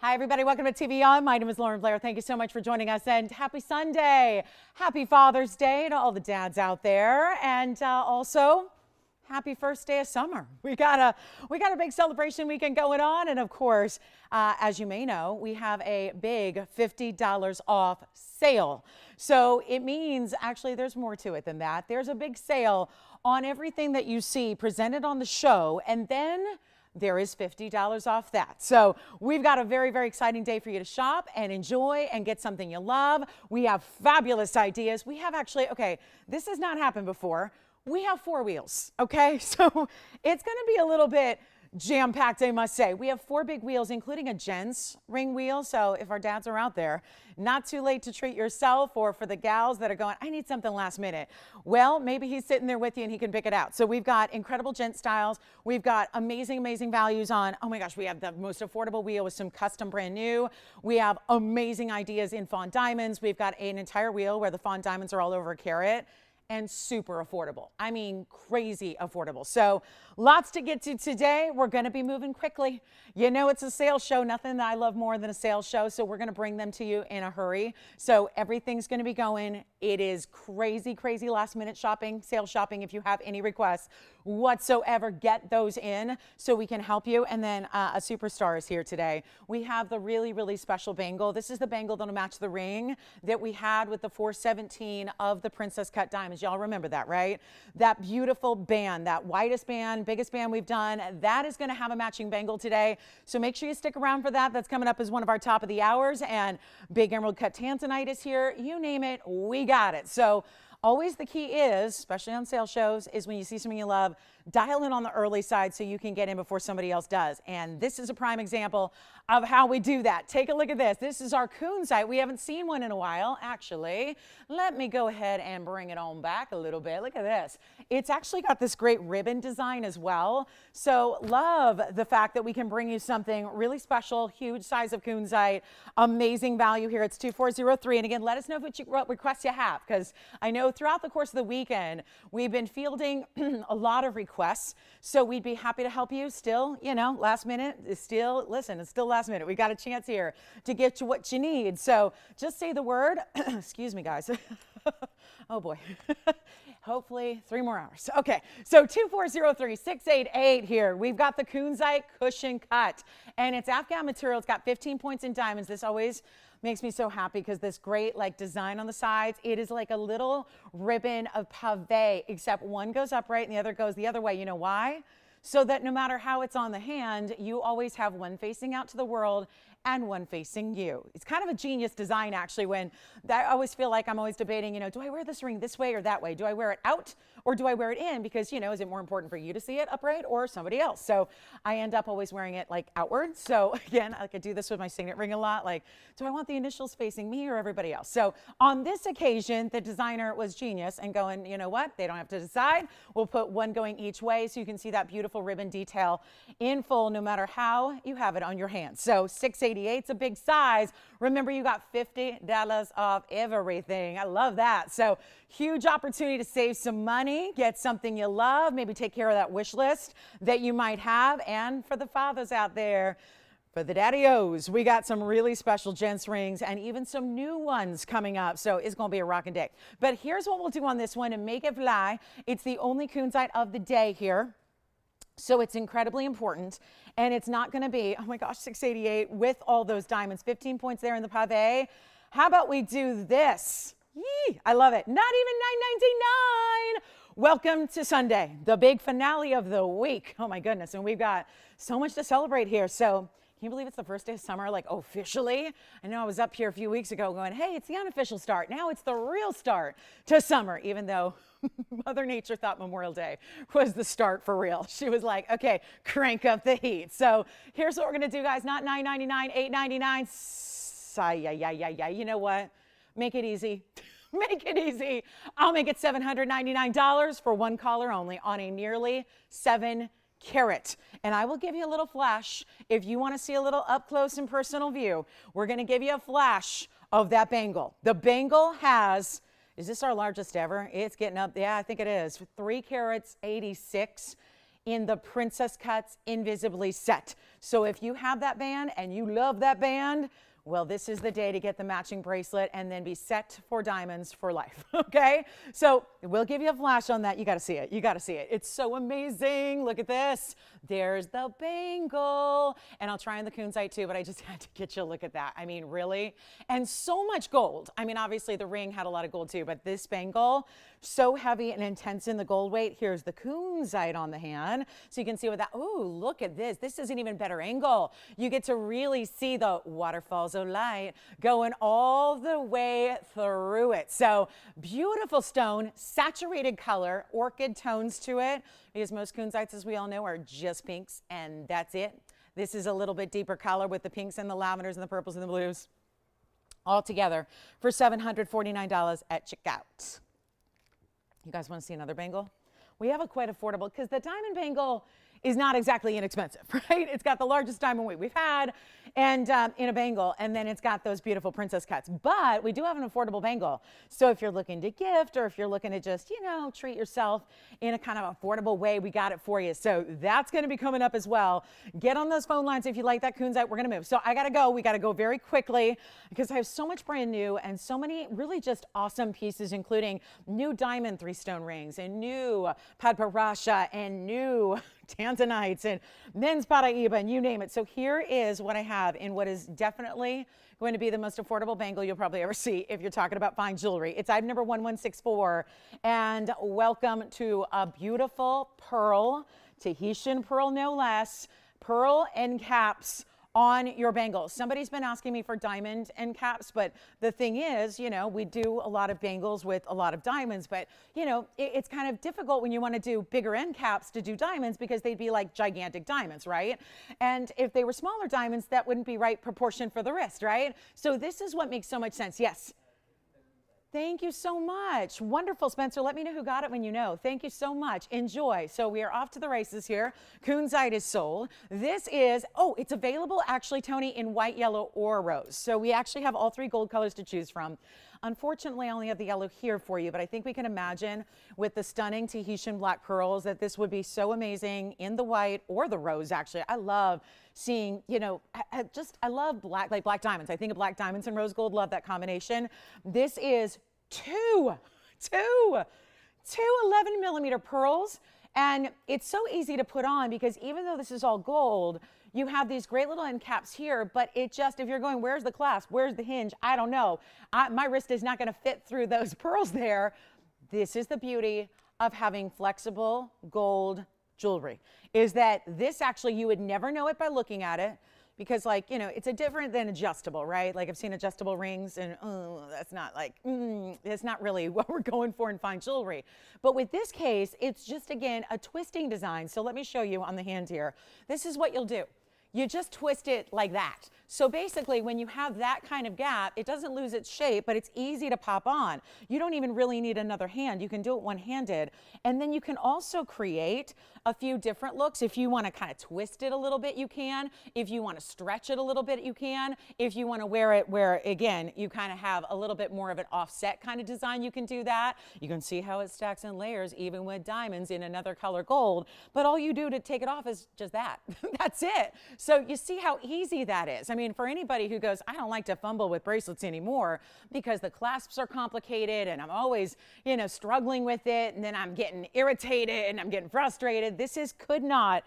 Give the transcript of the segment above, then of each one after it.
Hi, everybody. Welcome to TVON. My name is Lauren Blair. Thank you so much for joining us, and happy Sunday. Happy Father's Day to all the dads out there, and also happy first day of summer. We got a big celebration weekend going on, and of course, as you may know, we have a big $50 off sale. So it means actually there's more to it than that. There's a big sale on everything that you see presented on the show, and then there is $50 off that. So we've got a very, very exciting day for you to shop and enjoy and get something you love. We have fabulous ideas. We have actually, okay, this has not happened before. We have 4 wheels, okay? So it's gonna be a little bit jam-packed, I must say. We have 4 big wheels, including a gents ring wheel. So if our dads are out there, not too late to treat yourself, or for the gals that are going, I need something last minute. Well, maybe he's sitting there with you and he can pick it out. So we've got incredible gent styles. We've got amazing, amazing values on, oh my gosh, we have the most affordable wheel with some custom brand new. We have amazing ideas in fawn diamonds. We've got an entire wheel where the fawn diamonds are all over a carat. And super affordable. I mean, crazy affordable. So lots to get to today. We're going to be moving quickly. You know, it's a sales show. Nothing that I love more than a sales show. So we're going to bring them to you in a hurry. So everything's going to be going. It is crazy, crazy last minute shopping, sales shopping. If you have any requests whatsoever, get those in so we can help you. And then a superstar is here today. We have the really, really special bangle. This is the bangle that'll match the ring that we had with the 417 of the Princess Cut Diamonds. Y'all remember that, right? That beautiful band, that widest band, biggest band we've done, that is going to have a matching bangle today. So make sure you stick around for that. That's coming up as one of our top of the hours. And big emerald cut tanzanite is here. You name it, we got it. So always the key is, especially on sales shows, is when you see something you love, dial in on the early side so you can get in before somebody else does. And this is a prime example of how we do that. Take a look at this. This is our Kunzite. We haven't seen one in a while, actually. Let me go ahead and bring it on back a little bit. Look at this. It's actually got this great ribbon design as well. So love the fact that we can bring you something really special, huge size of Kunzite, amazing value here. It's 2403. And again, let us know what requests you have, because I know throughout the course of the weekend, we've been fielding a lot of requests. So we'd be happy to help you still, you know, last minute is still, listen, it's still last minute. We got a chance here to get you what you need. So just say the word, excuse me, guys. Oh boy. Hopefully 3 more hours. Okay, so 2403-688 here. We've got the Kunzite cushion cut, and it's Afghan material. It's got 15 points in diamonds. This always makes me so happy because this great like design on the sides, it is like a little ribbon of pave, except one goes upright and the other goes the other way. You know why? So that no matter how it's on the hand, you always have one facing out to the world and one facing you. It's kind of a genius design, actually, when I always feel like I'm always debating, you know, do I wear this ring this way or that way? Do I wear it out or do I wear it in? Because, you know, is it more important for you to see it upright or somebody else? So I end up always wearing it like outward. So again, I could do this with my signet ring a lot. Like, do I want the initials facing me or everybody else? So on this occasion, the designer was genius and going, you know what? They don't have to decide. We'll put one going each way so you can see that beautiful ribbon detail in full, no matter how you have it on your hand. So 688 is a big size. Remember, you got $50 off everything. I love that. So huge opportunity to save some money, get something you love, maybe take care of that wish list that you might have. And for the fathers out there, for the daddy-os, we got some really special gents rings and even some new ones coming up. So it's going to be a rocking day. But here's what we'll do on this one and make it fly. It's the only Kunzite of the day here. So it's incredibly important, and it's not going to be, oh my gosh, 688 with all those diamonds, 15 points there in the pave. How about we do this? Yee, I love it. Not even $9.99. Welcome to Sunday, the big finale of the week. Oh my goodness, and we've got so much to celebrate here. So can you believe it's the first day of summer, like officially? I know I was up here a few weeks ago going, hey, it's the unofficial start. Now it's the real start to summer, even though Mother Nature thought Memorial Day was the start for real. She was like, okay, crank up the heat. So here's what we're going to do, guys. Not $9.99, $8.99. You know what? Make it easy. Make it easy. I'll make it $799 for one caller only on a nearly 7 carat. And I will give you a little flash. If you want to see a little up close and personal view, we're going to give you a flash of that bangle. The bangle has, is this our largest ever? It's getting up. Yeah, I think it is. 3 carats, 86. in the Princess Cuts Invisibly set. So if you have that band and you love that band, well, this is the day to get the matching bracelet and then be set for diamonds for life, okay? So we'll give you a flash on that. You gotta see it, you gotta see it. It's so amazing, look at this. There's the bangle. And I'll try on the Kunzite too, but I just had to get you a look at that. I mean, really? And so much gold. I mean, obviously the ring had a lot of gold too, but this bangle, so heavy and intense in the gold weight. Here's the Kunzite on the hand. So you can see what that, oh, look at this. This is an even better angle. You get to really see the waterfalls of light going all the way through it. So beautiful stone, saturated color, orchid tones to it, because most Kunzites, as we all know, are just pinks and that's it. This is a little bit deeper color with the pinks and the lavenders and the purples and the blues all together for $749 at checkout. You guys want to see another bangle? We have a quite affordable, because the diamond bangle is not exactly inexpensive, right? It's got the largest diamond weight we've had and in a bangle, and then it's got those beautiful princess cuts. But we do have an affordable bangle. So if you're looking to gift or if you're looking to just, you know, treat yourself in a kind of affordable way, we got it for you. So that's going to be coming up as well. Get on those phone lines if you like that Kunzite. We're going to move. So I got to go. We got to go very quickly because I have so much brand new and so many really just awesome pieces, including new diamond 3-stone rings and new padparasha and new tanzanites and men's Paraiba and you name it. So here is what I have in what is definitely going to be the most affordable bangle you'll probably ever see if you're talking about fine jewelry. It's item number 1164, and welcome to a beautiful pearl, Tahitian pearl no less, pearl end caps on your bangle. Somebody's been asking me for diamond end caps, but the thing is, you know, we do a lot of bangles with a lot of diamonds, but you know, it's kind of difficult when you want to do bigger end caps to do diamonds because they'd be like gigantic diamonds, right? And if they were smaller diamonds, that wouldn't be right proportion for the wrist, right? So this is what makes so much sense. Yes. Thank you so much. Wonderful, Spencer. Let me know who got it when you know. Thank you so much. Enjoy. So we are off to the races here. Kunzite is sold. This is, oh, it's available actually, Tony, in white, yellow, or rose. So we actually have all 3 gold colors to choose from. Unfortunately, I only have the yellow here for you, but I think we can imagine with the stunning Tahitian black pearls that this would be so amazing in the white or the rose, actually. I love seeing, you know, I love black, like black diamonds. I think of black diamonds and rose gold, love that combination. This is two 11mm pearls, and it's so easy to put on because even though this is all gold, you have these great little end caps here, but it just, if you're going, where's the clasp, where's the hinge, I don't know. My wrist is not gonna fit through those pearls there. This is the beauty of having flexible gold jewelry, is that this actually, you would never know it by looking at it because, like, you know, it's a different than adjustable, right? Like I've seen adjustable rings and that's not like, it's not really what we're going for in fine jewelry. But with this case, it's just, again, a twisting design. So let me show you on the hand here. This is what you'll do. You just twist it like that. So basically, when you have that kind of gap, it doesn't lose its shape, but it's easy to pop on. You don't even really need another hand. You can do it one-handed. And then you can also create a few different looks. If you want to kind of twist it a little bit, you can. If you want to stretch it a little bit, you can. If you want to wear it where, again, you kind of have a little bit more of an offset kind of design, you can do that. You can see how it stacks in layers, even with diamonds in another color gold. But all you do to take it off is just that. That's it. So you see how easy that is. I mean, for anybody who goes, I don't like to fumble with bracelets anymore because the clasps are complicated and I'm always, you know, struggling with it, and then I'm getting irritated and I'm getting frustrated. This is could not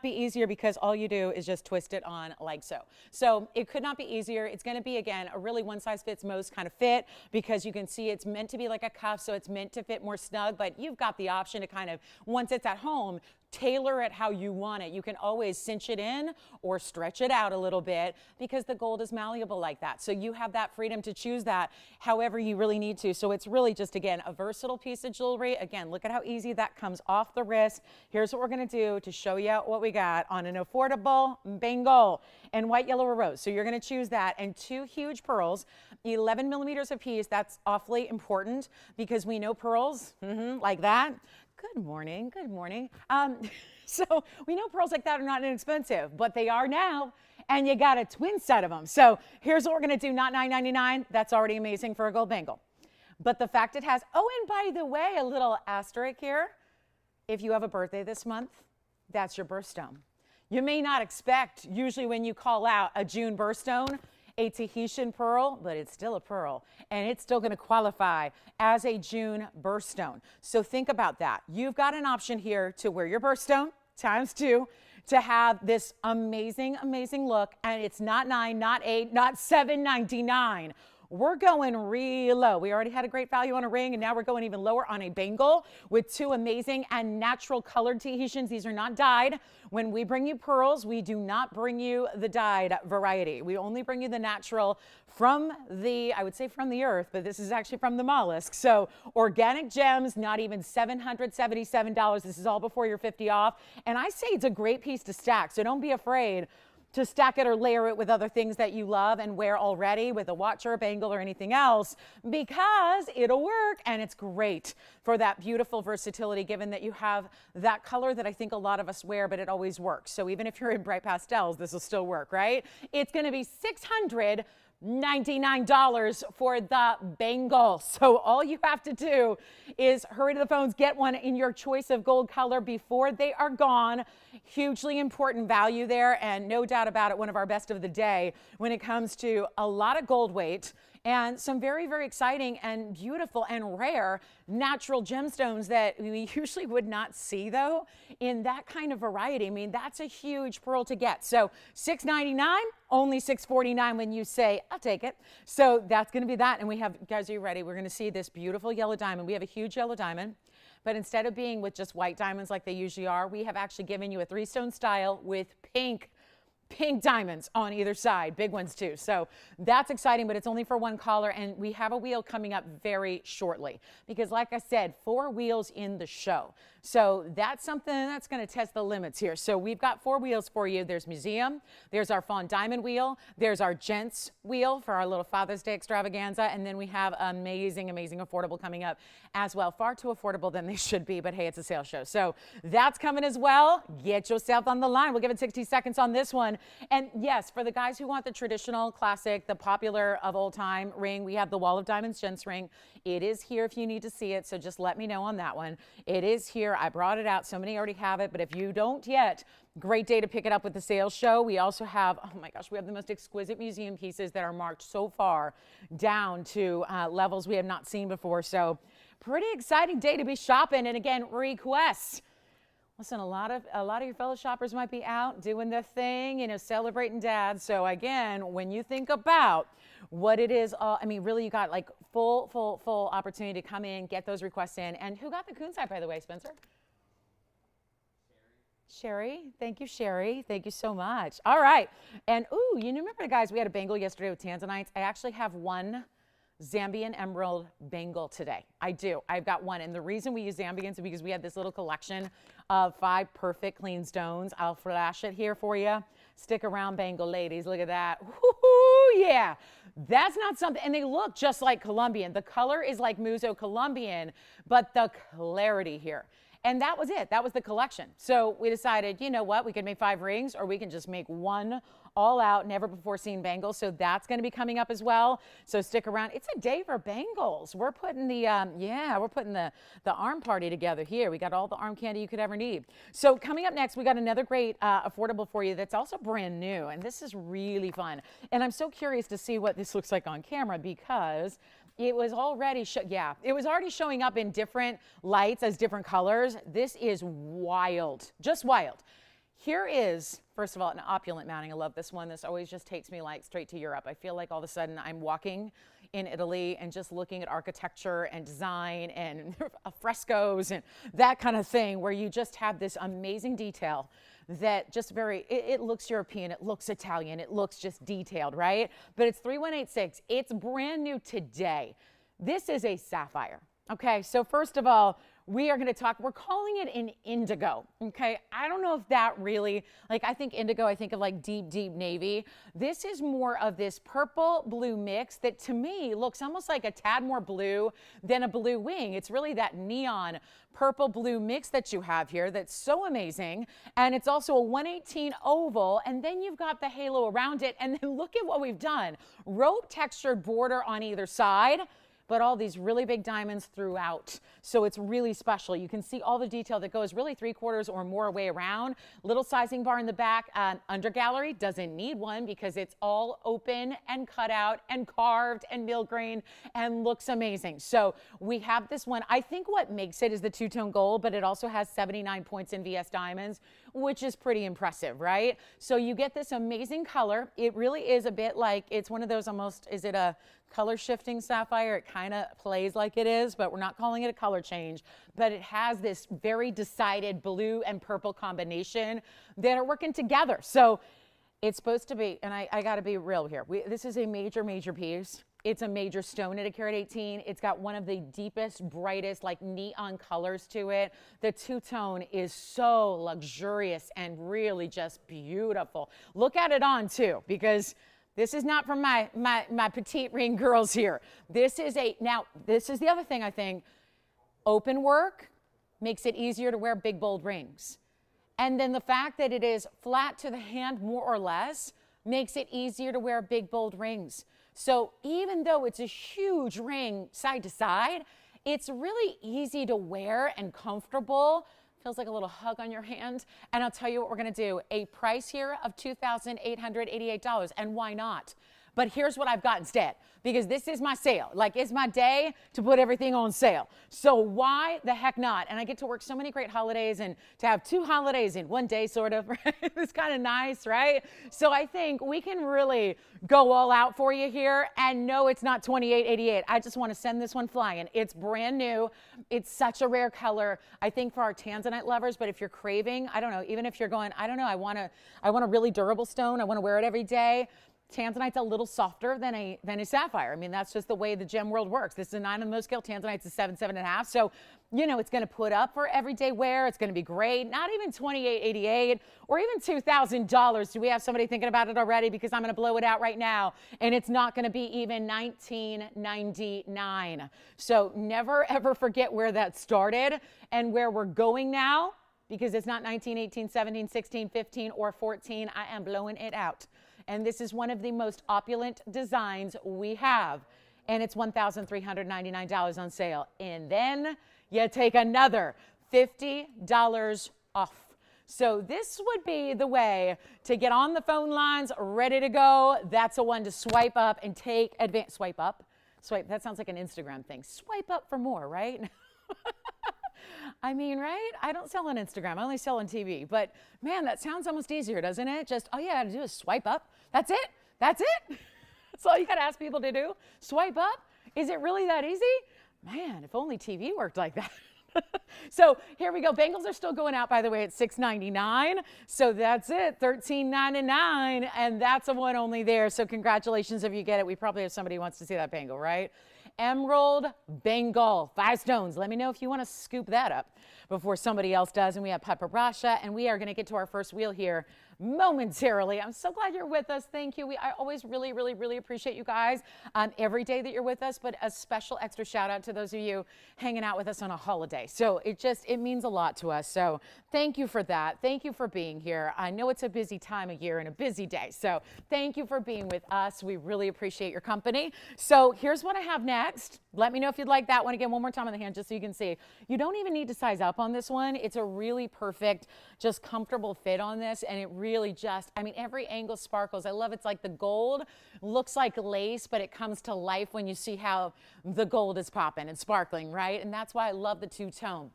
be easier because all you do is just twist it on like so. So it could not be easier. It's going to be, again, a really one size fits most kind of fit because you can see it's meant to be like a cuff, so it's meant to fit more snug, but you've got the option to kind of, once it's at home, tailor it how you want it. You can always cinch it in or stretch it out a little bit because the gold is malleable like that. So you have that freedom to choose that however you really need to. So it's really just, again, a versatile piece of jewelry. Again, look at how easy that comes off the wrist. Here's what we're gonna do to show you what we got on an affordable bangle in white, yellow, or rose. So you're gonna choose that, and 2 huge pearls, 11mm a piece. That's awfully important because we know pearls like that. Good morning, good morning. So we know pearls like that are not inexpensive, but they are now, and you got a twin set of them. So here's what we're gonna do, not $9.99. That's already amazing for a gold bangle. But the fact it has, oh, and by the way, a little asterisk here, If you have a birthday this month, that's your birthstone. You may not expect, usually when you call out a June birthstone, a Tahitian pearl, but it's still a pearl, and it's still going to qualify as a June birthstone. So think about that. You've got an option here to wear your birthstone ×2 to have this amazing, amazing look, and it's not $9, not $8, not $7.99. We're going real low. We already had a great value on a ring, and now we're going even lower on a bangle with 2 amazing and natural colored Tahitians. These are not dyed. When we bring you pearls, we do not bring you the dyed variety. We only bring you the natural from the, I would say from the earth, but this is actually from the mollusk. So organic gems, not even $777. This is all before you're 50 off. And I say it's a great piece to stack, so don't be afraid to stack it or layer it with other things that you love and wear already with a watch or a bangle or anything else, because it'll work, and it's great for that beautiful versatility, given that you have that color that I think a lot of us wear, but it always works. So even if you're in bright pastels, this will still work, right? It's going to be $699 for the bangle. So all you have to do is hurry to the phones, get one in your choice of gold color before they are gone. Hugely important value there, and no doubt about it, one of our best of the day when it comes to a lot of gold weight and some very, very exciting and beautiful and rare natural gemstones that we usually would not see, though, in that kind of variety. I mean, that's a huge pearl to get. So $699, only $649 when you say, I'll take it. So that's going to be that. And we have, guys, are you ready? We're going to see this beautiful yellow diamond. We have a huge yellow diamond. But instead of being with just white diamonds like they usually are, we have actually given you a 3-stone style with pink diamonds on either side, big ones too. So that's exciting, but it's only for one caller, and we have a wheel coming up very shortly because, like I said, 4 wheels in the show. So that's something that's going to test the limits here. So we've got 4 wheels for you. There's museum, there's our fawn diamond wheel, there's our gents wheel for our little Father's Day extravaganza, and then we have amazing, amazing affordable coming up as well. Far too affordable than they should be, but hey, it's a sales show. So that's coming as well. Get yourself on the line. We'll give it 60 seconds on this one. And yes, for the guys who want the traditional, classic, the popular of old time ring, we have the Wall of Diamonds Gents ring. It is here if you need to see it, so just let me know on that one. It is here. I brought it out. So many already have it, but if you don't yet, great day to pick it up with the sales show. We also have, oh my gosh, we have the most exquisite museum pieces that are marked so far down to levels we have not seen before. So pretty exciting day to be shopping. And again, requests. Listen, a lot of your fellow shoppers might be out doing their thing, you know, celebrating dad. So again, when you think about what it is, I mean, really, you got like full opportunity to come in, get those requests in. And who got the Kunzite, by the way, Spencer? Sherry. Thank you, Sherry. Thank you so much. All right. And ooh, you remember, guys, we had a bangle yesterday with tanzanites. I actually have one Zambian emerald bangle today. I do. I've got one. And the reason we use Zambians is because we had this little collection of 5 perfect clean stones. I'll flash it here for you. Stick around, bangle ladies. Look at that. Woo-hoo, yeah. That's not something. And they look just like Colombian. The color is like Muso Colombian, but the clarity here. And that was it. That was the collection. So we decided, you know what? We could make 5 rings, or we can just make one all out, never before seen bangle. So that's going to be coming up as well. So stick around. It's a day for bangles. We're putting the, we're putting the arm party together here. We got all the arm candy you could ever need. So coming up next, we got another great affordable for you that's also brand new. And this is really fun. And I'm so curious to see what this looks like on camera, because it was already, it was already showing up in different lights as different colors. This is wild, just wild. Here is, first of all, an opulent mounting. I love this one. This always just takes me like straight to Europe. I feel like all of a sudden I'm walking in Italy and just looking at architecture and design and frescoes and that kind of thing, where you just have this amazing detail that just it looks European, it looks Italian, it looks just detailed, right? But it's 3186. It's brand new today. This is a sapphire. Okay, so first of all, we are going to talk, we're calling it an indigo, okay? I don't know if that really, like, I think indigo, I think of like deep, deep navy. This is more of this purple blue mix that to me looks almost like a tad more blue than a blue wing. It's really that neon purple blue mix that you have here that's so amazing. And it's also a 118 oval, and then you've got the halo around it. And then look at what we've done. Rope textured border on either side. but all these really big diamonds throughout. So it's really special. You can see all the detail that goes really 3/4 or more way around. Little sizing bar in the back. Under gallery doesn't need one because it's all open and cut out and carved and mill grain and looks amazing. So we have this one. I think what makes it is the two-tone gold, but it also has 79 points in VS diamonds, which is pretty impressive, right? So you get this amazing color. It really is a bit like, it's one of those almost, is it a color shifting sapphire? It kind of plays like it is, but we're not calling it a color change. But it has this very decided blue and purple combination that are working together. So it's supposed to be, and I got to be real here. This is a major, major piece. It's a major stone at 1.18 carat. It's got one of the deepest, brightest, like neon colors to it. The two-tone is so luxurious and really just beautiful. Look at it on too, because this is not from my petite ring girls here. This is now this is the other thing I think. Open work makes it easier to wear big, bold rings. And then the fact that it is flat to the hand, more or less, makes it easier to wear big, bold rings. So even though it's a huge ring side to side, it's really easy to wear and comfortable. Feels like a little hug on your hand. And I'll tell you what we're going to do. A price here of $2,888. And why not? But here's what I've got instead, because this is my sale. Like, it's my day to put everything on sale. So why the heck not? And I get to work so many great holidays, and to have 2 holidays in one day, sort of, right? It's kind of nice, right? So I think we can really go all out for you here. And no, it's not $28.88. I just want to send this one flying. It's brand new. It's such a rare color, I think, for our tanzanite lovers. But if you're craving, I don't know, even if you're going, I don't know, I want a really durable stone. I want to wear it every day. Tanzanite's a little softer than a sapphire. I mean, that's just the way the gem world works. This is a 9 on the Mohs scale. Tanzanite's a 7, 7.5. So, you know, it's going to put up for everyday wear. It's going to be great. Not even $28.88 or even $2,000. Do we have somebody thinking about it already? Because I'm going to blow it out right now. And it's not going to be even $19.99. So never, ever forget where that started and where we're going now, because it's not 19, 18, 17, 16, 15, or 14. I am blowing it out. And this is one of the most opulent designs we have. And it's $1,399 on sale. And then you take another $50 off. So this would be the way to get on the phone lines, ready to go. That's a one to swipe up and take advantage. Swipe up? Swipe, that sounds like an Instagram thing. Swipe up for more, right? I mean, right? I don't sell on Instagram. I only sell on TV. But man, that sounds almost easier, doesn't it? Just, all you got to do is swipe up. That's it. That's it. That's all you got to ask people to do. Swipe up. Is it really that easy? Man, if only TV worked like that. So here we go. Bangles are still going out, by the way, at $6.99. So that's it, $13.99. And that's a one only there. So congratulations if you get it. We probably have somebody who wants to see that bangle, right? Emerald bangle, 5 stones. Let me know if you want to scoop that up before somebody else does. And we have padparasha, and we are going to get to our first wheel here momentarily. I'm so glad you're with us. Thank you. I always really, really, really appreciate you guys every day that you're with us, but a special extra shout out to those of you hanging out with us on a holiday. So it means a lot to us. So thank you for that. Thank you for being here. I know it's a busy time of year and a busy day. So thank you for being with us. We really appreciate your company. So here's what I have next. Let me know if you'd like that one. Again, one more time on the hand, just so you can see. You don't even need to size up on this one. It's a really perfect, just comfortable fit on this. And it really just, I mean, every angle sparkles. I love it's like the gold looks like lace, but it comes to life when you see how the gold is popping and sparkling, right? And that's why I love the two-tone.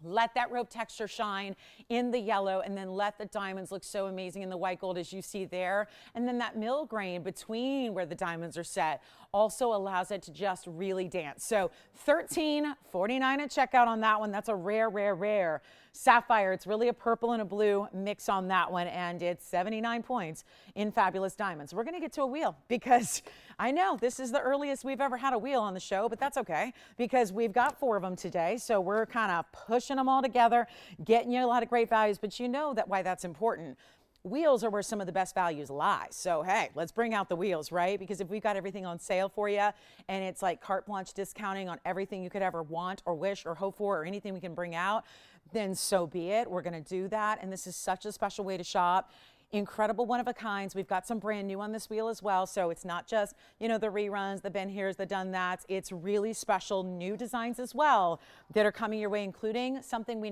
Let that rope texture shine in the yellow, and then let the diamonds look so amazing in the white gold as you see there. And then that mill grain between where the diamonds are set also allows it to just really dance. So $13.49 at checkout on that one. That's a rare, rare, rare sapphire. It's really a purple and a blue mix on that one, and it's 79 points in fabulous diamonds. We're going to get to a wheel, because I know this is the earliest we've ever had a wheel on the show, but that's okay, because we've got 4 of them today. So we're kind of pushing them all together, getting you a lot of great values, but you know that why that's important. Wheels are where some of the best values lie. So, hey, let's bring out the wheels, right? Because if we've got everything on sale for you, and it's like carte blanche discounting on everything you could ever want or wish or hope for, or anything we can bring out, then so be it. We're going to do that. And this is such a special way to shop. Incredible one of a kinds. We've got some brand new on this wheel as well. So it's not just, you know, the reruns, the been here's, the done that's. It's really special new designs as well that are coming your way, including something we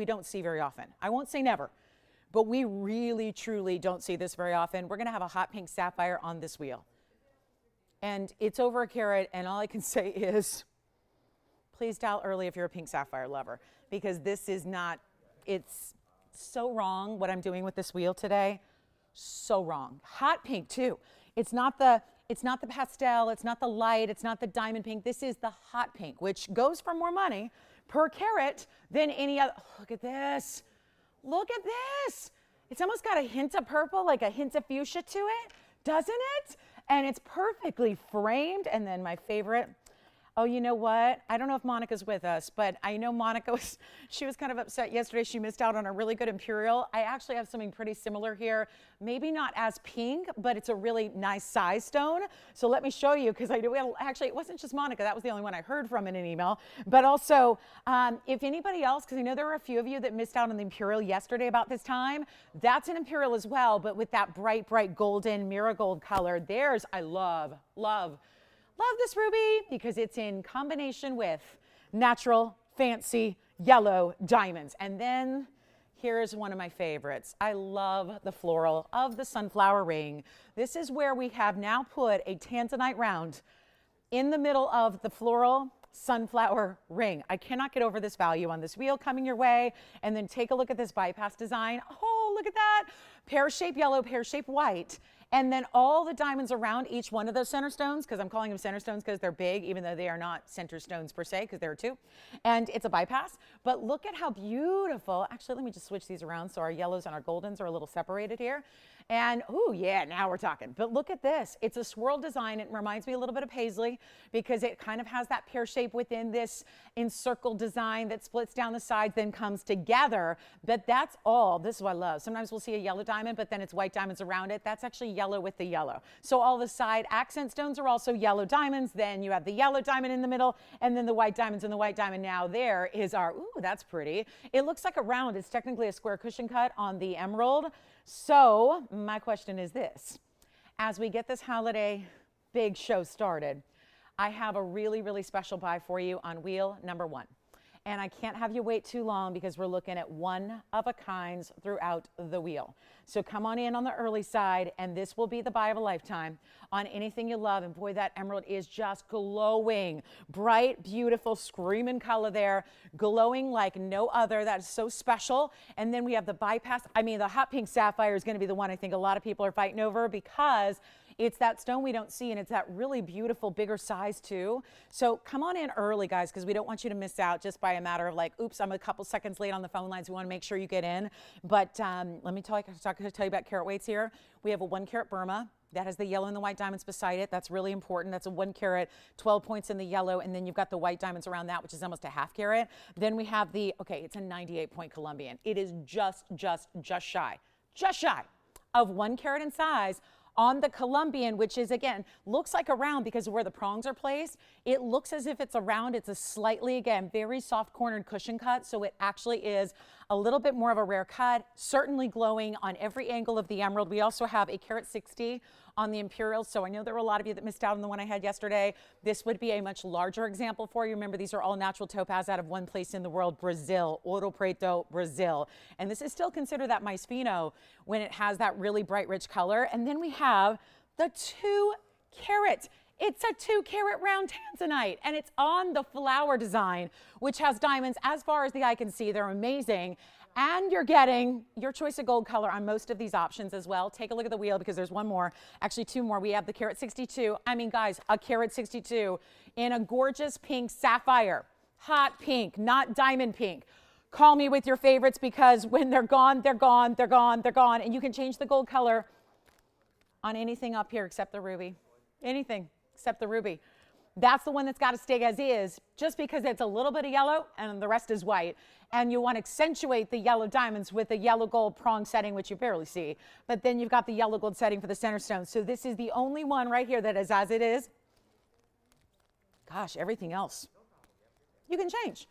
don't see very often. I won't say never, but we really, truly don't see this very often. We're going to have a hot pink sapphire on this wheel. And it's over a carat, and all I can say is, please dial early if you're a pink sapphire lover, because this is not, it's so wrong what I'm doing with this wheel today. So wrong. Hot pink too. It's not the pastel, it's not the light, it's not the diamond pink. This is the hot pink, which goes for more money per carat than any other. Look at this. Look at this. It's almost got a hint of purple, like a hint of fuchsia to it, doesn't it? And it's perfectly framed. And then my favorite, oh, you know what? I don't know if Monica's with us, but I know Monica she was kind of upset yesterday. She missed out on a really good imperial. I actually have something pretty similar here. Maybe not as pink, but it's a really nice size stone. So let me show you, because I do actually, it wasn't just Monica. That was the only one I heard from in an email. But also, if anybody else, because I know there were a few of you that missed out on the imperial yesterday about this time, that's an imperial as well, but with that bright, bright golden marigold color. Theirs, I love this ruby because it's in combination with natural, fancy, yellow diamonds. And then here's one of my favorites. I love the floral of the sunflower ring. This is where we have now put a tanzanite round in the middle of the floral sunflower ring. I cannot get over this value on this wheel coming your way. And then take a look at this bypass design. Oh, look at that. Pear-shaped yellow, pear-shaped white. And then all the diamonds around each one of those center stones, because I'm calling them center stones because they're big, even though they are not center stones per se, because there are two. And it's a bypass. But look at how beautiful. Actually, let me just switch these around so our yellows and our goldens are a little separated here. And, oh yeah, now we're talking. But look at this. It's a swirl design. It reminds me a little bit of paisley because it kind of has that pear shape within this encircled design that splits down the sides, then comes together. But that's all. This is what I love. Sometimes we'll see a yellow diamond, but then it's white diamonds around it. That's actually yellow with the yellow. So all the side accent stones are also yellow diamonds. Then you have the yellow diamond in the middle, and then the white diamonds and the white diamond. Now there is our, ooh, that's pretty. It looks like a round. It's technically a square cushion cut on the emerald. So my question is this. As we get this holiday big show started, I have a really, really special buy for you on wheel number 1. And I can't have you wait too long because we're looking at one of a kinds throughout the wheel. So come on in on the early side, and this will be the buy of a lifetime on anything you love. And boy, that emerald is just glowing. Bright, beautiful, screaming color there, glowing like no other. That is so special. And then we have the bypass. I mean, the hot pink sapphire is going to be the one I think a lot of people are fighting over because it's that stone we don't see, and it's that really beautiful, bigger size too. So come on in early, guys, because we don't want you to miss out just by a matter of like, oops, I'm a couple seconds late on the phone lines. We want to make sure you get in. But let me tell you about carat weights here. We have a 1 carat Burma. That has the yellow and the white diamonds beside it. That's really important. That's a 1 carat, 12 points in the yellow, and then you've got the white diamonds around that, which is almost a ½ carat. Then we have the, okay, it's a 98 point Colombian. It is just shy of 1 carat in size on the Colombian, which is, again, looks like a round because of where the prongs are placed. It looks as if it's a round. It's a slightly, again, very soft cornered cushion cut. So it actually is a little bit more of a rare cut, certainly glowing on every angle of the emerald. We also have a carat 60 on the imperial. So I know there were a lot of you that missed out on the one I had yesterday. This would be a much larger example for you. Remember, these are all natural topaz out of one place in the world, Brazil, Ouro Preto, Brazil. And this is still considered that mais fino when it has that really bright, rich color. And then we have the 2 carat. It's a 2 carat round tanzanite, and it's on the flower design, which has diamonds as far as the eye can see. They're amazing. And you're getting your choice of gold color on most of these options as well. Take a look at the wheel because there's one more, actually 2 more. We have the carat 62. I mean, guys, a carat 62 in a gorgeous pink sapphire, hot pink, not diamond pink. Call me with your favorites because when they're gone, they're gone, they're gone, they're gone. And you can change the gold color on anything up here except the ruby. Anything except the ruby. That's the one that's got to stay as is, just because it's a little bit of yellow and the rest is white. And you want to accentuate the yellow diamonds with a yellow gold prong setting, which you barely see. But then you've got the yellow gold setting for the center stone. So this is the only one right here that is as it is. Gosh, everything else you can change.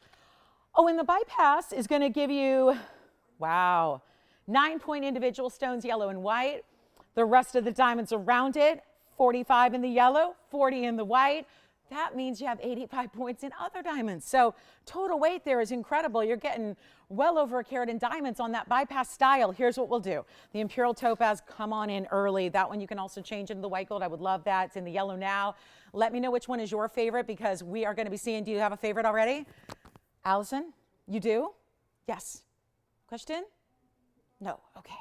Oh, and the bypass is going to give you, wow, 9-point individual stones, yellow and white. The rest of the diamonds around it, 45 in the yellow, 40 in the white. That means you have 85 points in other diamonds. So total weight there is incredible. You're getting well over a carat in diamonds on that bypass style. Here's what we'll do. The Imperial Topaz, come on in early. That one you can also change into the white gold. I would love that. It's in the yellow now. Let me know which one is your favorite because we are going to be seeing, do you have a favorite already? Allison, you do? Yes. Question? No. Okay.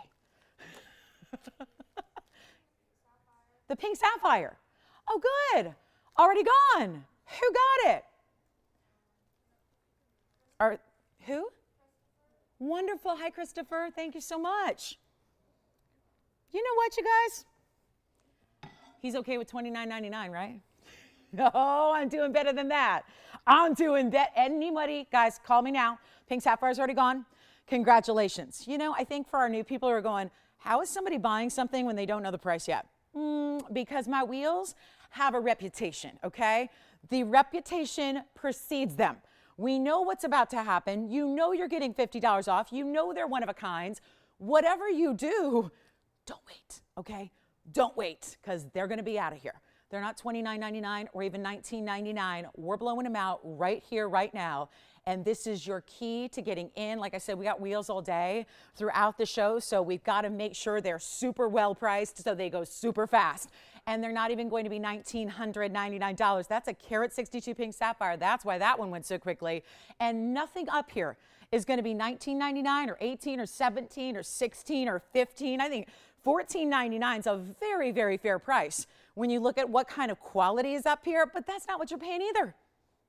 The pink sapphire. Oh, good. Already gone. Who got it? Who? Wonderful. Hi, Christopher. Thank you so much. You know what, you guys? He's okay with $29.99, right? No, I'm doing better than that. I'm doing that. Anybody, guys, call me now. Pink sapphire's already gone. Congratulations. You know, I think for our new people who are going, how is somebody buying something when they don't know the price yet? Because my wheels have a reputation, okay? The reputation precedes them. We know what's about to happen. You know you're getting $50 off. You know they're one of a kinds. Whatever you do, don't wait, okay? Don't wait, because they're going to be out of here. They're not $29.99 or even $19.99. We're blowing them out right here, right now. And this is your key to getting in. Like I said, we got wheels all day throughout the show, so we've got to make sure they're super well priced so they go super fast. And they're not even going to be $1,999. That's a carat 62 pink sapphire. That's why that one went so quickly. And nothing up here is going to be $19.99 or $18 or $17 or $16 or $15. I think $14.99 is a very, very fair price when you look at what kind of quality is up here, but that's not what you're paying either.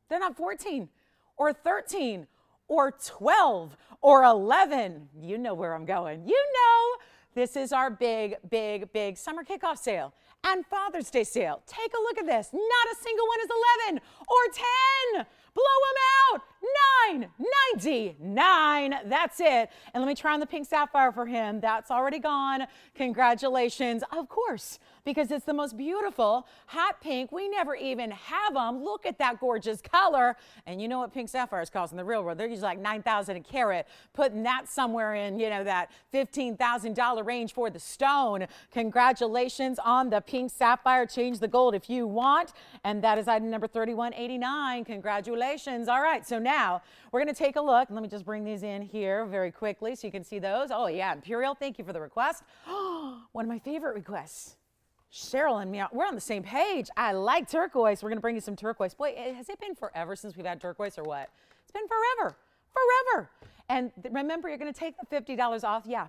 They're not 14 or 13 or 12 or 11. You know where I'm going. You know, this is our big, big, big summer kickoff sale and Father's Day sale. Take a look at this. Not a single one is 11 or 10. Blow them out. $9.99. That's it. And let me try on the pink sapphire for him. That's already gone. Congratulations. Of course, because it's the most beautiful hot pink. We never even have them. Look at that gorgeous color. And you know what pink sapphires cost in the real world? They're usually like $9,000 a carat. Putting that somewhere in, you know, that $15,000 range for the stone. Congratulations on the pink sapphire. Change the gold if you want. And that is item number 3189. Congratulations. All right, so now we're going to take a look. Let me just bring these in here very quickly so you can see those. Oh, yeah, Imperial, thank you for the request. One of my favorite requests. Cheryl and me, we're on the same page. I like turquoise. We're going to bring you some turquoise. Boy, has it been forever since we've had turquoise or what? It's been forever, forever. And remember, you're going to take the $50 off. Yeah.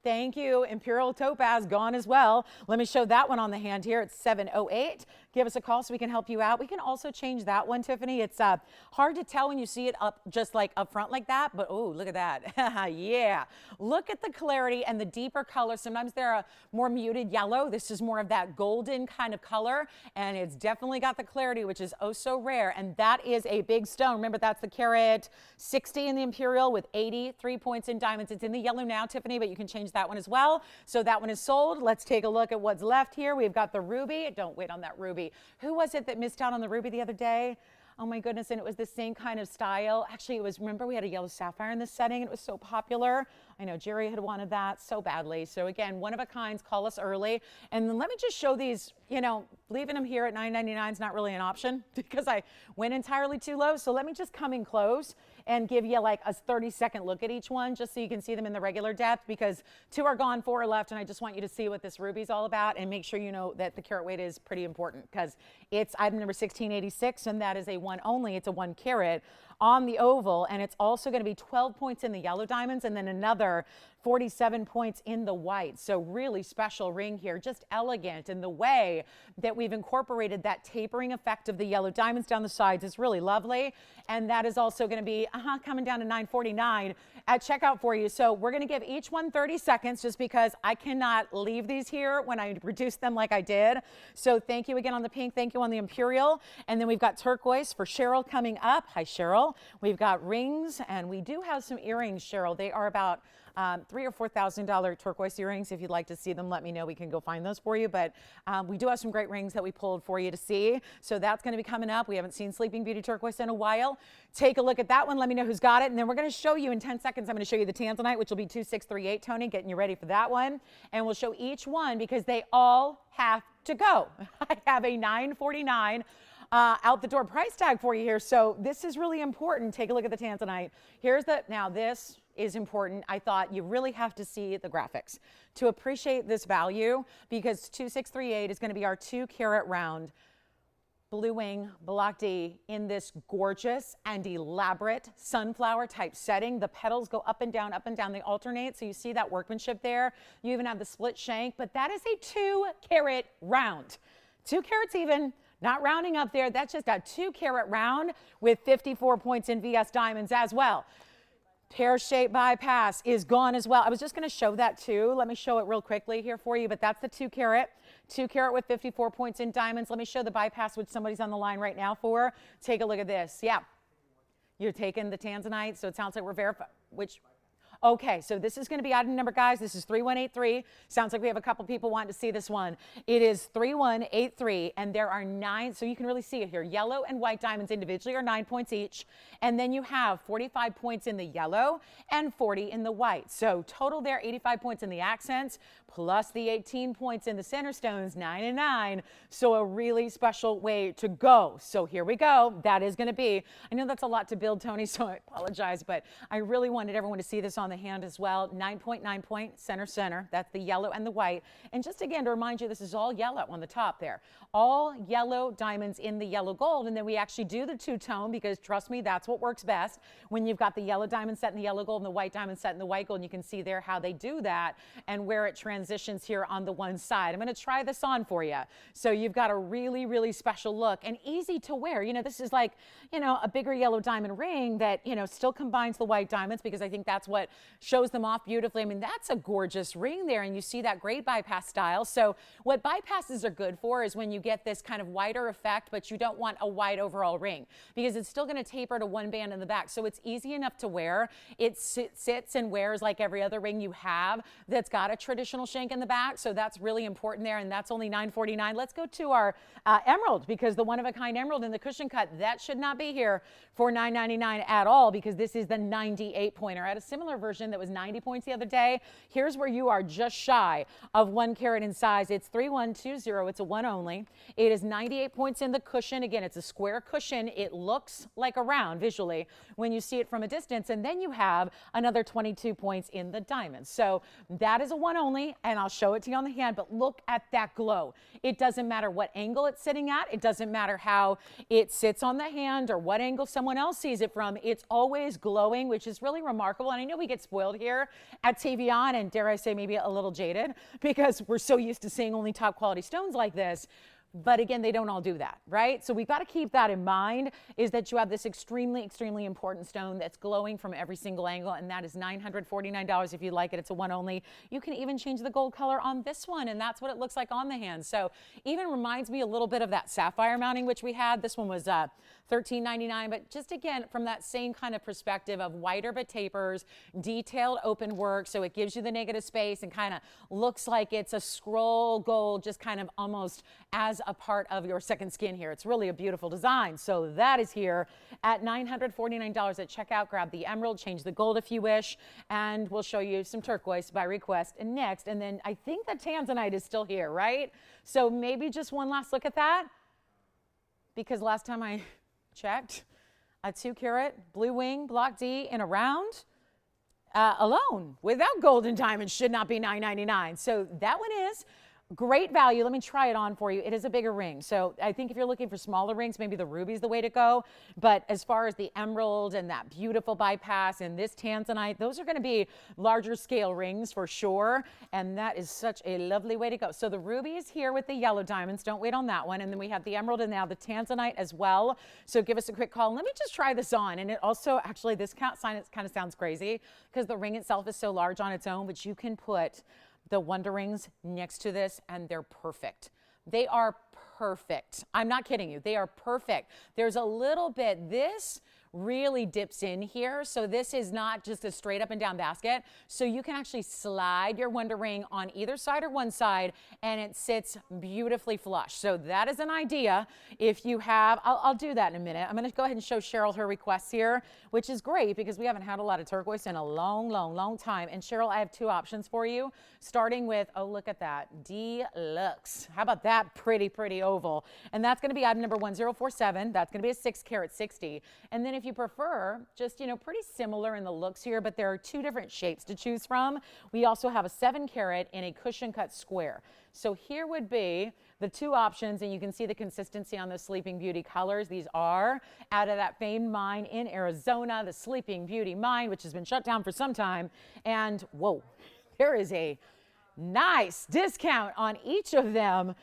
Thank you. Imperial Topaz gone as well. Let me show that one on the hand here. It's 708. Give us a call so we can help you out. We can also change that one, Tiffany. It's hard to tell when you see it up just like up front like that, but oh, look at that. Yeah. Look at the clarity and the deeper color. Sometimes they're a more muted yellow. This is more of that golden kind of color, and it's definitely got the clarity, which is oh so rare, and that is a big stone. Remember, that's the carat 60 in the Imperial with 83 points in diamonds. It's in the yellow now, Tiffany, but you can change that one as well. So that one is sold. Let's take a look at what's left here. We've got the ruby. Don't wait on that ruby. Who was it that missed out on the ruby the other day? Oh my goodness, and it was the same kind of style. Actually, it was, remember we had a yellow sapphire in this setting, and it was so popular. I know Jerry had wanted that so badly. So again, one of a kinds, call us early. And then let me just show these, you know, leaving them here at $9.99 is not really an option because I went entirely too low. So let me just come in close and give you like a 30-second look at each one just so you can see them in the regular depth, because 2 are gone, 4 are left, and I just want you to see what this ruby's all about and make sure you know that the carat weight is pretty important because it's item number 1686, and that is a 1 only. It's a 1 carat on the oval, and it's also going to be 12 points in the yellow diamonds and then another 47 points in the white. So really special ring here, just elegant in the way that we've incorporated that tapering effect of the yellow diamonds down the sides. It's really lovely, and that is also going to be coming down to $9.49 at checkout for you. So we're going to give each one 30 seconds just because I cannot leave these here when I reduce them like I did. So thank you again on the pink, thank you on the Imperial, and then we've got turquoise for Cheryl coming up. Hi, Cheryl. We've got rings, and we do have some earrings, Cheryl. They are about $3,000 or $4,000 turquoise earrings. If you'd like to see them, let me know. We can go find those for you. But we do have some great rings that we pulled for you to see. So that's going to be coming up. We haven't seen Sleeping Beauty turquoise in a while. Take a look at that one. Let me know who's got it. And then we're going to show you in 10 seconds. I'm going to show you the tanzanite, which will be 2638, Tony, getting you ready for that one. And we'll show each one because they all have to go. I have a $949 out the door price tag for you here. So this is really important. Take a look at the tanzanite. Now this is important. I thought you really have to see the graphics to appreciate this value, because 2638 is going to be our 2-carat round blue wing block D in this gorgeous and elaborate sunflower type setting. The petals go up and down, they alternate. So you see that workmanship there. You even have the split shank, but that is a 2-carat round. 2 carats even, not rounding up there. That's just a 2-carat round with 54 points in VS diamonds as well. Pear-shaped bypass is gone as well. I was just going to show that too. Let me show it real quickly here for you, but that's the 2-carat. 2-carat with 54 points in diamonds. Let me show the bypass, which somebody's on the line right now for. Take a look at this. Yeah. You're taking the tanzanite, so it sounds like we're verifying. Okay, so this is going to be item number, guys. This is 3183. Sounds like we have a couple people wanting to see this one. It is 3183, and there are 9, so you can really see it here. Yellow and white diamonds individually are 9 points each, and then you have 45 points in the yellow and 40 in the white. So total there, 85 points in the accents, plus the 18 points in the center stones, 9 and 9. So a really special way to go. So here we go. That is going to be, I know that's a lot to build, Tony, so I apologize, but I really wanted everyone to see this on the hand as well. 9.9 point center. That's the yellow and the white. And just again to remind you, this is all yellow on the top there. All yellow diamonds in the yellow gold. And then we actually do the two-tone because trust me, that's what works best when you've got the yellow diamond set in the yellow gold and the white diamond set in the white gold. And you can see there how they do that and where it transitions here on the one side. I'm going to try this on for you. So you've got a really, really special look and easy to wear. You know, this is like, you know, a bigger yellow diamond ring that, you know, still combines the white diamonds because I think that's what shows them off beautifully. I mean, that's a gorgeous ring there, and you see that great bypass style. So what bypasses are good for is when you get this kind of wider effect, but you don't want a wide overall ring because it's still going to taper to one band in the back. So it's easy enough to wear. It sits and wears like every other ring you have that's got a traditional shank in the back. So that's really important there, and that's only $949. Let's go to our emerald, because the one-of-a-kind emerald in the cushion cut, that should not be here for $999 at all, because this is the 98 pointer. I had a similar version that was 90 points the other day. Here's where you are just shy of 1 carat in size. It's 3120. It's a one only. It is 98 points in the cushion. Again, it's a square cushion. It looks like a round visually when you see it from a distance. And then you have another 22 points in the diamonds. So that is a one only, and I'll show it to you on the hand, but look at that glow. It doesn't matter what angle it's sitting at. It doesn't matter how it sits on the hand or what angle someone else sees it from. It's always glowing, which is really remarkable. And I know we get spoiled here at TVON, and dare I say maybe a little jaded because we're so used to seeing only top quality stones like this. But again, they don't all do that, right? So we've got to keep that in mind, is that you have this extremely, extremely important stone that's glowing from every single angle, and that is $949 if you like it. It's a one only. You can even change the gold color on this one, and that's what it looks like on the hand. So even reminds me a little bit of that sapphire mounting, which we had. This one was $13.99, but just again, from that same kind of perspective of wider but tapers, detailed open work, so it gives you the negative space and kind of looks like it's a scroll gold, just kind of almost as a part of your second skin here. It's really a beautiful design. So that is here at $949 at checkout. Grab the emerald, change the gold if you wish, and we'll show you some turquoise by request and next. And then I think the tanzanite is still here, right? So maybe just one last look at that, because last time I checked, a 2 carat blue wing block D in a round alone without gold and diamonds should not be $999. So that one is great value. Let me try it on for you. It is a bigger ring. So I think if you're looking for smaller rings, maybe the ruby's the way to go. But as far as the emerald and that beautiful bypass and this tanzanite, those are going to be larger scale rings for sure. And that is such a lovely way to go. So the ruby is here with the yellow diamonds. Don't wait on that one. And then we have the emerald and now the tanzanite as well. So give us a quick call. Let me just try this on. And it also, actually, this kind of sounds crazy because the ring itself is so large on its own, but you can put the Wonder Rings next to this and they're perfect. They are perfect. I'm not kidding you. They are perfect. There's a little bit, this really dips in here. So this is not just a straight up and down basket. So you can actually slide your Wonder Ring on either side or one side, and it sits beautifully flush. So that is an idea. If you have, I'll do that in a minute. I'm going to go ahead and show Cheryl her requests here, which is great because we haven't had a lot of turquoise in a long time. And Cheryl, I have two options for you, starting with, oh, look at that, deluxe. How about that pretty oval? And that's going to be item number 1047. That's going to be a 6 carat 60. And then if you prefer, just, you know, pretty similar in the looks here, but there are two different shapes to choose from. We also have a 7 carat in a cushion cut square. So here would be the two options, and you can see the consistency on the Sleeping Beauty colors. These are out of that famed mine in Arizona, the Sleeping Beauty mine, which has been shut down for some time. And whoa, there is a nice discount on each of them.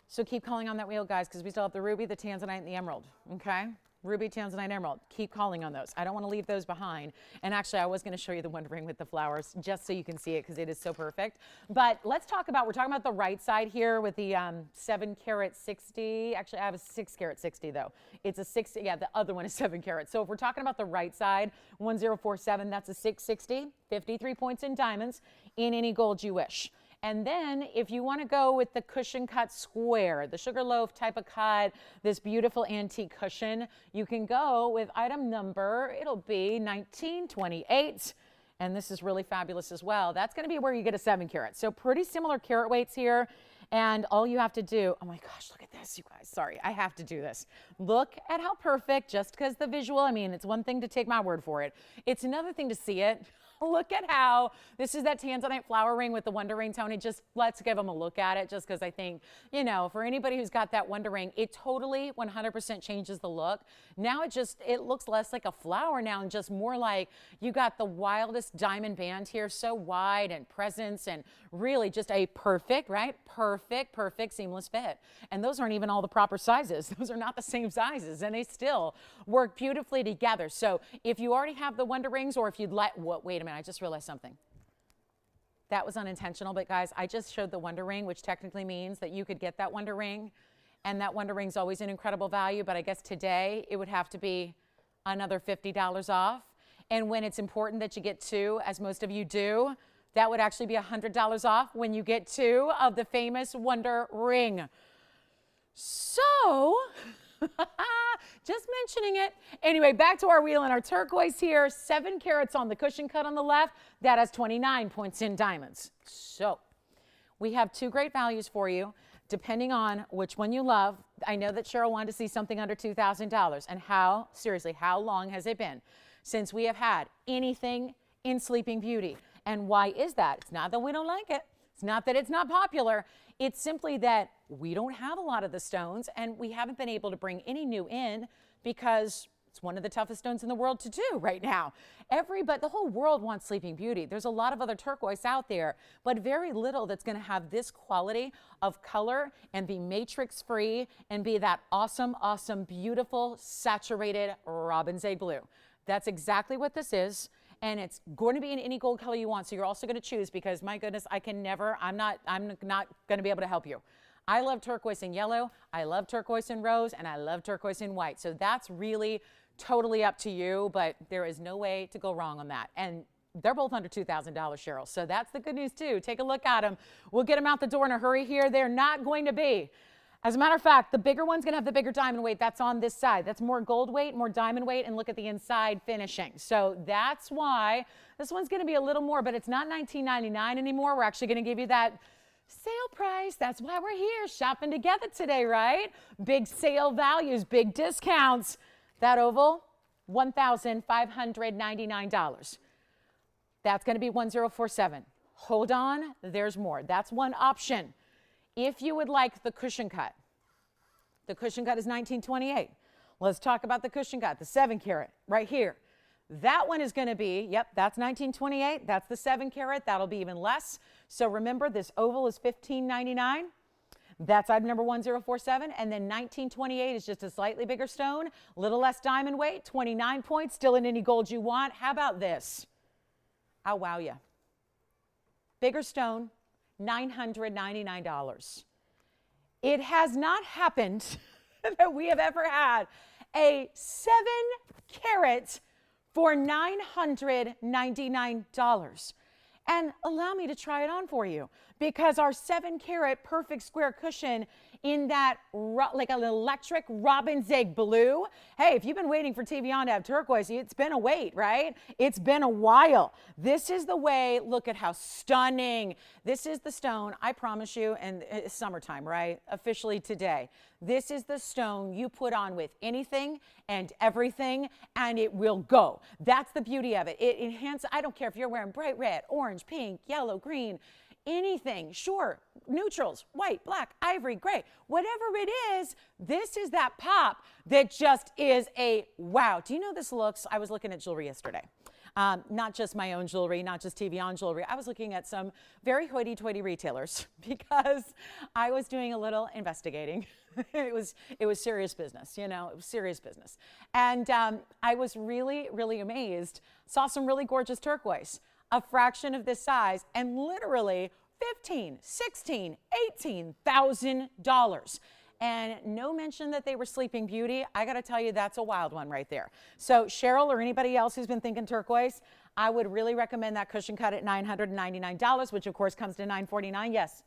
So keep calling on that wheel, guys, because we still have the ruby, the tanzanite, and the emerald, okay? Ruby, tanzanite, emerald. Keep calling on those. I don't want to leave those behind. And actually, I was going to show you the Wonder Ring with the flowers just so you can see it because it is so perfect. But let's talk about, we're talking about the right side here with the 7 carat 60. Actually, I have a 6 carat 60 though. It's a 60, yeah, the other one is 7 carat. So if we're talking about the right side, 1047, that's a 660, 53 points in diamonds in any gold you wish. And then if you want to go with the cushion cut square, the sugarloaf type of cut, this beautiful antique cushion, you can go with item number, it'll be 1928. And this is really fabulous as well. That's going to be where you get a 7 carat. So pretty similar carat weights here. And all you have to do, oh my gosh, look at this, you guys. Sorry, I have to do this. Look at how perfect, just because the visual, I mean, it's one thing to take my word for it. It's another thing to see it. Look at how, this is that tanzanite flower ring with the Wonder Ring, Tony. Just let's give them a look at it, just because I think, you know, for anybody who's got that Wonder Ring, it totally 100% changes the look. Now it looks less like a flower now and just more like you got the wildest diamond band here, so wide and presence and really just a perfect, right? Perfect seamless fit. And those aren't even all the proper sizes. Those are not the same sizes and they still work beautifully together. So if you already have the Wonder Rings, or if you'd like, wait a minute. I just realized something. That was unintentional, but guys, I just showed the Wonder Ring, which technically means that you could get that Wonder Ring, and that Wonder Ring's always an incredible value, but I guess today it would have to be another $50 off. And when it's important that you get two, as most of you do, that would actually be $100 off when you get two of the famous Wonder Ring. So, just mentioning it. Anyway, back to our wheel and our turquoise here. 7 carats on the cushion cut on the left. That has 29 points in diamonds. So we have two great values for you, depending on which one you love. I know that Cheryl wanted to see something under $2,000. And how, seriously, how long has it been since we have had anything in Sleeping Beauty? And why is that? It's not that we don't like it. It's not that it's not popular. It's simply that we don't have a lot of the stones, and we haven't been able to bring any new in because it's one of the toughest stones in the world to do right now. The whole world wants Sleeping Beauty. There's a lot of other turquoise out there, but very little that's going to have this quality of color and be matrix free and be that awesome, beautiful, saturated robin's egg blue. That's exactly what this is. And it's going to be in any gold color you want. So you're also going to choose, because my goodness, I'm not going to be able to help you. I love turquoise and yellow. I love turquoise and rose, and I love turquoise and white. So that's really totally up to you, but there is no way to go wrong on that. And they're both under $2,000, Cheryl. So that's the good news too. Take a look at them. We'll get them out the door in a hurry here. They're not going to be. As a matter of fact, the bigger one's going to have the bigger diamond weight. That's on this side. That's more gold weight, more diamond weight, and look at the inside finishing. So that's why this one's going to be a little more, but it's not $19.99 anymore. We're actually going to give you that sale price. That's why we're here shopping together today, right? Big sale values, big discounts. That oval, $1,599. That's going to be 1047. Hold on, there's more. That's one option. If you would like the cushion cut is 1928. Let's talk about the cushion cut, the 7 carat right here. That one is going to be, yep, that's 1928. That's the 7 carat. That'll be even less. So remember, this oval is $15.99. That's item number 1047. And then 1928 is just a slightly bigger stone, a little less diamond weight, 29 points, still in any gold you want. How about this? I'll wow you. Bigger stone, $999. It has not happened that we have ever had a 7-carat for $999. And allow me to try it on for you, because our 7-carat perfect square cushion in that like an electric robin's egg blue. Hey, if you've been waiting for TVON to have turquoise, it's been a wait, right? It's been a while. This is the way. Look at how stunning. This is the stone, I promise you, and it's summertime, right? Officially today. This is the stone you put on with anything and everything, and it will go. That's the beauty of it. It enhances, I don't care if you're wearing bright red, orange, pink, yellow, green, anything, sure, neutrals, white, black, ivory, gray, whatever it is, this is that pop that just is a wow. Do you know this looks, I was looking at jewelry yesterday. Not just my own jewelry, not just TVON jewelry. I was looking at some very hoity-toity retailers because I was doing a little investigating. It was serious business, you know, it was serious business. And I was really, really amazed. Saw some really gorgeous turquoise, a fraction of this size, and literally $15,000, $16,000, $18,000. And no mention that they were Sleeping Beauty. I got to tell you, that's a wild one right there. So Cheryl or anybody else who's been thinking turquoise, I would really recommend that cushion cut at $999, which of course comes to $949. Yes.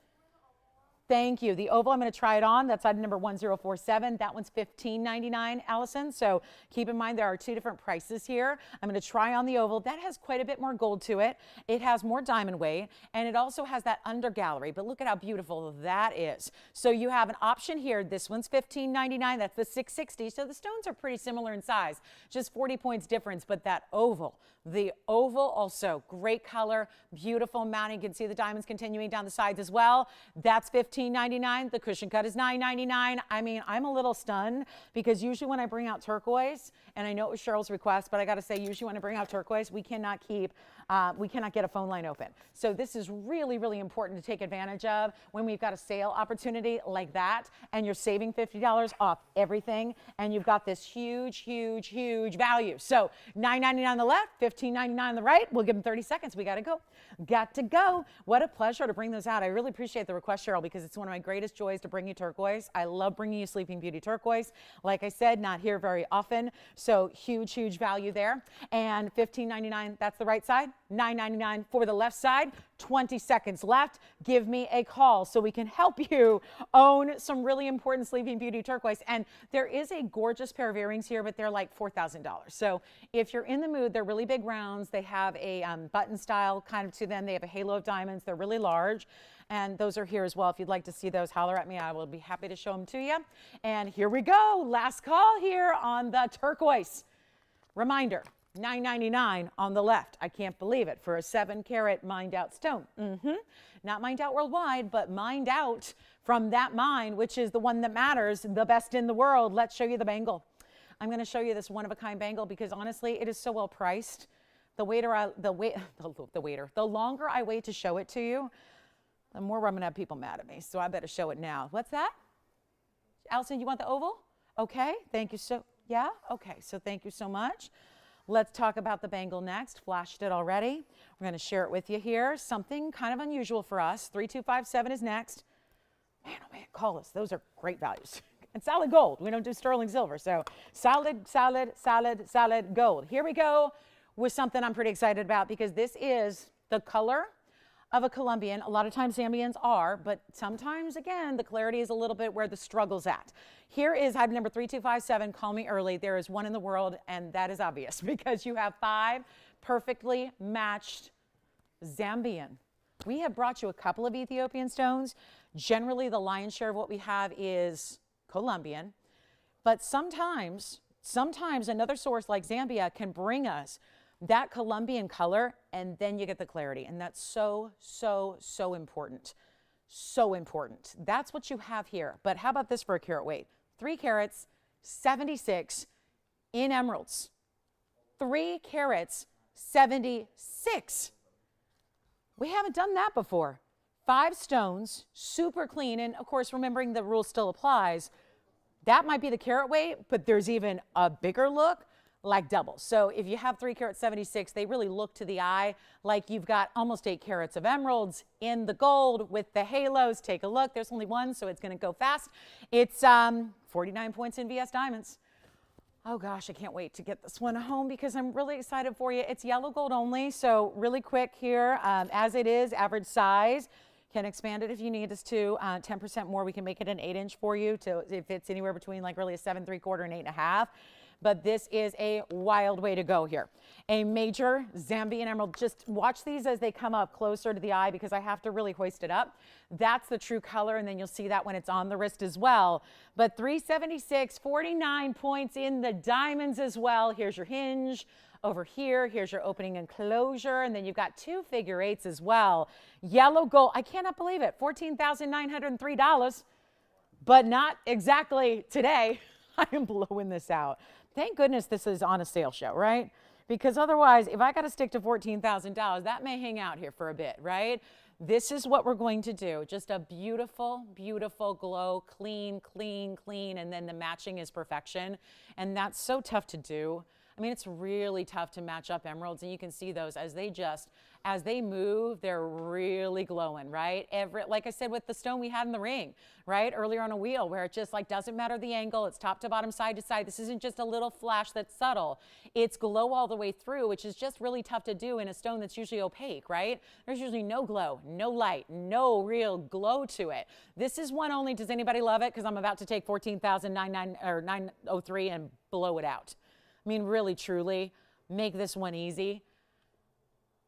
Thank you. The oval, I'm going to try it on. That's item number 1047. That one's $15.99, Allison. So keep in mind there are two different prices here. I'm going to try on the oval. That has quite a bit more gold to it. It has more diamond weight, and it also has that under gallery. But look at how beautiful that is. So you have an option here. This one's $15.99. That's the 660. So the stones are pretty similar in size, just 40 points difference. But that oval, the oval also, great color, beautiful mounting. You can see the diamonds continuing down the sides as well. That's $15.99. The cushion cut is $9.99. I mean, I'm a little stunned because usually when I bring out turquoise, and I know it was Cheryl's request, but I got to say, usually when I bring out turquoise, we cannot get a phone line open. So this is really, really important to take advantage of when we've got a sale opportunity like that, and you're saving $50 off everything, and you've got this huge, huge, huge value. So $9.99 on the left, $15.99 on the right. We'll give them 30 seconds. We got to go. Got to go. What a pleasure to bring those out. I really appreciate the request, Cheryl, because it's one of my greatest joys to bring you turquoise. I love bringing you Sleeping Beauty turquoise. Like I said, not here very often. So huge, huge value there. And $15.99, that's the right side. $9.99 for the left side. 20 seconds left. Give me a call so we can help you own some really important Sleeping Beauty turquoise. And there is a gorgeous pair of earrings here, but they're like $4,000. So if you're in the mood, they're really big rounds. They have a button style kind of to them. They have a halo of diamonds. They're really large. And those are here as well. If you'd like to see those, holler at me. I will be happy to show them to you. And here we go. Last call here on the turquoise. Reminder. $9.99 on the left. I can't believe it for a 7-carat mined out stone. Not mined out worldwide, but mined out from that mine, which is the one that matters, the best in the world. Let's show you the bangle. I'm going to show you this one-of-a-kind bangle because honestly, it is so well priced. The longer I wait to show it to you, the more I'm going to have people mad at me. So I better show it now. What's that? Allison, you want the oval? Okay. Thank you. Yeah? Okay. So thank you so much. Let's talk about the bangle next. Flashed it already. We're going to share it with you here. Something kind of unusual for us. 3257 is next. Man, oh man, call us. Those are great values. And solid gold. We don't do sterling silver. So solid, solid, solid, solid gold. Here we go with something I'm pretty excited about because this is the color of a Colombian. A lot of times Zambians are, but sometimes, again, the clarity is a little bit where the struggle's at. Here is item number 3257. Call me early. There is one in the world, and that is obvious because you have 5 perfectly matched Zambian. We have brought you a couple of Ethiopian stones. Generally, the lion's share of what we have is Colombian, but sometimes another source like Zambia can bring us that Colombian color, and then you get the clarity. And that's so, so, so important. So important. That's what you have here. But how about this for a carat weight? 3 carats, 76 in emeralds. 3 carats, 76. We haven't done that before. 5 stones, super clean. And of course, remembering the rule still applies. That might be the carat weight, but there's even a bigger look. Like double. So if you have 3 carat 76, they really look to the eye like you've got almost 8 carats of emeralds in the gold with the halos. Take a look. There's only one, so it's going to go fast. It's 49 points in VS Diamonds. Oh gosh, I can't wait to get this one home because I'm really excited for you. It's yellow gold only, so really quick here, as it is, average size. Can expand it if you need us to. 10% more, we can make it an 8-inch for you if it's anywhere between like really a 7 3/4 and 8.5. But this is a wild way to go here. A major Zambian emerald. Just watch these as they come up closer to the eye because I have to really hoist it up. That's the true color, and then you'll see that when it's on the wrist as well. But 376, 49 points in the diamonds as well. Here's your hinge. Over here, here's your opening and closure, and then you've got 2 figure 8s as well. Yellow gold, I cannot believe it, $14,903, but not exactly today. I am blowing this out. Thank goodness this is on a sale show, right? Because otherwise, if I got to stick to $14,000, that may hang out here for a bit, right? This is what we're going to do. Just a beautiful, beautiful glow, clean, clean, clean, and then the matching is perfection. And that's so tough to do. I mean, it's really tough to match up emeralds, and you can see those as they move, they're really glowing, right? Like I said with the stone we had in the ring, right? Earlier on a wheel where it just like doesn't matter the angle, it's top to bottom, side to side. This isn't just a little flash that's subtle. It's glow all the way through, which is just really tough to do in a stone that's usually opaque, right? There's usually no glow, no light, no real glow to it. This is one only. Does anybody love it? Because I'm about to take $14,903 and blow it out. I mean, really, truly, make this one easy.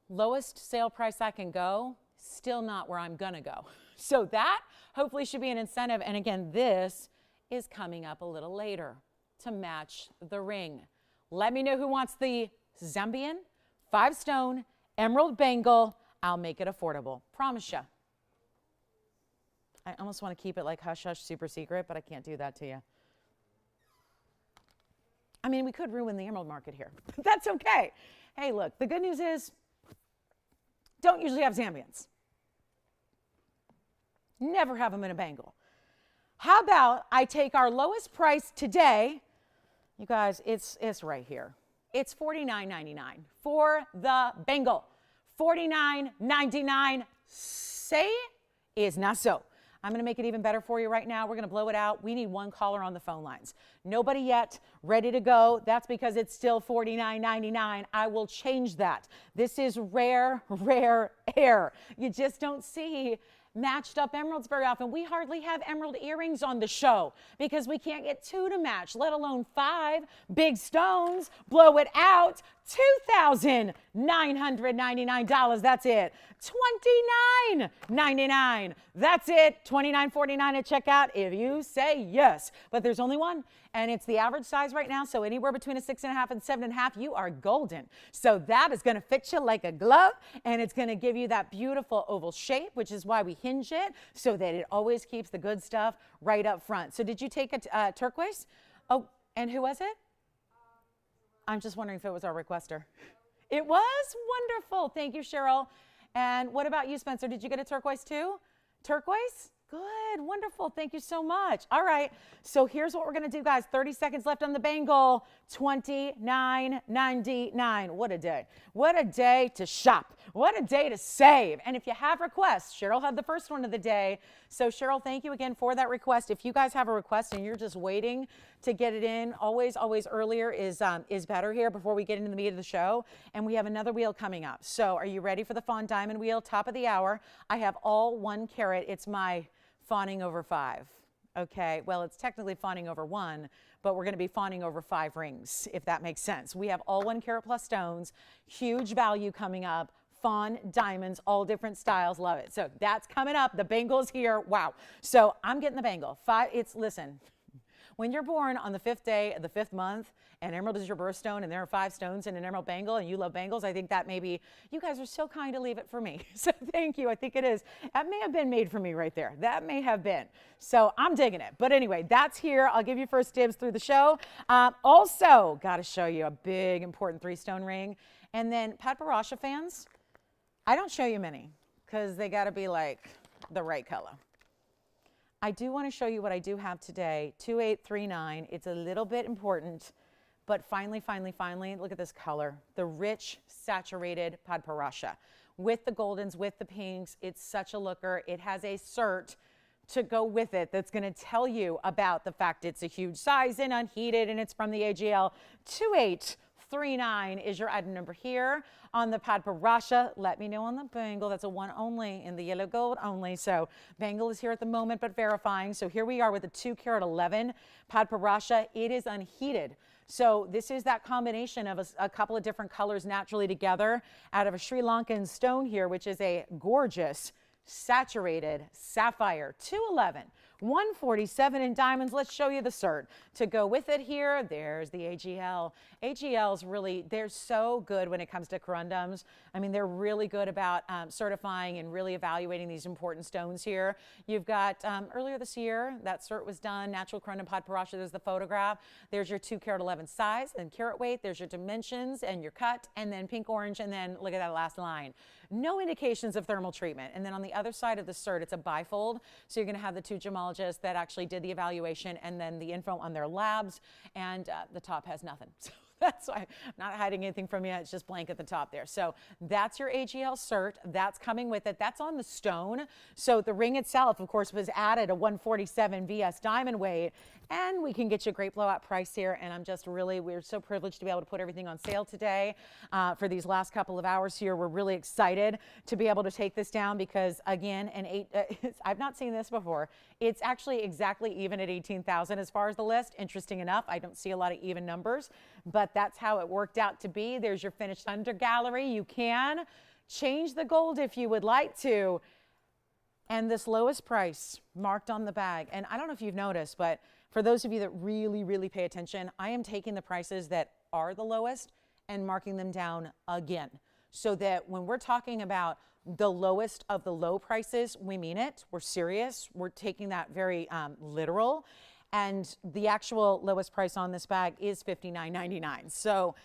Lowest sale price I can go, still not where I'm gonna go. So that hopefully should be an incentive. And again, this is coming up a little later to match the ring. Let me know who wants the Zambian 5-stone emerald bangle. I'll make it affordable. Promise you. I almost want to keep it like hush hush super secret, but I can't do that to you. I mean, we could ruin the emerald market here. That's okay. Hey, look, the good news is don't usually have Zambians. Never have them in a bangle. How about I take our lowest price today? You guys, it's right here. It's $49.99 for the bangle. $49.99. Say is not so. I'm going to make it even better for you right now. We're going to blow it out. We need one caller on the phone lines. Nobody yet ready to go. That's because it's still $49.99. I will change that. This is rare, rare air. You just don't see matched up emeralds very often. We hardly have emerald earrings on the show because we can't get 2 to match, let alone 5 big stones. Blow it out. $2,999. That's it. $29.99. That's it. $29.49 at checkout if you say yes. But there's only one, and it's the average size right now. So anywhere between a 6.5 and 7.5, you are golden. So that is going to fit you like a glove, and it's going to give you that beautiful oval shape, which is why we hinge it so that it always keeps the good stuff right up front. So did you take a turquoise? Oh, and who was it? I'm just wondering if it was our requester. It was wonderful. Thank you, Cheryl. And what about you, Spencer? Did you get a turquoise too? Turquoise? Good, wonderful. Thank you so much. All right, so here's what we're gonna do, guys. 30 seconds left on the bangle. $29.99. What a day. What a day to shop. What a day to save. And if you have requests, Cheryl had the first one of the day. So Cheryl, thank you again for that request. If you guys have a request and you're just waiting to get it in, always earlier is better here before we get into the meat of the show. And we have another wheel coming up. So are you ready for the fawn diamond wheel? Top of the hour. I have all 1 carat. It's my fawning over 5. Okay, well, it's technically fawning over 1, but we're going to be fawning over 5 rings, if that makes sense. We have all 1 carat plus stones, huge value coming up, fawn diamonds, all different styles, love it. So that's coming up. The bangle is here. Wow. So I'm getting the bangle. Listen, when you're born on the 5th day of the 5th month, and emerald is your birthstone, and there are 5 stones in an emerald bangle, and you love bangles, I think that maybe you guys are so kind to leave it for me. So thank you. I think it is. That may have been made for me right there. That may have been. So I'm digging it. But anyway, that's here. I'll give you first dibs through the show. Also, got to show you a big, important 3-stone ring. And then padparasha fans, I don't show you many because they got to be like the right color. I do want to show you what I do have today, 2839. It's a little bit important, but finally, look at this color. The rich, saturated padparasha with the goldens, with the pinks. It's such a looker. It has a cert to go with it that's going to tell you about the fact it's a huge size and unheated, and it's from the AGL. 2839 is your item number here on the padparasha. Let me know on the bangle. That's a one only in the yellow gold only. So bangle is here at the moment, but verifying. So here we are with a 2 carat 11 padparasha. It is unheated. So this is that combination of a couple of different colors naturally together out of a Sri Lankan stone here, which is a gorgeous saturated sapphire. 211, 147 in diamonds. Let's show you the cert to go with it here. There's the AGL. AGL's really, they're so good when it comes to corundums. I mean, they're really good about certifying and really evaluating these important stones here. You've got earlier this year, that cert was done, natural corundum padparasha. There's the photograph. There's your 2 carat 11 size and carat weight. There's your dimensions and your cut, and then pink orange, and then look at that last line. No indications of thermal treatment. And then on the other side of the cert, it's a bifold. So you're going to have the 2 gemologists that actually did the evaluation and then the info on their labs, and the top has nothing. So that's why I'm not hiding anything from you. It's just blank at the top there. So that's your AGL cert. That's coming with it. That's on the stone. So the ring itself, of course, was added a 147 VS diamond weight, and we can get you a great blowout price here. And I'm just really, we're so privileged to be able to put everything on sale today for these last couple of hours here. We're really excited to be able to take this down because, again, I've not seen this before. It's actually exactly even at 18,000 as far as the list. Interesting enough, I don't see a lot of even numbers, but that's how it worked out to be. There's your finished under gallery. You can change the gold if you would like to. And this lowest price marked on the bag. And I don't know if you've noticed, but for those of you that really, really pay attention, I am taking the prices that are the lowest and marking them down again. So that when we're talking about the lowest of the low prices, we mean it. We're serious. We're taking that very literal. And the actual lowest price on this bag is $59.99. So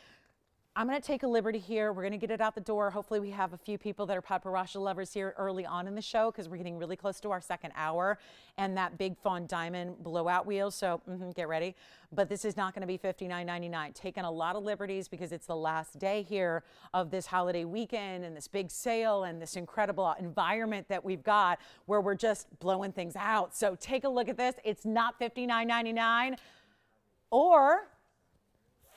I'm going to take a liberty here. We're going to get it out the door. Hopefully we have a few people that are padparasha lovers here early on in the show because we're getting really close to our second hour and that big fawn diamond blowout wheel. So get ready. But this is not going to be $59.99. Taking a lot of liberties because it's the last day here of this holiday weekend and this big sale and this incredible environment that we've got where we're just blowing things out. So take a look at this. It's not $59.99 or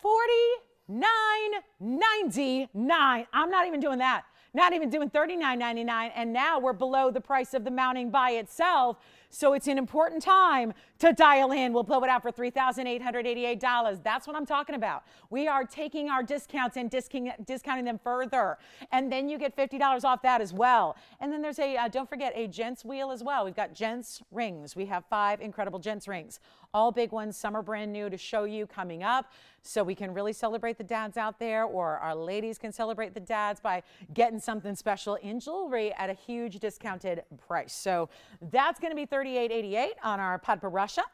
$49.99. I'm not even doing that. Not even doing $39.99. And now we're below the price of the mounting by itself. So it's an important time to dial in. We'll blow it out for $3,888. That's what I'm talking about. We are taking our discounts and discounting them further. And then you get $50 off that as well. And then there's a, don't forget, a Gent's wheel as well. We've got Gent's rings. We have 5 incredible Gent's rings. All big ones. Some are brand new to show you coming up. So we can really celebrate the dads out there, or our ladies can celebrate the dads by getting something special in jewelry at a huge discounted price. So that's going to be $38.88 on our padparasha,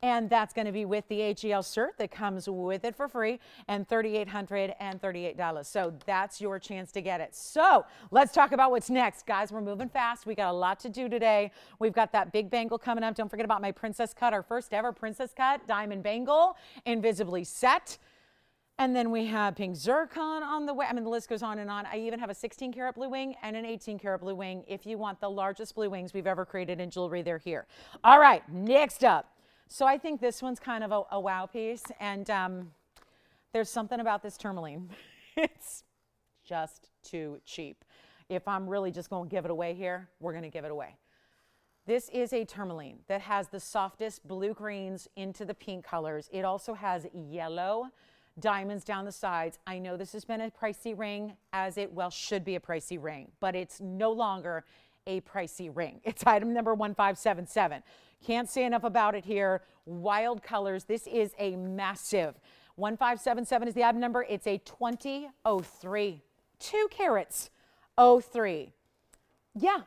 and that's going to be with the AGL cert that comes with it for free, and $3,838. So that's your chance to get it. So let's talk about what's next, guys. We're moving fast. We got a lot to do today. We've got that big bangle coming up. Don't forget about my princess cut, our first ever princess cut diamond bangle, invisibly set. And then we have pink zircon on the way. I mean, the list goes on and on. I even have a 16 karat blue wing and an 18 karat blue wing. If you want the largest blue wings we've ever created in jewelry, they're here. All right, next up. So I think this one's kind of a wow piece. And there's something about this tourmaline. It's just too cheap. If I'm really just going to give it away here, we're going to give it away. This is a tourmaline that has the softest blue greens into the pink colors. It also has yellow diamonds down the sides. I know this has been a pricey ring, as it well should be a pricey ring, but it's no longer a pricey ring. It's item number 1577. Can't say enough about it here. Wild colors. This is a massive 1577 is the item number. It's a 2003, 2 carats 03. Yeah,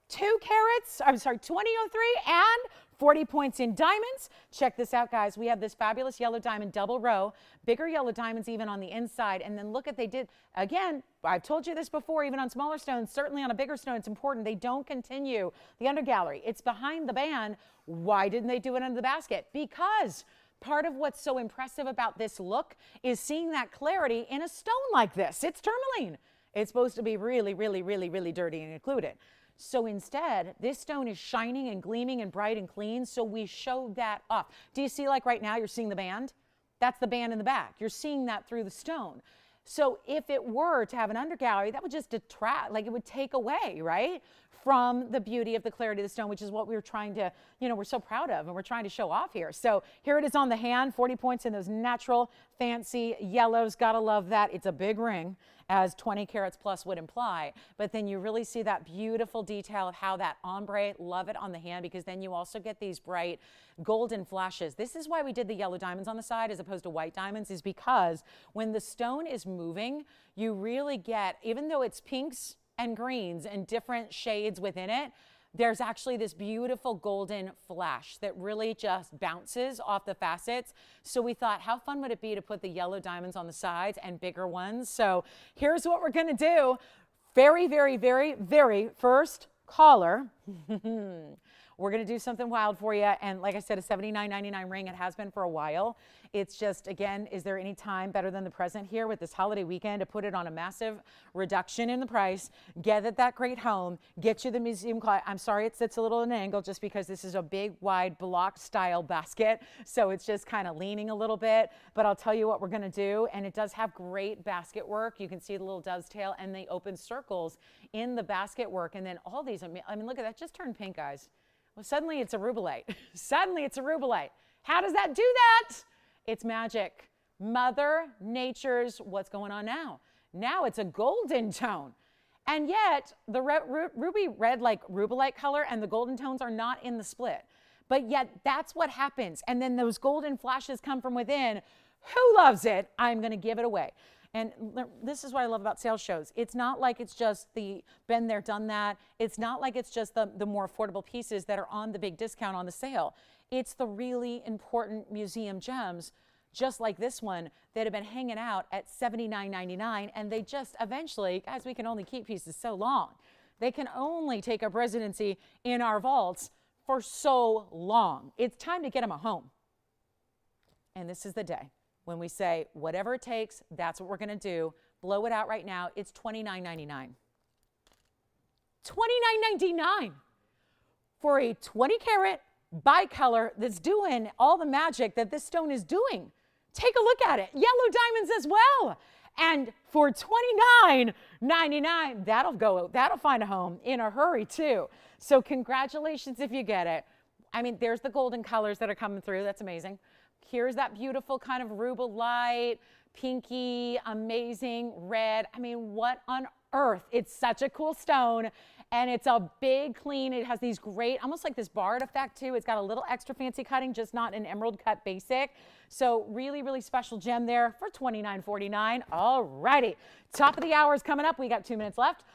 2 carats. I'm sorry, 2003 and 40 points in diamonds. Check this out, guys. We have this fabulous yellow diamond double row, bigger yellow diamonds even on the inside. And then look at, they did, again, I've told you this before, even on smaller stones, certainly on a bigger stone, it's important. They don't continue the under gallery. It's behind the band. Why didn't they do it under the basket? Because part of what's so impressive about this look is seeing that clarity in a stone like this. It's tourmaline. It's supposed to be really, really, really, really dirty and occluded. So instead, this stone is shining and gleaming and bright and clean, so we show that off. Do you see, like right now, you're seeing the band? That's the band in the back. You're seeing that through the stone. So if it were to have an undergallery, that would just detract, like it would take away, right, from the beauty of the clarity of the stone, which is what we were trying to, we're so proud of and we're trying to show off here. So here it is on the hand, 40 points in those natural, fancy yellows. Gotta love that. It's a big ring, as 20 carats plus would imply. But then you really see that beautiful detail of how that ombre, love it on the hand, because then you also get these bright golden flashes. This is why we did the yellow diamonds on the side as opposed to white diamonds, is because when the stone is moving, you really get, even though it's pinks and greens and different shades within it, there's actually this beautiful golden flash that really just bounces off the facets. So we thought, how fun would it be to put the yellow diamonds on the sides and bigger ones? So here's what we're gonna do. Very, very, very, very first caller. We're gonna do something wild for you. And like I said, a $79.99 ring. It has been for a while. It's just, again, is there any time better than the present here with this holiday weekend to put it on a massive reduction in the price, get it that great home, get you the museum. I'm sorry it sits a little at an angle just because this is a big, wide block style basket. So it's just kind of leaning a little bit, but I'll tell you what we're gonna do. And it does have great basket work. You can see the little dovetail and the open circles in the basket work. And then all these, I mean, look at that, just turned pink, guys. Well, suddenly it's a rubellite. Suddenly it's a rubellite. How does that do that? It's magic. Mother Nature's, what's going on now? Now it's a golden tone. And yet the ruby red, like rubellite color, and the golden tones are not in the split. But yet that's what happens. And then those golden flashes come from within. Who loves it? I'm going to give it away. And this is what I love about sales shows. It's not like it's just the been there, done that. It's not like it's just the more affordable pieces that are on the big discount on the sale. It's the really important museum gems, just like this one, that have been hanging out at $79.99. And they just eventually, guys, we can only keep pieces so long. They can only take up residency in our vaults for so long. It's time to get them a home. And this is the day when we say, whatever it takes, that's what we're going to do. Blow it out right now. It's $29.99. $29.99 for a 20 carat bicolor that's doing all the magic that this stone is doing. Take a look at it. Yellow diamonds as well. And for $29.99, that'll find a home in a hurry too. So congratulations if you get it. I mean, there's the golden colors that are coming through. That's amazing. Here's that beautiful kind of rubellite, pinky, amazing red. I mean, what on earth? It's such a cool stone. And it's a big, clean, it has these great, almost like this barred effect too. It's got a little extra fancy cutting, just not an emerald cut basic. So really, really special gem there for $29.49. All righty, top of the hour is coming up. We got 2 minutes left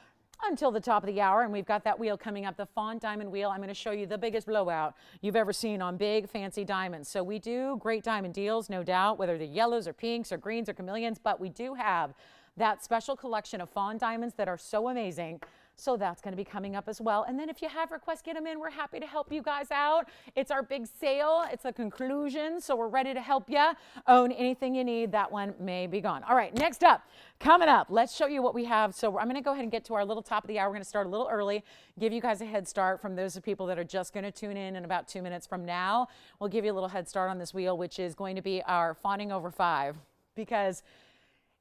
until the top of the hour, and we've got that wheel coming up, the fawn diamond wheel. I'm going to show you the biggest blowout you've ever seen on big, fancy diamonds. So we do great diamond deals, no doubt, whether they're yellows or pinks or greens or chameleons, but we do have that special collection of fawn diamonds that are so amazing. So that's going to be coming up as well. And then if you have requests, get them in. We're happy to help you guys out. It's our big sale. It's the conclusion. So we're ready to help you own anything you need. That one may be gone. All right, next up, coming up, let's show you what we have. So I'm going to go ahead and get to our little top of the hour. We're going to start a little early, give you guys a head start from those people that are just going to tune in about 2 minutes from now. We'll give you a little head start on this wheel, which is going to be our fawning over 5, because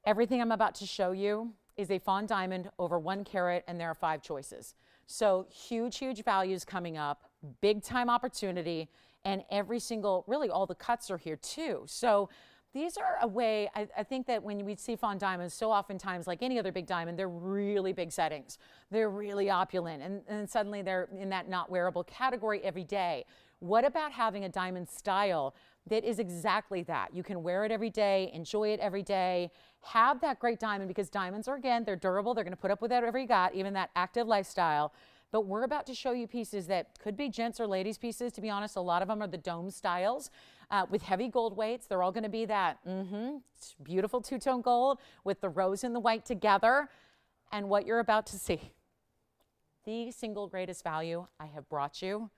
everything I'm about to show you is a fawn diamond over 1 carat, and there are 5 choices. So huge, huge values coming up, big time opportunity, and every single, really all the cuts are here too. So these are a way, I think that when we see fawn diamonds, so oftentimes, like any other big diamond, they're really big settings. They're really opulent, and suddenly they're in that not wearable category every day. What about having a diamond style that is exactly that? You can wear it every day, enjoy it every day, have that great diamond, because diamonds are, again, they're durable. They're going to put up with whatever you got, even that active lifestyle. But we're about to show you pieces that could be gents or ladies pieces. To be honest, a lot of them are the dome styles with heavy gold weights. They're all going to be that beautiful two-tone gold with the rose and the white together. And what you're about to see, the single greatest value I have brought you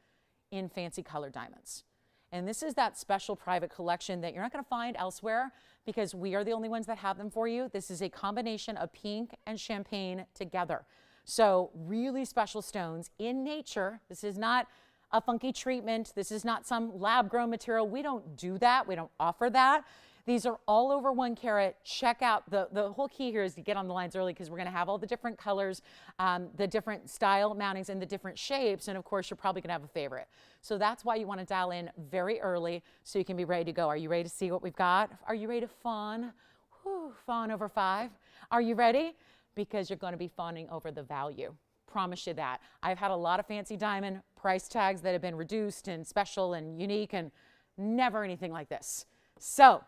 in fancy color diamonds. And this is that special private collection that you're not going to find elsewhere, because we are the only ones that have them for you. This is a combination of pink and champagne together. So really special stones in nature. This is not a funky treatment. This is not some lab grown material. We don't do that. We don't offer that. These are all over 1 carat. Check out the whole key here is to get on the lines early because we're going to have all the different colors, the different style mountings and the different shapes. And of course, you're probably going to have a favorite. So that's why you want to dial in very early so you can be ready to go. Are you ready to see what we've got? Are you ready to fawn? Whew, fawn over 5. Are you ready? Because you're going to be fawning over the value. Promise you that. I've had a lot of fancy diamond price tags that have been reduced and special and unique and never anything like this. So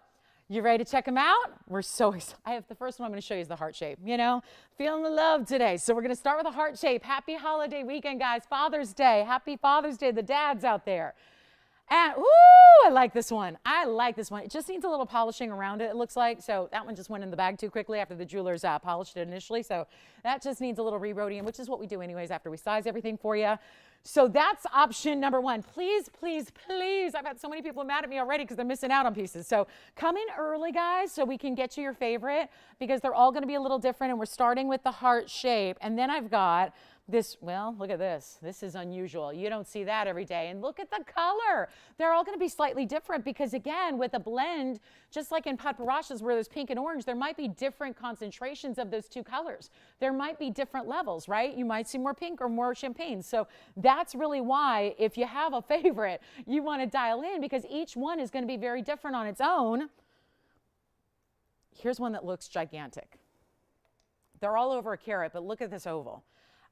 you ready to check them out? We're so excited. The first one I'm going to show you is the heart shape. You know, feeling the love today. So we're going to start with a heart shape. Happy holiday weekend, guys. Father's Day. Happy Father's Day, the dads out there. And, ooh, I like this one. I like this one. It just needs a little polishing around it, it looks like. So that one just went in the bag too quickly after the jewelers polished it initially. So that just needs a little re-rhodium, which is what we do anyways after we size everything for you. So that's option number 1. Please, please, please. I've had so many people mad at me already because they're missing out on pieces. So come in early, guys, so we can get you your favorite because they're all going to be a little different. And we're starting with the heart shape. And then I've got this, well, look at this. This is unusual. You don't see that every day. And look at the color. They're all going to be slightly different because, again, with a blend, just like in padparashas where there's pink and orange, there might be different concentrations of those 2 colors. There might be different levels, right? You might see more pink or more champagne. So that's really why, if you have a favorite, you want to dial in because each one is going to be very different on its own. Here's one that looks gigantic. They're all over 1 carat, but look at this oval.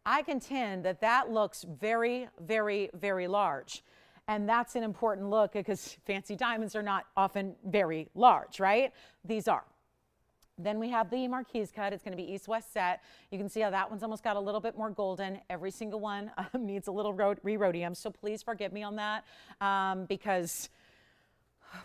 I contend that that looks very, very, very large. And that's an important look because fancy diamonds are not often very large, right? These are. Then we have the marquise cut. It's going to be east-west set. You can see how that one's almost got a little bit more golden. Every single one needs a little re-rhodium. So please forgive me on that because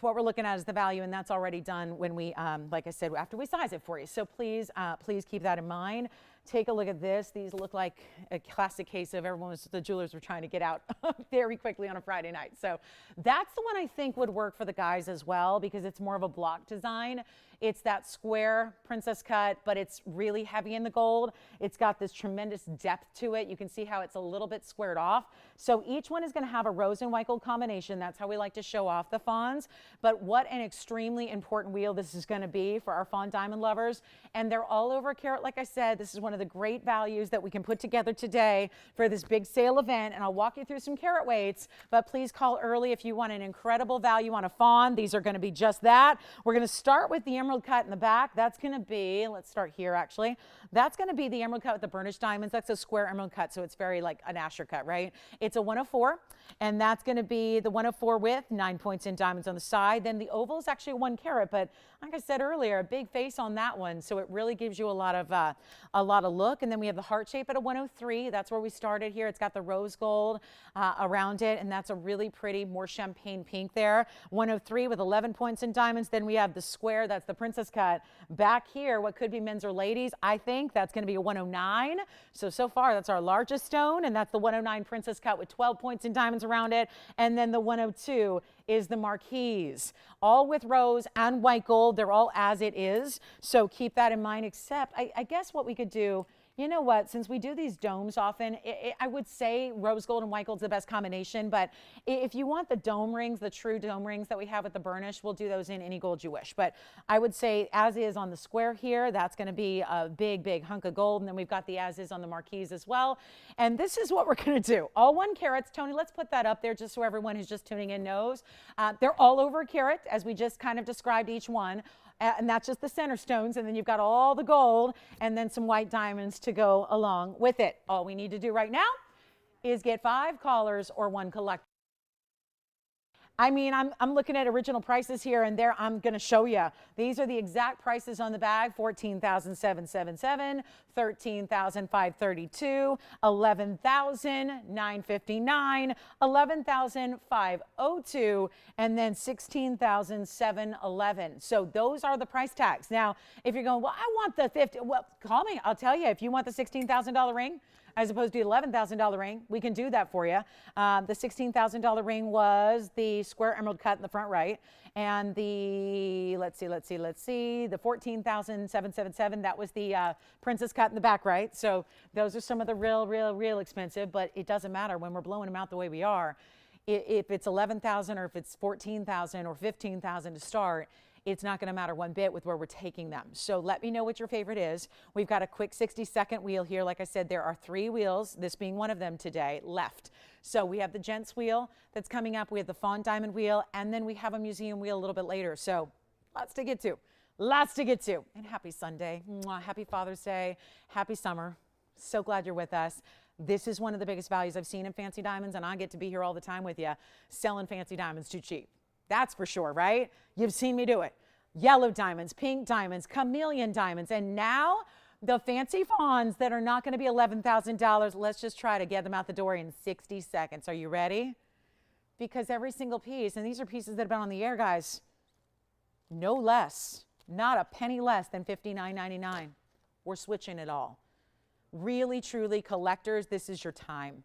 what we're looking at is the value, and that's already done when we, like I said, after we size it for you. So please, please keep that in mind. Take a look at this. These look like a classic case of the jewelers were trying to get out very quickly on a Friday night. So that's the one I think would work for the guys as well because it's more of a block design. It's that square princess cut, but it's really heavy in the gold. It's got this tremendous depth to it. You can see how it's a little bit squared off. So each one is going to have a rose and white gold combination. That's how we like to show off the fawns. But what an extremely important wheel this is going to be for our fawn diamond lovers. And they're all over 1 carat, like I said. This is one of the great values that we can put together today for this big sale event. And I'll walk you through some carat weights, but please call early if you want an incredible value on a fawn. These are going to be just that. We're going to start with the emerald cut in the back. That's going to be, let's start here actually. That's going to be the emerald cut with the burnished diamonds. That's a square emerald cut, so it's very like an Asher cut, right? It's a 104, and that's going to be the 104 with 9 points in diamonds on the side. Then the oval is actually 1 carat, but like I said earlier, a big face on that one, so it really gives you a lot of look. And then we have the heart shape at a 103. That's where we started here. It's got the rose gold around it, and that's a really pretty, more champagne pink there. 103 with 11 points in diamonds. Then we have the square. That's the princess cut. Back here, what could be men's or ladies, I think that's going to be a 109. So far, that's our largest stone, and that's the 109 princess cut with 12 points in diamonds around it. And then the 102 is the marquise, all with rose and white gold. They're all as it is. So keep that in mind, except I guess what we could do, you know what, since we do these domes often, I would say rose gold and white gold is the best combination, but if you want the dome rings, the true dome rings that we have with the burnish, we'll do those in any gold you wish. But I would say as is on the square here, that's going to be a big, big hunk of gold, and then we've got the as is on the marquise as well. And this is what we're going to do. All 1 carats. Tony, let's put that up there just so everyone who's just tuning in knows. They're all over 1 carat, as we just kind of described each one. And that's just the center stones, and then you've got all the gold and then some white diamonds to go along with it. All we need to do right now is get 5 callers or 1 collector. I mean, I'm looking at original prices here, and there I'm going to show you. These are the exact prices on the bag: $14,777, $13,532, $11,959, $11,502, and then $16,711. So those are the price tags. Now, if you're going, well, I want the 50, well, call me. I'll tell you. If you want the $16,000 ring, as opposed to the $11,000 ring. We can do that for you. The $16,000 ring was the square emerald cut in the front right. And the, let's see, the $14,777, that was the princess cut in the back right. So those are some of the real expensive, but it doesn't matter when we're blowing them out the way we are. If it's 11,000 or if it's 14,000 or 15,000 to start, it's not going to matter one bit with where we're taking them. So let me know what your favorite is. We've got a quick 60-second wheel here. Like I said, there are 3 wheels, this being one of them today, left. So we have the Gents wheel that's coming up. We have the Fawn Diamond wheel, and then we have a museum wheel a little bit later. So lots to get to. Lots to get to. And happy Sunday. Mwah. Happy Father's Day. Happy summer. So glad you're with us. This is one of the biggest values I've seen in fancy diamonds, and I get to be here all the time with you, selling fancy diamonds too cheap. That's for sure, right? You've seen me do it. Yellow diamonds, pink diamonds, chameleon diamonds, and now the fancy fawns that are not going to be $11,000. Let's just try to get them out the door in 60 seconds. Are you ready? Because every single piece, and these are pieces that have been on the air, guys, no less, not a penny less than $59.99. We're switching it all. Really, truly, collectors, this is your time.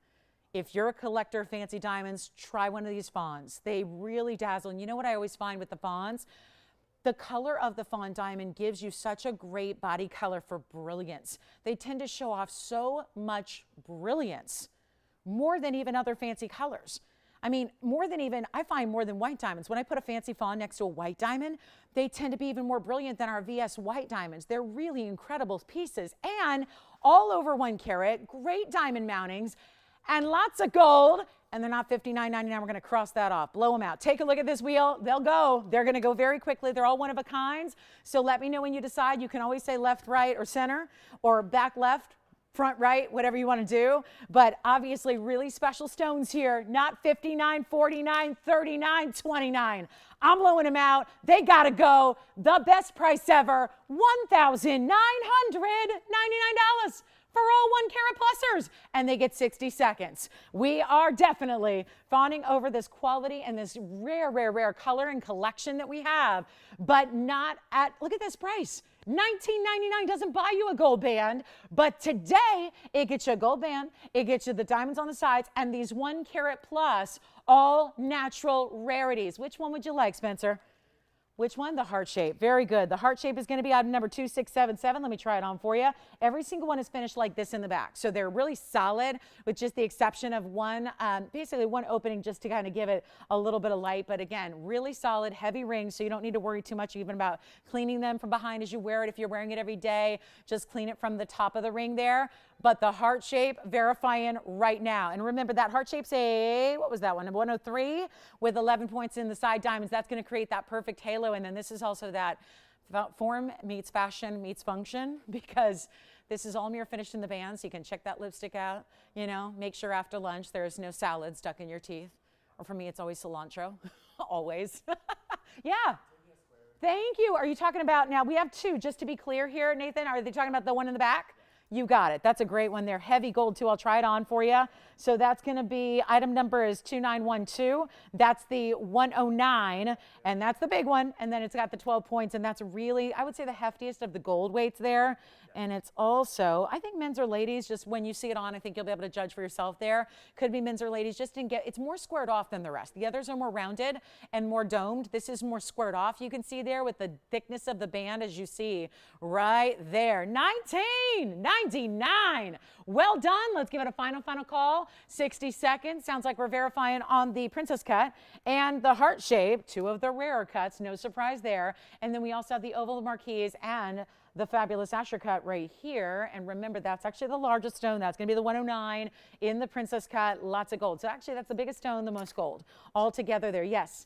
If you're a collector of fancy diamonds, try one of these fawns. They really dazzle. And you know what I always find with the fawns? The color of the fawn diamond gives you such a great body color for brilliance. They tend to show off so much brilliance, more than even other fancy colors. I mean, I find more than white diamonds. When I put a fancy fawn next to a white diamond, they tend to be even more brilliant than our VS white diamonds. They're really incredible pieces, and all over 1 carat, great diamond mountings, and lots of gold, and they're not $59.99. We're going to cross that off. Blow them out. Take a look at this wheel. They'll go. They're going to go very quickly. They're all one of a kinds. So let me know when you decide. You can always say left, right, or center, or back left, front right, whatever you want to do. But obviously, really special stones here. Not $59, $49, $39, $29. I'm blowing them out. They got to go. The best price ever, $1,999 for all 1 carat plusers, and they get 60 seconds. We are definitely fawning over this quality and this rare color and collection that we have, but not at, look at this price. $19.99 doesn't buy you a gold band, but today it gets you a gold band, it gets you the diamonds on the sides, and these 1 carat plus, all natural rarities. Which one would you like, Spencer? Which one? The heart shape. Very good. The heart shape is going to be item number 2677. Let me try it on for you. Every single one is finished like this in the back. So they're really solid with just the exception of one, basically one opening just to kind of give it a little bit of light. But again, really solid, heavy rings. So you don't need to worry too much even about cleaning them from behind as you wear it. If you're wearing it every day, just clean it from the top of the ring there. But the heart shape, verifying right now. And remember that heart shape's what was that one? A 103 with 11 points in the side diamonds. That's going to create that perfect halo. And then this is also that form meets fashion meets function, because this is all mirror finished in the band. So you can check that lipstick out, you know, make sure after lunch there's no salad stuck in your teeth. Or for me, it's always cilantro, always. Yeah. Thank you. Are you talking about, now we have 2, just to be clear here, Nathan, are they talking about the one in the back? You got it. That's a great one. They're heavy gold too. I'll try it on for you. So that's going to be, item number is 2912. That's the 109, and that's the big one. And then it's got the 12 points, and that's really, I would say, the heftiest of the gold weights there. And it's also, I think men's or ladies, just when you see it on, I think you'll be able to judge for yourself there. Could be men's or ladies, just didn't get, it's more squared off than the rest. The others are more rounded and more domed. This is more squared off. You can see there with the thickness of the band, as you see right there. $19.99. Well done. Let's give it a final call. 60 seconds. Sounds like we're verifying on the princess cut and the heart shape, 2 of the rarer cuts. No surprise there. And then we also have the oval marquise and the fabulous Asher cut right here. And remember, that's actually the largest stone. That's going to be the 109 in the princess cut. Lots of gold. So actually, that's the biggest stone, the most gold all together there. Yes.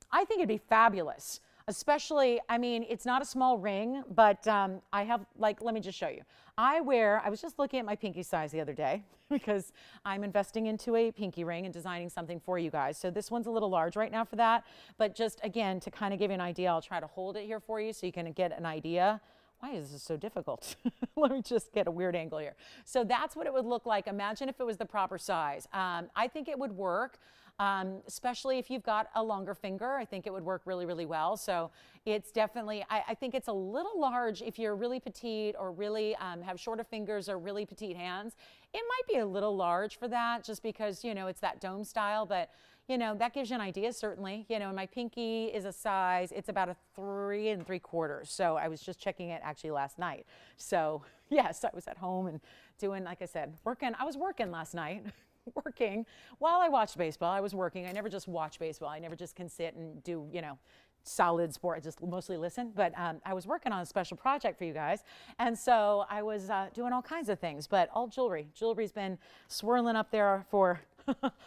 I think it'd be fabulous. Especially, I mean, it's not a small ring, but I have, like, let me just show you. I was just looking at my pinky size the other day because I'm investing into a pinky ring and designing something for you guys. So this one's a little large right now for that. But just, again, to kind of give you an idea, I'll try to hold it here for you so you can get an idea. Why is this so difficult? Let me just get a weird angle here. So that's what it would look like. Imagine if it was the proper size. I think it would work. especially if you've got a longer finger. I think it would work really, really well. So it's definitely, I think it's a little large if you're really petite or really have shorter fingers or really petite hands. It might be a little large for that just because, you know, it's that dome style, but you know, that gives you an idea, certainly. You know, my pinky is a size, it's about a 3 3/4. So I was just checking it actually last night. So yes, I was at home and doing, like I said, working. I was working last night, working while I watched baseball. I was working. I never just watch baseball. I never just can sit and do, you know, solid sport. I just mostly listen. But I was working on a special project for you guys. And so I was doing all kinds of things, but all jewelry. Jewelry's been swirling up there for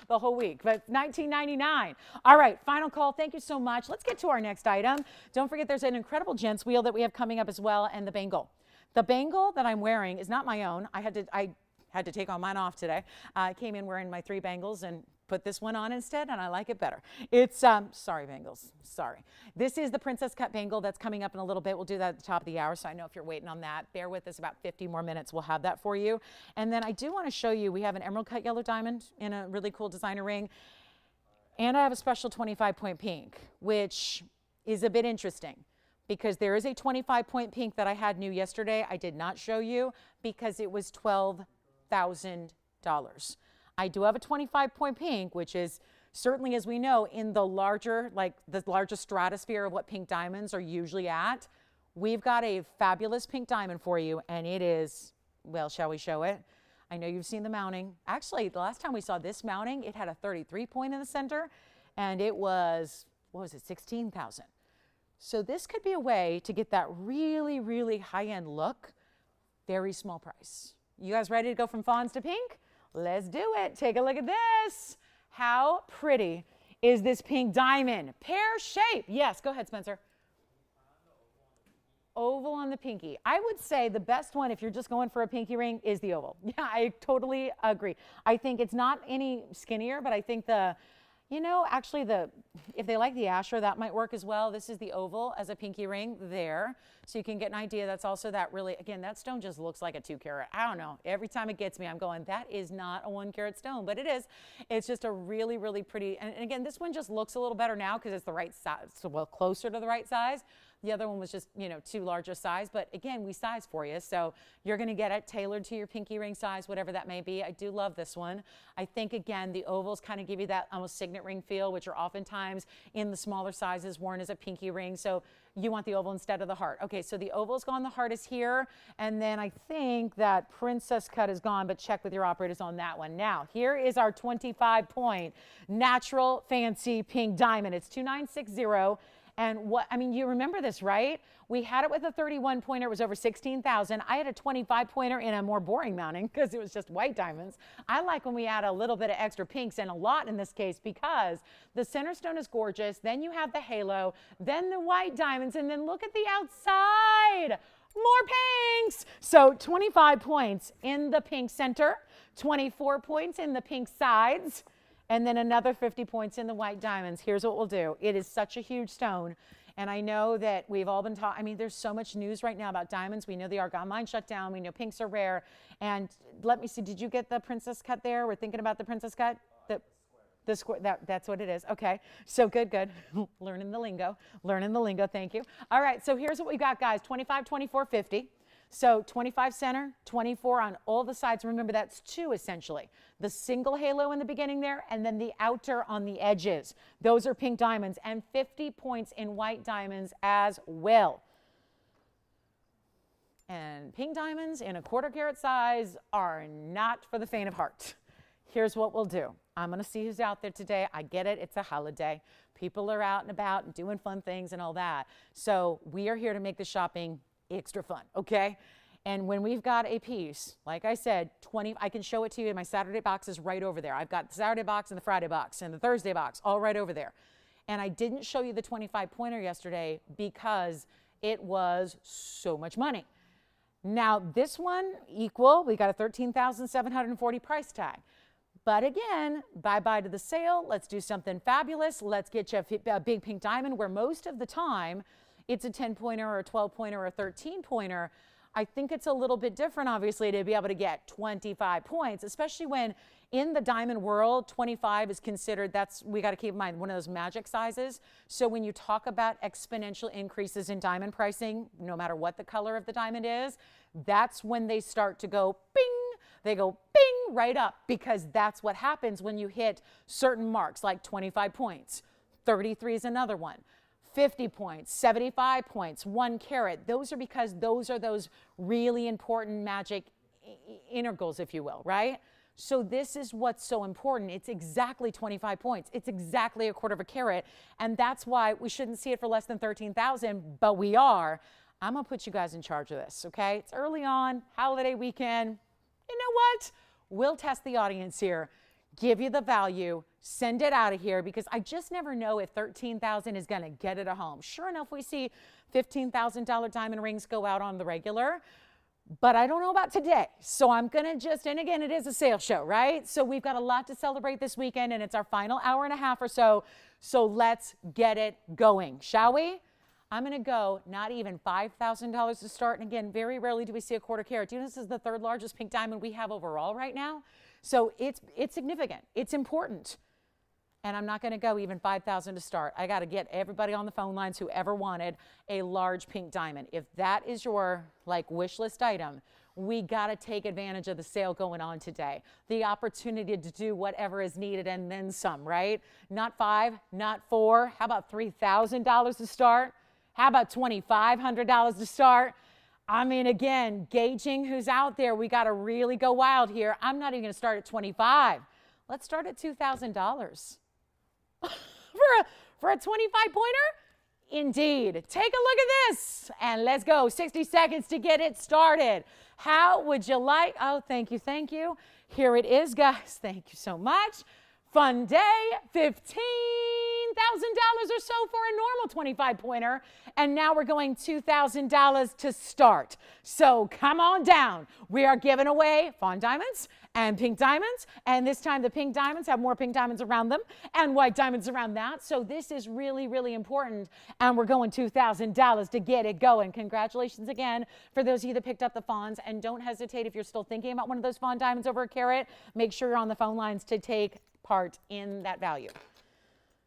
the whole week, but $19.99. All right, final call. Thank you so much. Let's get to our next item. Don't forget there's an incredible gents wheel that we have coming up as well, and the bangle. The bangle that I'm wearing is not my own. I had to take all mine off today. I came in wearing my 3 bangles and put this one on instead, and I like it better. It's, sorry bangles, sorry. This is the princess cut bangle that's coming up in a little bit. We'll do that at the top of the hour, so I know if you're waiting on that, bear with us about 50 more minutes. We'll have that for you. And then I do want to show you, we have an emerald cut yellow diamond in a really cool designer ring. And I have a special 25-point pink, which is a bit interesting because there is a 25-point pink that I had new yesterday. I did not show you because it was $12,000. I do have a 25-point pink, which is certainly, as we know, in the larger, like the largest stratosphere of what pink diamonds are usually at. We've got a fabulous pink diamond for you, and it is, well, shall we show it? I know you've seen the mounting. Actually, the last time we saw this mounting, it had a 33-point in the center, and it was, what was it, 16,000. So this could be a way to get that really, really high-end look, very small price. You guys ready to go from fawns to pink? Let's do it. Take a look at this. How pretty is this pink diamond? Pear shape. Yes, go ahead, Spencer. Oval on the pinky. I would say the best one if you're just going for a pinky ring is the oval. Yeah, I totally agree. I think it's not any skinnier, but I think the, you know, actually if they like the Asher, that might work as well. This is the oval as a pinky ring there. So you can get an idea. That's also that really, again, that stone just looks like a 2 carat. I don't know. Every time it gets me, I'm going, that is not a 1 carat stone, but it is. It's just a really, really pretty, and again, this one just looks a little better now because it's the right size, so well, closer to the right size. The other one was just, you know, too large a size, but again, we size for you. So you're going to get it tailored to your pinky ring size, whatever that may be. I do love this one. I think, again, the ovals kind of give you that almost signet ring feel, which are oftentimes in the smaller sizes worn as a pinky ring. So you want the oval instead of the heart. Okay, so the oval's gone, the heart is here. And then I think that princess cut is gone, but check with your operators on that one. Now, here is our 25-point natural fancy pink diamond. It's 2960. And what, I mean, you remember this, right? We had it with a 31-pointer, it was over 16,000. I had a 25-pointer in a more boring mounting because it was just white diamonds. I like when we add a little bit of extra pinks, and a lot in this case, because the center stone is gorgeous. Then you have the halo, then the white diamonds, and then look at the outside. More pinks. So 25 points in the pink center, 24 points in the pink sides, and then another 50 points in the white diamonds. Here's what we'll do. It is such a huge stone. And I know that we've all been taught, I mean, there's so much news right now about diamonds. We know the argon mine shut down. We know pinks are rare. And let me see, did you get the princess cut there? We're thinking about the princess cut? The square, that's what it is. Okay, so good. Learning the lingo, thank you. All right, so here's what we got, guys. 25, 24, 50. So 25 center, 24 on all the sides. Remember, that's 2 essentially. The single halo in the beginning there, and then the outer on the edges. Those are pink diamonds, and 50 points in white diamonds as well. And pink diamonds in a 1/4 carat size are not for the faint of heart. Here's what we'll do. I'm going to see who's out there today. I get it. It's a holiday. People are out and about and doing fun things and all that. So we are here to make the shopping extra fun, okay? And when we've got a piece, like I said, 20, I can show it to you in my Saturday box is right over there. I've got the Saturday box and the Friday box and the Thursday box all right over there. And I didn't show you the 25-pointer yesterday because it was so much money. Now this one equal, we got a $13,740 price tag. But again, bye-bye to the sale. Let's do something fabulous. Let's get you a big pink diamond where most of the time it's a 10-pointer or a 12-pointer or a 13-pointer. I think it's a little bit different, obviously, to be able to get 25 points, especially when In the diamond world, 25 is considered, we got to keep in mind, one of those magic sizes. So when you talk about exponential increases in diamond pricing, no matter what the color of the diamond is, that's when they start to go bing. They go bing right up, because that's what happens when you hit certain marks, like 25 points. 33 is another one. 50 points, 75 points, 1 carat. Those are because those are those really important magic integrals, if you will, right? So this is what's so important. It's exactly 25 points. It's exactly 1/4 carat. And that's why we shouldn't see it for less than 13,000, but we are. I'm gonna put you guys in charge of this, okay? It's early on, holiday weekend. You know what? We'll test the audience here, give you the value, send it out of here, because I just never know if 13,000 is gonna get it a home. Sure enough, we see $15,000 diamond rings go out on the regular, but I don't know about today. So I'm gonna just, and again, it is a sale show, right? So we've got a lot to celebrate this weekend, and it's our final hour and a half or so. So let's get it going, shall we? I'm gonna go not even $5,000 to start. And again, very rarely do we see 1/4 carat. Do you know this is the 3rd largest pink diamond we have overall right now? So it's significant, it's important. And I'm not gonna go even 5,000 to start. I gotta get everybody on the phone lines who ever wanted a large pink diamond. If that is your wish list item, we gotta take advantage of the sale going on today. The opportunity to do whatever is needed and then some, right? Not 5, not 4, how about $3,000 to start? How about $2,500 to start? I mean, again, gauging who's out there, we got to really go wild here. I'm not even going to start at 25. Let's start at $2,000 for a 25-pointer. Indeed. Take a look at this, and let's go. 60 seconds to get it started. How would you like? Oh, thank you, thank you. Here it is, guys. Thank you so much. Fun day. $15,000 or so for a normal 25-pointer. And now we're going $2,000 to start. So come on down. We are giving away fawn diamonds and pink diamonds. And this time the pink diamonds have more pink diamonds around them and white diamonds around that. So this is really, really important. And we're going $2,000 to get it going. Congratulations again for those of you that picked up the fawns. And don't hesitate if you're still thinking about one of those fawn diamonds over a carat. Make sure you're on the phone lines to take part in that value,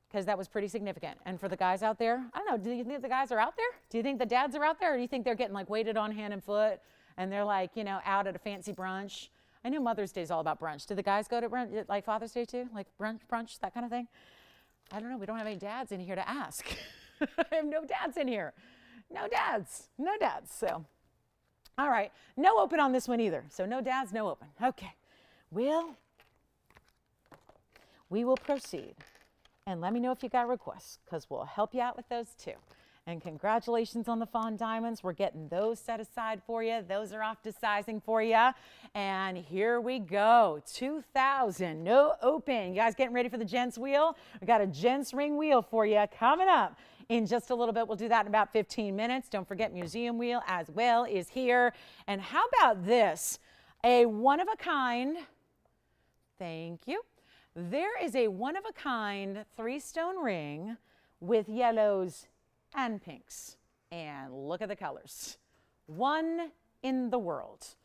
because that was pretty significant. And for the guys out there, I don't know, do you think the guys are out there? Do you think the dads are out there? Or do you think they're getting weighted on hand and foot and they're out at a fancy brunch? I know Mother's Day is all about brunch. Do the guys go to brunch, like Father's Day too? Like brunch, that kind of thing? I don't know. We don't have any dads in here to ask. I have no dads in here. No dads. So, all right. No open on this one either. So no dads, no open. Okay. We will proceed. And let me know if you got requests, because we'll help you out with those too. And congratulations on the fawn diamonds. We're getting those set aside for you. Those are off to sizing for you. And here we go. 2,000, no open. You guys getting ready for the gents wheel? We got a gents ring wheel for you coming up in just a little bit. We'll do that in about 15 minutes. Don't forget museum wheel as well is here. And how about this? A one-of-a-kind, thank you. There is a one-of-a-kind 3-stone ring with yellows and pinks. And look at the colors. One in the world.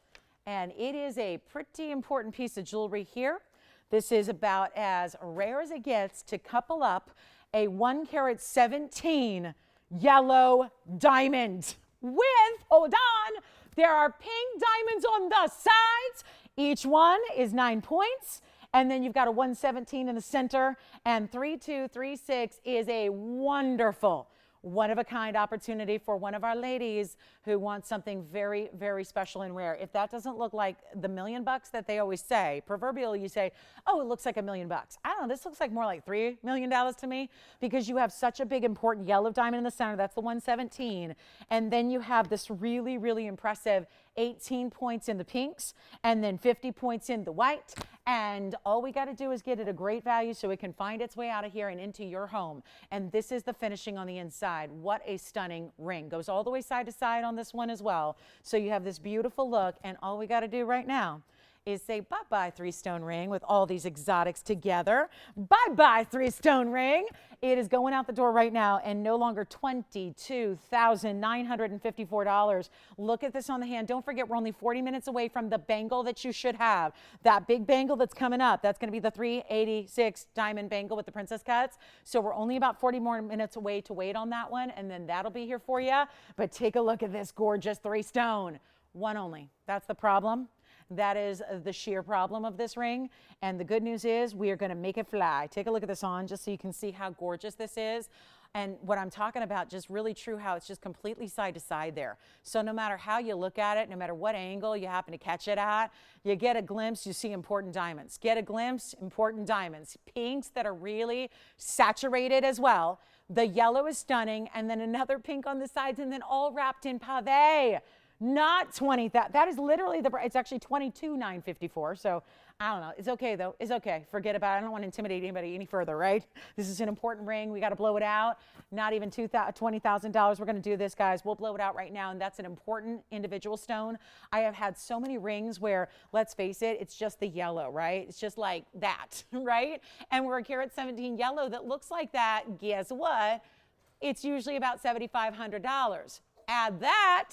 And it is a pretty important piece of jewelry here. This is about as rare as it gets to couple up a 1 carat 17 yellow diamond with, hold on, there are pink diamonds on the sides. Each one is 9 points. And then you've got a 117 in the center, and 3236 is a wonderful one-of-a-kind opportunity for one of our ladies who wants something very, very special and rare. If that doesn't look like the $1 million that they always say, proverbially you say, oh, it looks like $1 million. I don't know, this looks like more like $3 million to me, because you have such a big important yellow diamond in the center. That's the 117. And then you have this really, really impressive 18 points in the pinks, and then 50 points in the white. And all we got to do is get it a great value so it can find its way out of here and into your home. And this is the finishing on the inside. What a stunning ring. Goes all the way side to side on this one as well. So you have this beautiful look, and all we got to do right now is say bye-bye 3-stone ring with all these exotics together. Bye-bye 3-stone ring. It is going out the door right now and no longer $22,954. Look at this on the hand. Don't forget, we're only 40 minutes away from the bangle that you should have. That big bangle that's coming up, that's going to be the 386 diamond bangle with the princess cuts. So we're only about 40 more minutes away to wait on that one, and then that'll be here for you. But take a look at this gorgeous 3-stone. One only. That's the problem. That is the sheer problem of this ring. And the good news is we are going to make it fly. Take a look at this on just so you can see how gorgeous this is. And what I'm talking about, just really true, how it's just completely side to side there. So no matter how you look at it, no matter what angle you happen to catch it at, you get a glimpse, you see important diamonds. Get a glimpse, important diamonds. Pinks that are really saturated as well. The yellow is stunning, and then another pink on the sides, and then all wrapped in pave. Not 20, that is literally it's actually 22,954. So I don't know. It's okay though. It's okay. Forget about it. I don't want to intimidate anybody any further, right? This is an important ring. We got to blow it out. Not even $20,000. We're going to do this, guys. We'll blow it out right now. And that's an important individual stone. I have had so many rings where, let's face it, it's just the yellow, right? It's just like that, right? And we're a carat 17 yellow that looks like that. Guess what? It's usually about $7,500. Add that,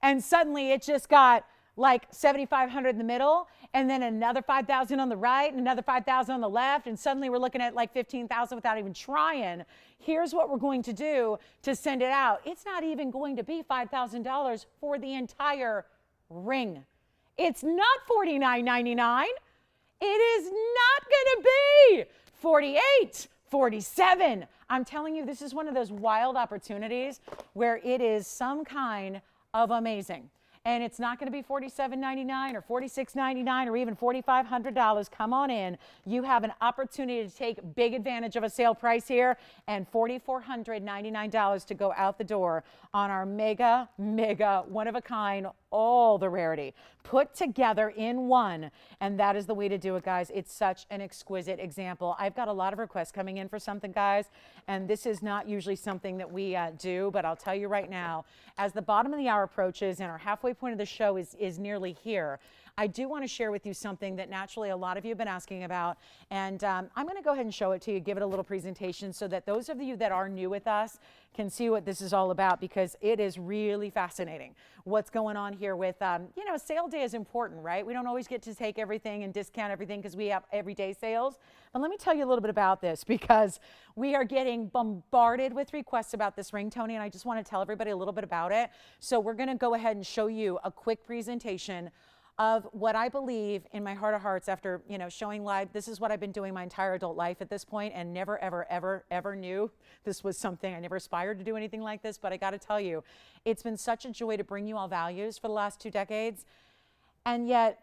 and suddenly it just got like $7,500 in the middle, and then another $5,000 on the right, and another $5,000 on the left, and suddenly we're looking at like $15,000 without even trying. Here's what we're going to do to send it out. It's not even going to be $5,000 for the entire ring. It's not $49.99. It is not going to be $48, $47. I'm telling you, this is one of those wild opportunities where it is some kind of amazing. And it's not going to be $47.99 or $46.99 or even $4,500. Come on in. You have an opportunity to take big advantage of a sale price here, and $4,499 to go out the door on our mega, one-of-a-kind, all the rarity put together in one. And that is the way to do it, guys. It's such an exquisite example. I've got a lot of requests coming in for something, guys, and this is not usually something that we do, but I'll tell you right now, as the bottom of the hour approaches and our halfway point of the show is nearly here, I do want to share with you something that naturally a lot of you have been asking about, and I'm going to go ahead and show it to you, give it a little presentation so that those of you that are new with us can see what this is all about, because it is really fascinating what's going on here with, you know, sale day is important, right? We don't always get to take everything and discount everything because we have everyday sales. But let me tell you a little bit about this, because we are getting bombarded with requests about this ring, Tony, and I just want to tell everybody a little bit about it. So we're going to go ahead and show you a quick presentation of what I believe in my heart of hearts after, you know, showing live. This is what I've been doing my entire adult life at this point, and never, ever, ever, ever knew this was something. I never aspired to do anything like this, but I got to tell you, it's been such a joy to bring you all values for the last 2 decades. And yet,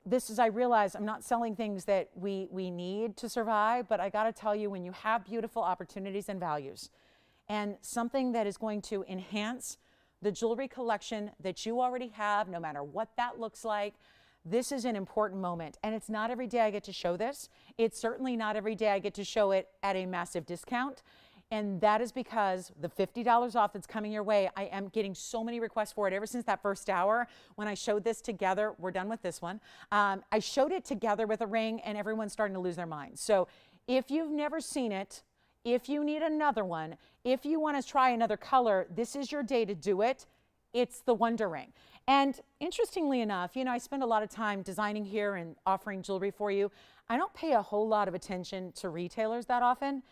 this is, I realize I'm not selling things that we need to survive, but I got to tell you, when you have beautiful opportunities and values, and something that is going to enhance the jewelry collection that you already have, no matter what that looks like, this is an important moment. And it's not every day I get to show this. It's certainly not every day I get to show it at a massive discount. And that is because the $50 off that's coming your way, I am getting so many requests for it ever since that first hour. When I showed this together, we're done with this one. I showed it together with a ring, and everyone's starting to lose their minds. So if you've never seen it, if you need another one, if you want to try another color, this is your day to do it. It's the Wonder Ring. And interestingly enough, you know, I spend a lot of time designing here and offering jewelry for you. I don't pay a whole lot of attention to retailers that often,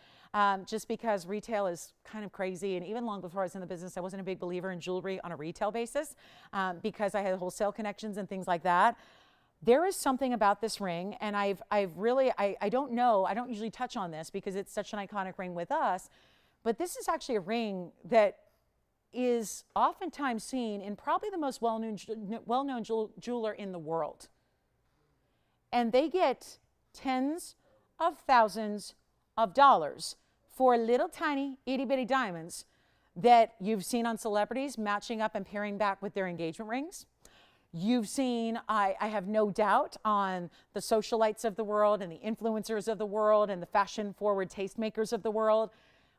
just because retail is kind of crazy. And even long before I was in the business, I wasn't a big believer in jewelry on a retail basis, because I had wholesale connections and things like that. There is something about this ring, and I don't know, I don't usually touch on this because it's such an iconic ring with us, but this is actually a ring that is oftentimes seen in probably the most well-known jeweler in the world. And they get tens of thousands of dollars for little tiny itty-bitty diamonds that you've seen on celebrities matching up and pairing back with their engagement rings. You've seen, I have no doubt, on the socialites of the world and the influencers of the world and the fashion-forward tastemakers of the world.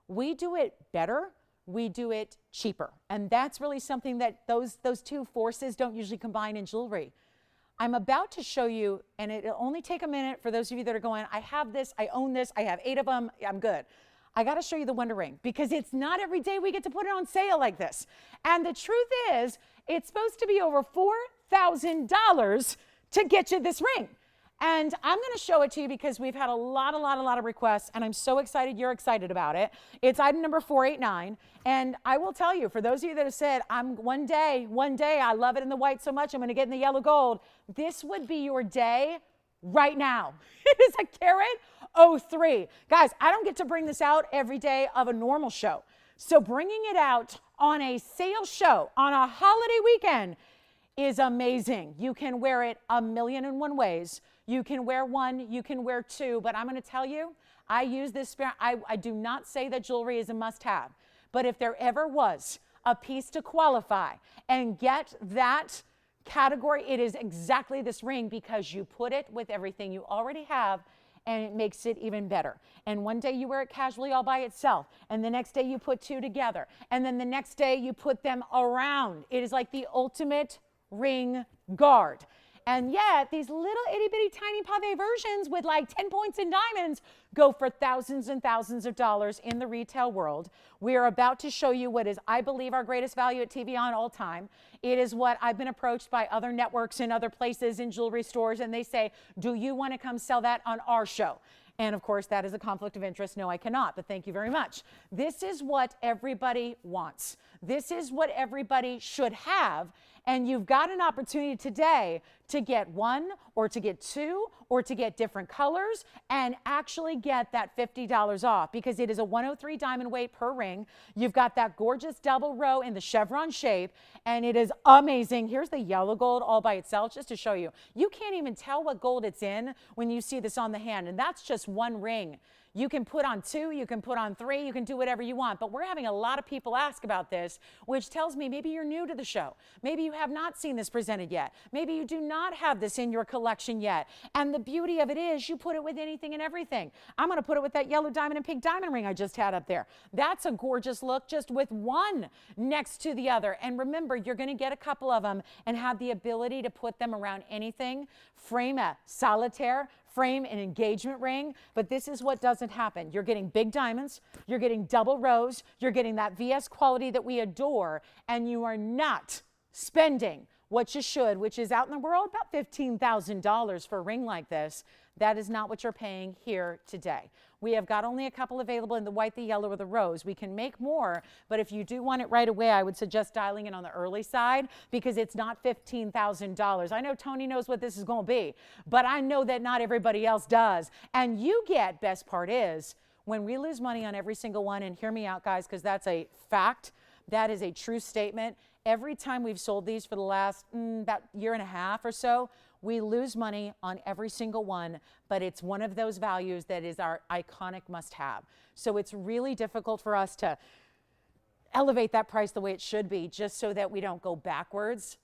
We do it better. We do it cheaper. And that's really something that those two forces don't usually combine in jewelry. I'm about to show you, and it'll only take a minute for those of you that are going, I have this, I own this, I have 8 of them, I'm good. I got to show you the Wonder Ring because it's not every day we get to put it on sale like this. And the truth is, it's supposed to be over $4,000 to get you this ring. And I'm going to show it to you because we've had a lot of requests, and I'm so excited you're excited about it. It's item number 489, and I will tell you, for those of you that have said, one day, I love it in the white so much, I'm going to get in the yellow gold, this would be your day right now. It is a carat 03. Guys, I don't get to bring this out every day of a normal show. So bringing it out on a sale show, on a holiday weekend, is amazing. You can wear it 1,000,001 ways. You can wear one, you can wear two, but I'm going to tell you, I use this, I do not say that jewelry is a must-have, but if there ever was a piece to qualify and get that category, it is exactly this ring because you put it with everything you already have and it makes it even better. And one day you wear it casually all by itself, and the next day you put two together, and then the next day you put them around. It is like the ultimate ring guard. And yet, these little itty-bitty tiny pave versions with like 10 points in diamonds go for thousands and thousands of dollars in the retail world. We are about to show you what is, I believe, our greatest value at TVON all time. It is what I've been approached by other networks and other places in jewelry stores, and they say, do you want to come sell that on our show? And of course, that is a conflict of interest. No, I cannot, but thank you very much. This is what everybody wants. This is what everybody should have. And you've got an opportunity today to get one or to get two or to get different colors and actually get that $50 off because it is a 103 diamond weight per ring. You've got that gorgeous double row in the chevron shape, and it is amazing. Here's the yellow gold all by itself just to show you. You can't even tell what gold it's in when you see this on the hand, and that's just one ring. You can put on two, you can put on three, you can do whatever you want. But we're having a lot of people ask about this, which tells me maybe you're new to the show. Maybe you have not seen this presented yet. Maybe you do not have this in your collection yet. And the beauty of it is you put it with anything and everything. I'm going to put it with that yellow diamond and pink diamond ring I just had up there. That's a gorgeous look just with one next to the other. And remember, you're going to get a couple of them and have the ability to put them around anything. Frame a solitaire, frame an engagement ring, but this is what doesn't happen. You're getting big diamonds, you're getting double rows, you're getting that VS quality that we adore, and you are not spending what you should, which is out in the world about $15,000 for a ring like this. That is not what you're paying here today. We have got only a couple available in the white, the yellow, or the rose. We can make more, but if you do want it right away, I would suggest dialing in on the early side because it's not $15,000. I know Tony knows what this is going to be, but I know that not everybody else does. And you get, best part is, when we lose money on every single one, and hear me out, guys, because that's a fact, that is a true statement. Every time we've sold these for the last about year and a half or so, we lose money on every single one, but it's one of those values that is our iconic must-have. So it's really difficult for us to elevate that price the way it should be just so that we don't go backwards.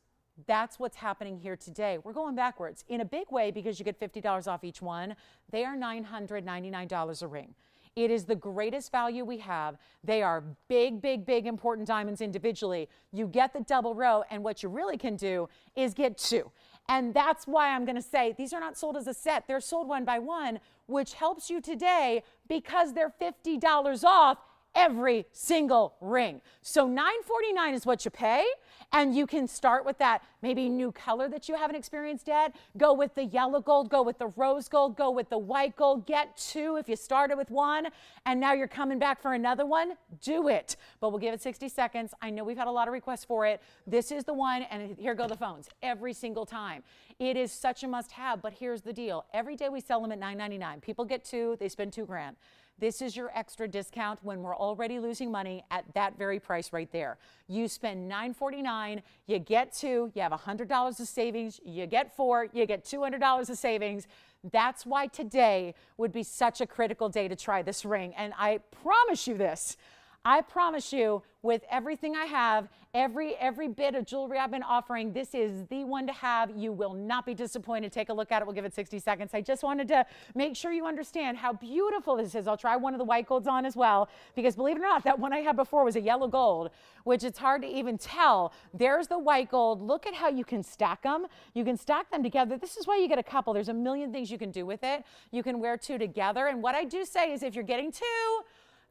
That's what's happening here today. We're going backwards in a big way because you get $50 off each one. They are $999 a ring. It is the greatest value we have. They are big, big, big important diamonds individually. You get the double row, and what you really can do is get two. And that's why I'm going to say these are not sold as a set. They're sold one by one, which helps you today because they're $50 off every single ring. So $949 is what you pay, and you can start with that maybe new color that you haven't experienced yet. Go with the yellow gold, go with the rose gold, go with the white gold. Get two if you started with one, and now you're coming back for another one. Do it. But we'll give it 60 seconds. I know we've had a lot of requests for it. This is the one, and here go the phones every single time. It is such a must-have, but here's the deal. Every day we sell them at $999. People get two, they spend $2,000. This is your extra discount when we're already losing money at that very price right there. You spend $949, you get two, you have $100 of savings, you get four, you get $200 of savings. That's why today would be such a critical day to try this ring. And I promise you this, I promise you, with everything I have, every bit of jewelry I've been offering, this is the one to have. You will not be disappointed. Take a look at it. We'll give it 60 seconds. I just wanted to make sure you understand how beautiful this is. I'll try one of the white golds on as well, because believe it or not, that one I had before was a yellow gold, which it's hard to even tell. There's the white gold. Look at how you can stack them. You can stack them together. This is why you get a couple. There's a million things you can do with it. You can wear two together. And what I do say is if you're getting two,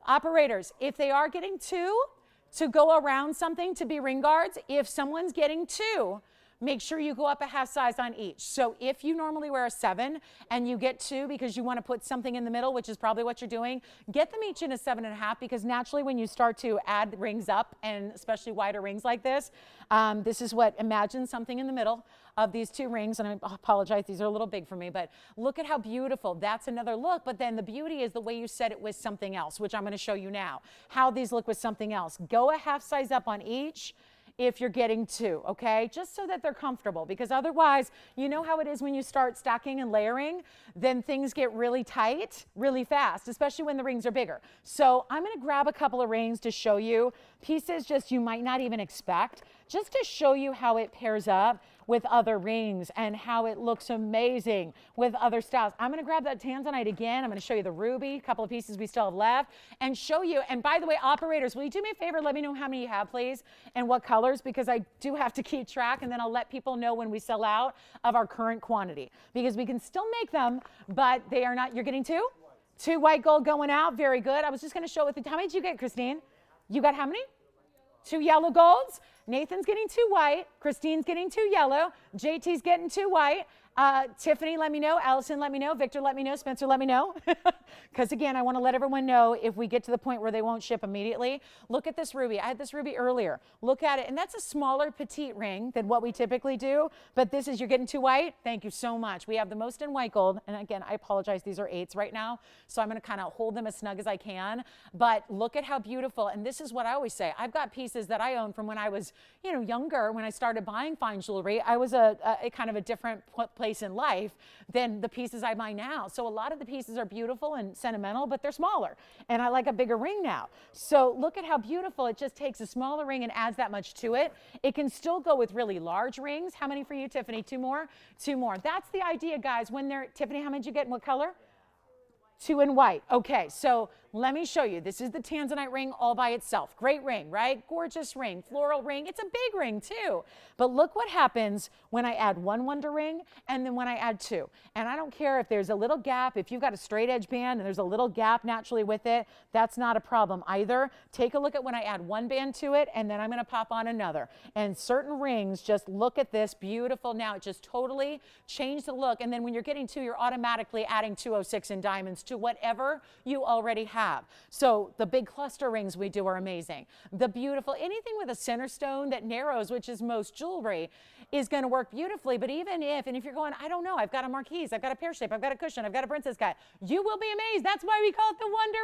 operators, if they are getting two to go around something to be ring guards, if someone's getting two, make sure you go up a half size on each. So if you normally wear a 7 and you get two because you want to put something in the middle, which is probably what you're doing, get them each in a 7.5, because naturally when you start to add rings up, and especially wider rings like this is what, imagine something in the middle of these two rings, and I apologize, these are a little big for me, but look at how beautiful. That's another look, but then the beauty is the way you set it with something else, which I'm going to show you now, how these look with something else. Go a half size up on each if you're getting two, okay? Just so that they're comfortable, because otherwise, you know how it is when you start stacking and layering, then things get really tight really fast, especially when the rings are bigger. So I'm gonna grab a couple of rings to show you pieces just you might not even expect, just to show you how it pairs up with other rings and how it looks amazing with other styles. I'm gonna grab that tanzanite again. I'm gonna show you the ruby, a couple of pieces we still have left, and show you, and by the way, operators, will you do me a favor? Let me know how many you have, please, and what colors, because I do have to keep track, and then I'll let people know when we sell out of our current quantity, because we can still make them, but they are not, you're getting two? Two white gold going out, very good. I was just gonna show with the, how many did you get, Christine? You got how many? Two yellow golds. Nathan's getting two white. Christine's getting two yellow. JT's getting two white. Tiffany, let me know. Allison, let me know. Victor, let me know. Spencer, let me know. Because again, I want to let everyone know if we get to the point where they won't ship immediately. Look at this ruby. I had this ruby earlier. Look at it. And that's a smaller petite ring than what we typically do. But this is, you're getting two white. Thank you so much. We have the most in white gold. And again, I apologize. These are 8s right now. So I'm going to kind of hold them as snug as I can. But look at how beautiful. And this is what I always say. I've got pieces that I own from when I was, you know, younger. When I started buying fine jewelry, I was a kind of a different place in life than the pieces I buy now. So a lot of the pieces are beautiful and sentimental, but they're smaller. And I like a bigger ring now. So look at how beautiful. It just takes a smaller ring and adds that much to it. It can still go with really large rings. How many for you, Tiffany? Two more? Two more. That's the idea, guys. When they're, Tiffany, how many did you get in what color? Two in white. Okay, so let me show you. This is the tanzanite ring all by itself. Great ring, right? Gorgeous ring, floral ring. It's a big ring too. But look what happens when I add one wonder ring and then when I add two. And I don't care if there's a little gap. If you've got a straight edge band and there's a little gap naturally with it, that's not a problem either. Take a look at when I add one band to it, and then I'm gonna pop on another. And certain rings, just look at this, beautiful. Now it just totally changed the look. And then when you're getting two, you're automatically adding 206 in diamonds to whatever you already have. So the big cluster rings we do are amazing. The beautiful, anything with a center stone that narrows, which is most jewelry, is going to work beautifully. But even if, and if you're going, I don't know, I've got a marquise, I've got a pear shape, I've got a cushion, I've got a princess cut, you will be amazed. That's why we call it the Wonder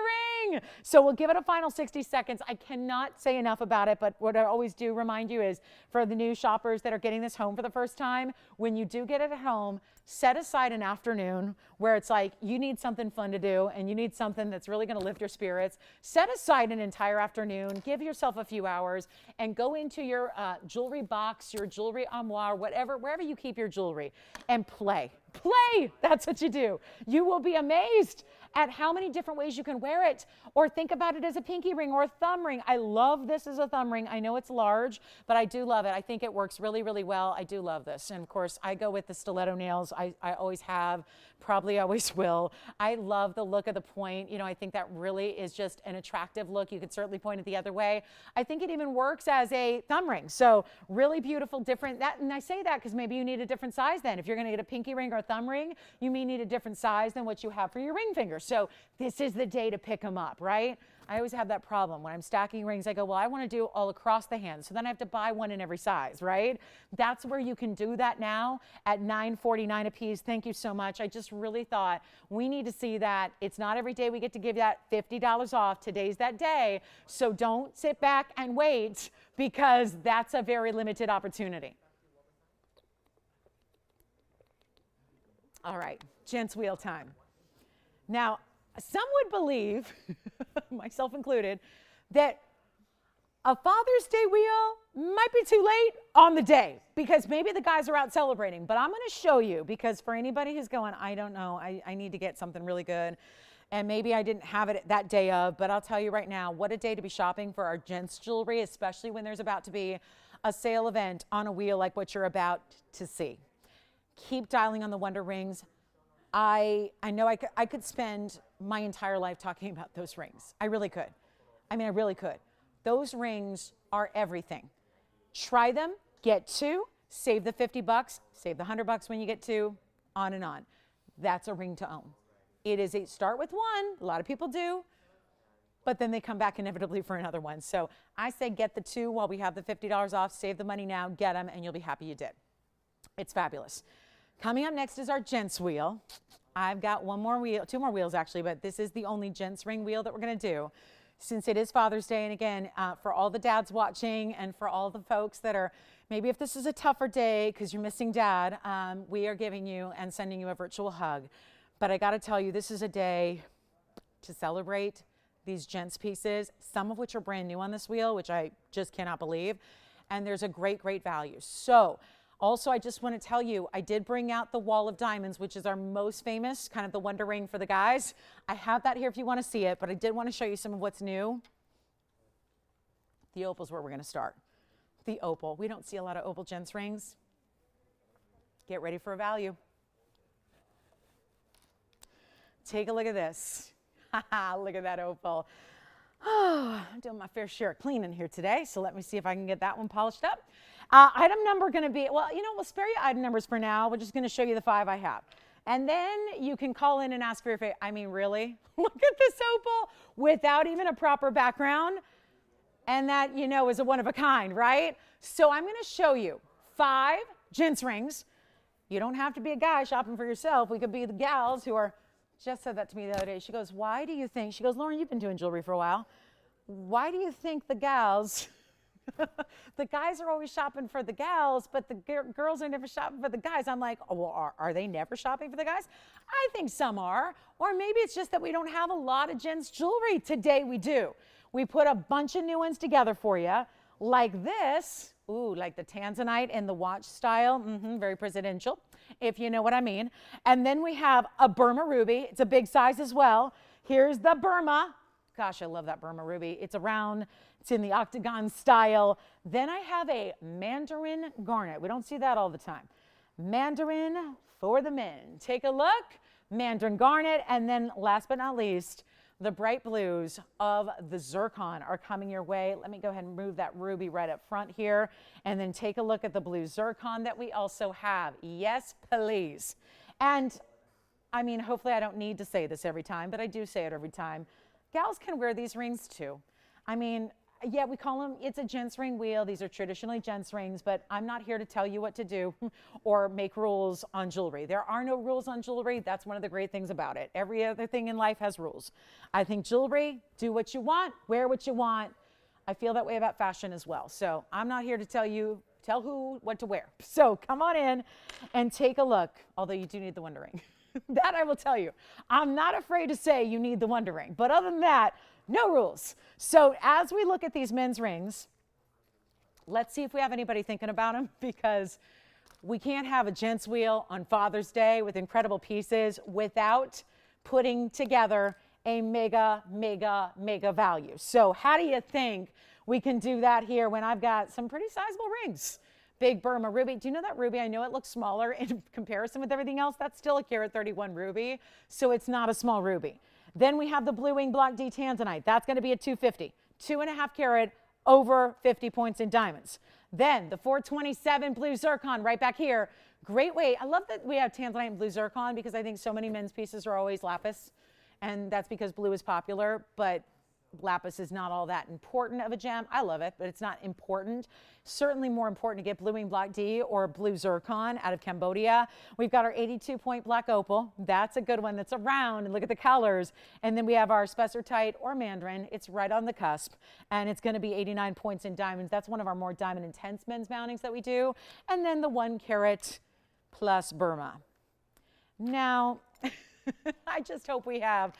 Ring. So we'll give it a final 60 seconds. I cannot say enough about it, but what I always do remind you is for the new shoppers that are getting this home for the first time, when you do get it at home, set aside an afternoon where it's like you need something fun to do and you need something that's really going to lift your spirits. Set aside an entire afternoon, give yourself a few hours, and go into your jewelry box, your jewelry armoire, whatever, wherever you keep your jewelry, and play. Play! That's what you do. You will be amazed at how many different ways you can wear it, or think about it as a pinky ring or a thumb ring. I love this as a thumb ring. I know it's large, but I do love it. I think it works really, really well. I do love this. And of course, I go with the stiletto nails. I always have, probably always will. I love the look of the point. You know, I think that really is just an attractive look. You could certainly point it the other way. I think it even works as a thumb ring. So really beautiful, different. And I say that because maybe you need a different size then. If you're going to get a pinky ring or a thumb ring, you may need a different size than what you have for your ring finger. So this is the day to pick them up, right? I always have that problem. When I'm stacking rings, I go, well, I want to do all across the hand. So then I have to buy one in every size, right? That's where you can do that now at $9.49 a piece. Thank you so much. I just really thought we need to see that. It's not every day we get to give that $50 off. Today's that day. So don't sit back and wait, because that's a very limited opportunity. All right, gents wheel time. Now, some would believe, myself included, that a Father's Day wheel might be too late on the day because maybe the guys are out celebrating, but I'm going to show you because for anybody who's going, I don't know, I need to get something really good. And maybe I didn't have it that day of, but I'll tell you right now, what a day to be shopping for our gents jewelry, especially when there's about to be a sale event on a wheel like what you're about to see. Keep dialing on the Wonder Rings. I know I could spend my entire life talking about those rings. I really could. I mean, I really could. Those rings are everything. Try them, get two, save the 50 bucks, save the 100 bucks when you get two, on and on. That's a ring to own. It is start with one, a lot of people do, but then they come back inevitably for another one. So I say get the two while we have the $50 off, save the money now, get them, and you'll be happy you did. It's fabulous. Coming up next is our gents wheel. I've got one more wheel, two more wheels actually, but this is the only gents ring wheel that we're gonna do since it is Father's Day. And again, for all the dads watching and for all the folks that are, maybe if this is a tougher day because you're missing dad, we are giving you and sending you a virtual hug. But I gotta tell you, this is a day to celebrate these gents pieces, some of which are brand new on this wheel, which I just cannot believe. And there's a great, great value. So also, I just want to tell you, I did bring out the Wall of Diamonds, which is our most famous, kind of the wonder ring for the guys. I have that here if you want to see it, but I did want to show you some of what's new. The opal is where we're going to start. The opal. We don't see a lot of opal gents rings. Get ready for a value. Take a look at this. Look at that opal. Oh, I'm doing my fair share of cleaning here today, so let me see if I can get that one polished up. Item number going to be, well, you know, we'll spare you item numbers for now. We're just going to show you the 5 I have. And then you can call in and ask for your favorite. I mean, really? Look at this opal without even a proper background. And that, you know, is a one of a kind, right? So I'm going to show you 5 gents rings. You don't have to be a guy shopping for yourself. We could be the gals who are, Jess said that to me the other day. She goes, why do you think, she goes, Lauren, you've been doing jewelry for a while. Why do you think the gals, the guys are always shopping for the gals, but the girls are never shopping for the guys? I'm like, oh, well, are they never shopping for the guys? I think some are. Or maybe it's just that we don't have a lot of gents jewelry. Today we do. We put a bunch of new ones together for you, like this. Ooh, like the tanzanite and the watch style. Very presidential, if you know what I mean. And then we have a Burma ruby. It's a big size as well. Here's the Burma. Gosh, I love that Burma ruby. It's round. It's in the octagon style. Then I have a mandarin garnet. We don't see that all the time. Mandarin for the men. Take a look. Mandarin garnet. And then last but not least, the bright blues of the zircon are coming your way. Let me go ahead and move that ruby right up front here. And then take a look at the blue zircon that we also have. Yes, please. And I mean, hopefully I don't need to say this every time, but I do say it every time. Gals can wear these rings too. I mean, yeah, we call them, it's a gents ring wheel. These are traditionally gents rings, but I'm not here to tell you what to do or make rules on jewelry. There are no rules on jewelry. That's one of the great things about it. Every other thing in life has rules. I think jewelry, do what you want, wear what you want. I feel that way about fashion as well. So I'm not here to tell who what to wear. So come on in and take a look, although you do need the Wonder Ring. That I will tell you. I'm not afraid to say you need the Wonder Ring, but other than that, no rules. So as we look at these men's rings, let's see if we have anybody thinking about them, because we can't have a gents wheel on Father's Day with incredible pieces without putting together a mega, mega, mega value. So how do you think we can do that here when I've got some pretty sizable rings? Big Burma ruby. Do you know that ruby? I know it looks smaller in comparison with everything else. That's still a carat 31 ruby, so it's not a small ruby. Then we have the Blue Wing Block D Tanzanite. That's going to be a 250, 2.5 carat, over 50 points in diamonds. Then the 427 blue zircon right back here. Great way. I love that we have Tanzanite and blue zircon because I think so many men's pieces are always lapis, and that's because blue is popular, but lapis is not all that important of a gem. I love it, but it's not important. Certainly more important to get Blue Wing Block D or blue zircon out of Cambodia. We've got our 82-point black opal. That's a good one. That's a round, and look at the colors. And then we have our spessartite or mandarin. It's right on the cusp, and it's going to be 89 points in diamonds. That's one of our more diamond intense men's mountings that we do. And then the 1 carat plus Burma. Now, I just hope we have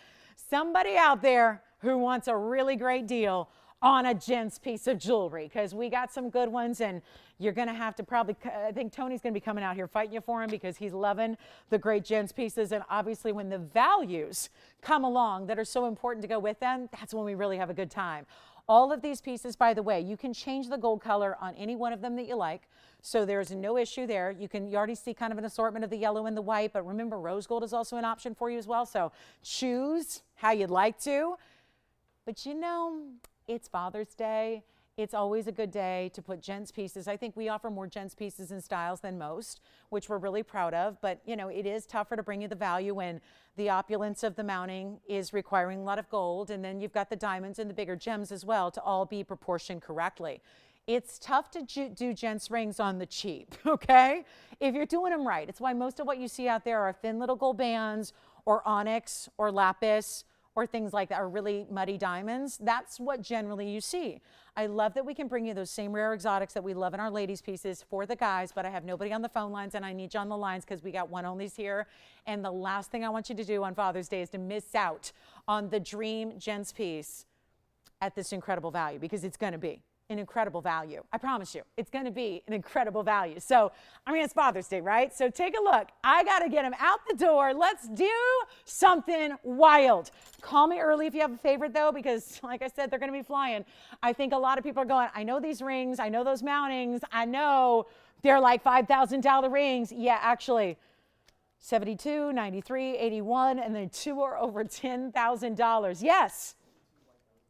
somebody out there who wants a really great deal on a gent's piece of jewelry, because we got some good ones, and you're going to have to probably, I think Tony's going to be coming out here fighting you for him because he's loving the great gents pieces. And obviously when the values come along that are so important to go with them, that's when we really have a good time. All of these pieces, by the way, you can change the gold color on any one of them that you like. So there's no issue there. You already see kind of an assortment of the yellow and the white, but remember rose gold is also an option for you as well. So choose how you'd like to. But you know, it's Father's Day. It's always a good day to put gents pieces. I think we offer more gents pieces and styles than most, which we're really proud of. But, you know, it is tougher to bring you the value when the opulence of the mounting is requiring a lot of gold. And then you've got the diamonds and the bigger gems as well to all be proportioned correctly. It's tough to do gents rings on the cheap, okay? If you're doing them right. It's why most of what you see out there are thin little gold bands or onyx or lapis or things like that, or really muddy diamonds. That's what generally you see. I love that we can bring you those same rare exotics that we love in our ladies pieces for the guys, but I have nobody on the phone lines, and I need you on the lines because we got one-onlys here. And the last thing I want you to do on Father's Day is to miss out on the dream gents piece at this incredible value, because it's gonna be an incredible value. I promise you, it's gonna be an incredible value. So, I mean, it's Father's Day, right? So take a look. I gotta get them out the door. Let's do something wild. Call me early if you have a favorite though, because like I said, they're gonna be flying. I think a lot of people are going, I know these rings, I know those mountings, I know they're like $5,000 rings. Yeah, actually, 72, 93, 81, and then 2 are over $10,000. Yes,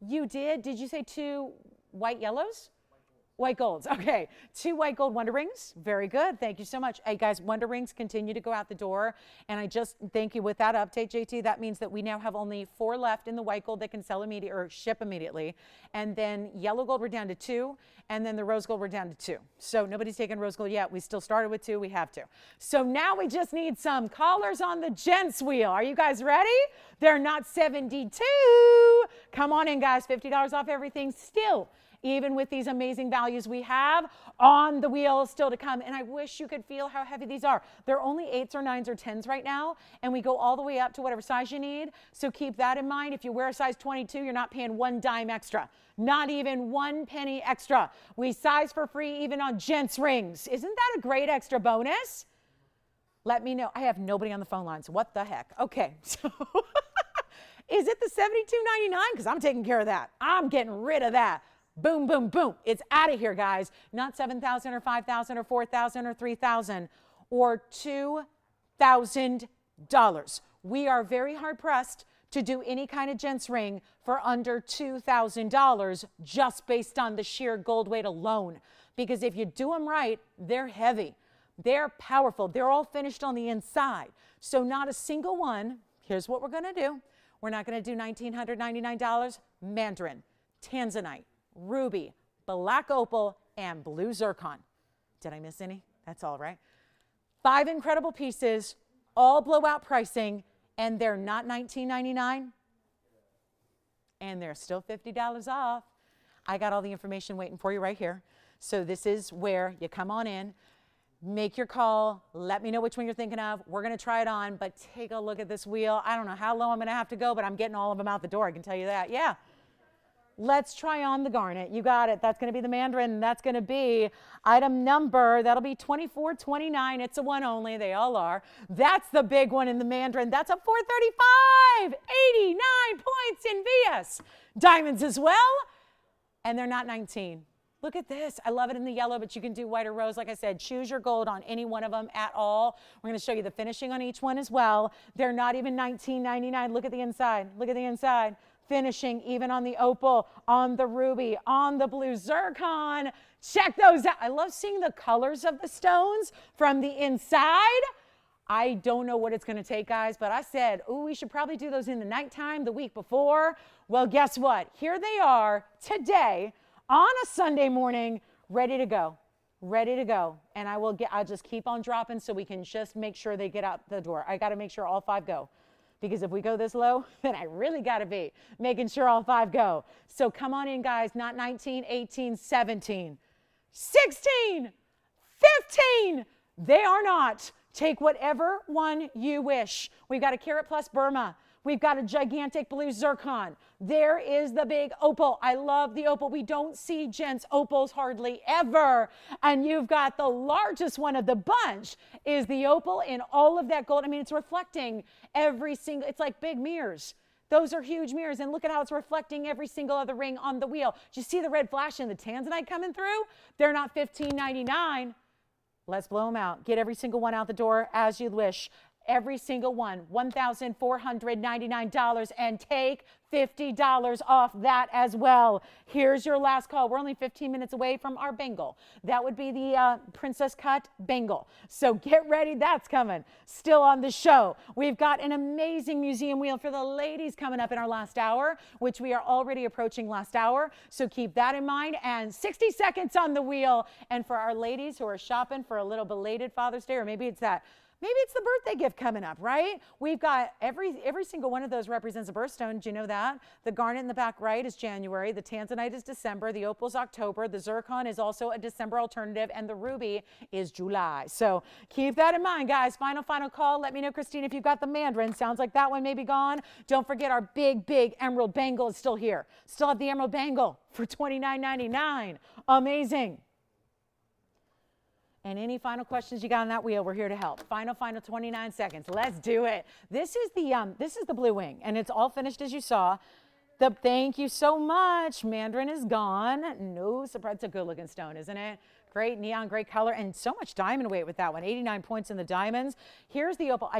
you did. Did you say 2 white yellows? White golds. Okay. 2 white gold Wonder Rings. Very good. Thank you so much. Hey guys, Wonder Rings continue to go out the door. And I just thank you with that update, JT. That means that we now have only 4 left in the white gold that can sell immediately or ship immediately. And then yellow gold, we're down to 2. And then the rose gold, we're down to 2. So nobody's taken rose gold yet. We still started with 2. We have to. So now we just need some callers on the gents wheel. Are you guys ready? They're not 72. Come on in, guys. $50 off everything still. Even with these amazing values we have on the wheel still to come. And I wish you could feel how heavy these are. They're only 8s or 9s or 10s right now. And we go all the way up to whatever size you need. So keep that in mind. If you wear a size 22, you're not paying 1 dime extra. Not even 1 penny extra. We size for free even on gents rings. Isn't that a great extra bonus? Let me know. I have nobody on the phone lines. What the heck? Okay. So is it the $72.99? Because I'm taking care of that. I'm getting rid of that. Boom, boom, boom. It's out of here, guys. Not $7,000 or $5,000 or $4,000 or $3,000 or $2,000. We are very hard pressed to do any kind of gents ring for under $2,000 just based on the sheer gold weight alone. Because if you do them right, they're heavy. They're powerful. They're all finished on the inside. So not a single one. Here's what we're going to do. We're not going to do $1,999. Mandarin, tanzanite, ruby, black opal, and blue zircon. Did I miss any? That's all right. 5 incredible pieces, all blowout pricing, and they're not $19.99, and they're still $50 off. I got all the information waiting for you right here. So this is where you come on in, make your call, let me know which one you're thinking of. We're going to try it on, but take a look at this wheel. I don't know how low I'm going to have to go, but I'm getting all of them out the door. I can tell you that. Yeah. Let's try on the garnet. You got it. That's going to be the mandarin. That's going to be item number. That'll be 2429. It's a one only. They all are. That's the big one in the mandarin. That's a 435. 89 points in VS. Diamonds as well. And they're not 19. Look at this. I love it in the yellow, but you can do white or rose. Like I said, choose your gold on any one of them at all. We're going to show you the finishing on each one as well. They're not even $19.99. Look at the inside. Look at the inside. Finishing even on the opal, on the ruby, on the blue zircon. Check those out. I love seeing the colors of the stones from the inside. I don't know what it's going to take, guys, but I said, oh, we should probably do those in the nighttime the week before. Well, guess what? Here they are today on a Sunday morning, ready to go. Ready to go. And I'll just keep on dropping so we can just make sure they get out the door. I got to make sure all 5 go. Because if we go this low, then I really got to be making sure all 5 go. So come on in, guys. Not 19, 18, 17, 16, 15. They are not. Take whatever one you wish. We've got a Carat Plus Burma. We've got a gigantic blue zircon. There is the big opal. I love the opal. We don't see gents opals hardly ever. And you've got the largest one of the bunch is the opal in all of that gold. I mean, it's reflecting every single, it's like big mirrors. Those are huge mirrors, and look at how it's reflecting every single other ring on the wheel. Do you see the red flash and the tanzanite coming through? They're not $15.99. Let's blow them out. Get every single one out the door as you wish. Every single one, $1,499, and take $50 off that as well. Here's your last call. We're only 15 minutes away from our bangle. That would be the princess cut bangle. So get ready. That's coming. Still on the show. We've got an amazing museum wheel for the ladies coming up in our last hour, which we are already approaching last hour. So keep that in mind. And 60 seconds on the wheel. And for our ladies who are shopping for a little belated Father's Day, or maybe it's that. Maybe it's the birthday gift coming up, right? We've got every single one of those represents a birthstone. Do you know that? The garnet in the back right is January. The tanzanite is December. The opal is October. The zircon is also a December alternative. And the ruby is July. So keep that in mind, guys. Final call. Let me know, Christine, if you've got the mandarin. Sounds like that one may be gone. Don't forget our big emerald bangle is still here. Still have the emerald bangle for $29.99. Amazing. And any final questions you got on that wheel, we're here to help. Final 29 seconds. Let's do it. This is the blue wing, and it's all finished as you saw. Thank you so much. Mandarin is gone. No surprise. It's a good-looking stone, isn't it? Great neon, great color, and so much diamond weight with that one. 89 points in the diamonds. Here's the opal.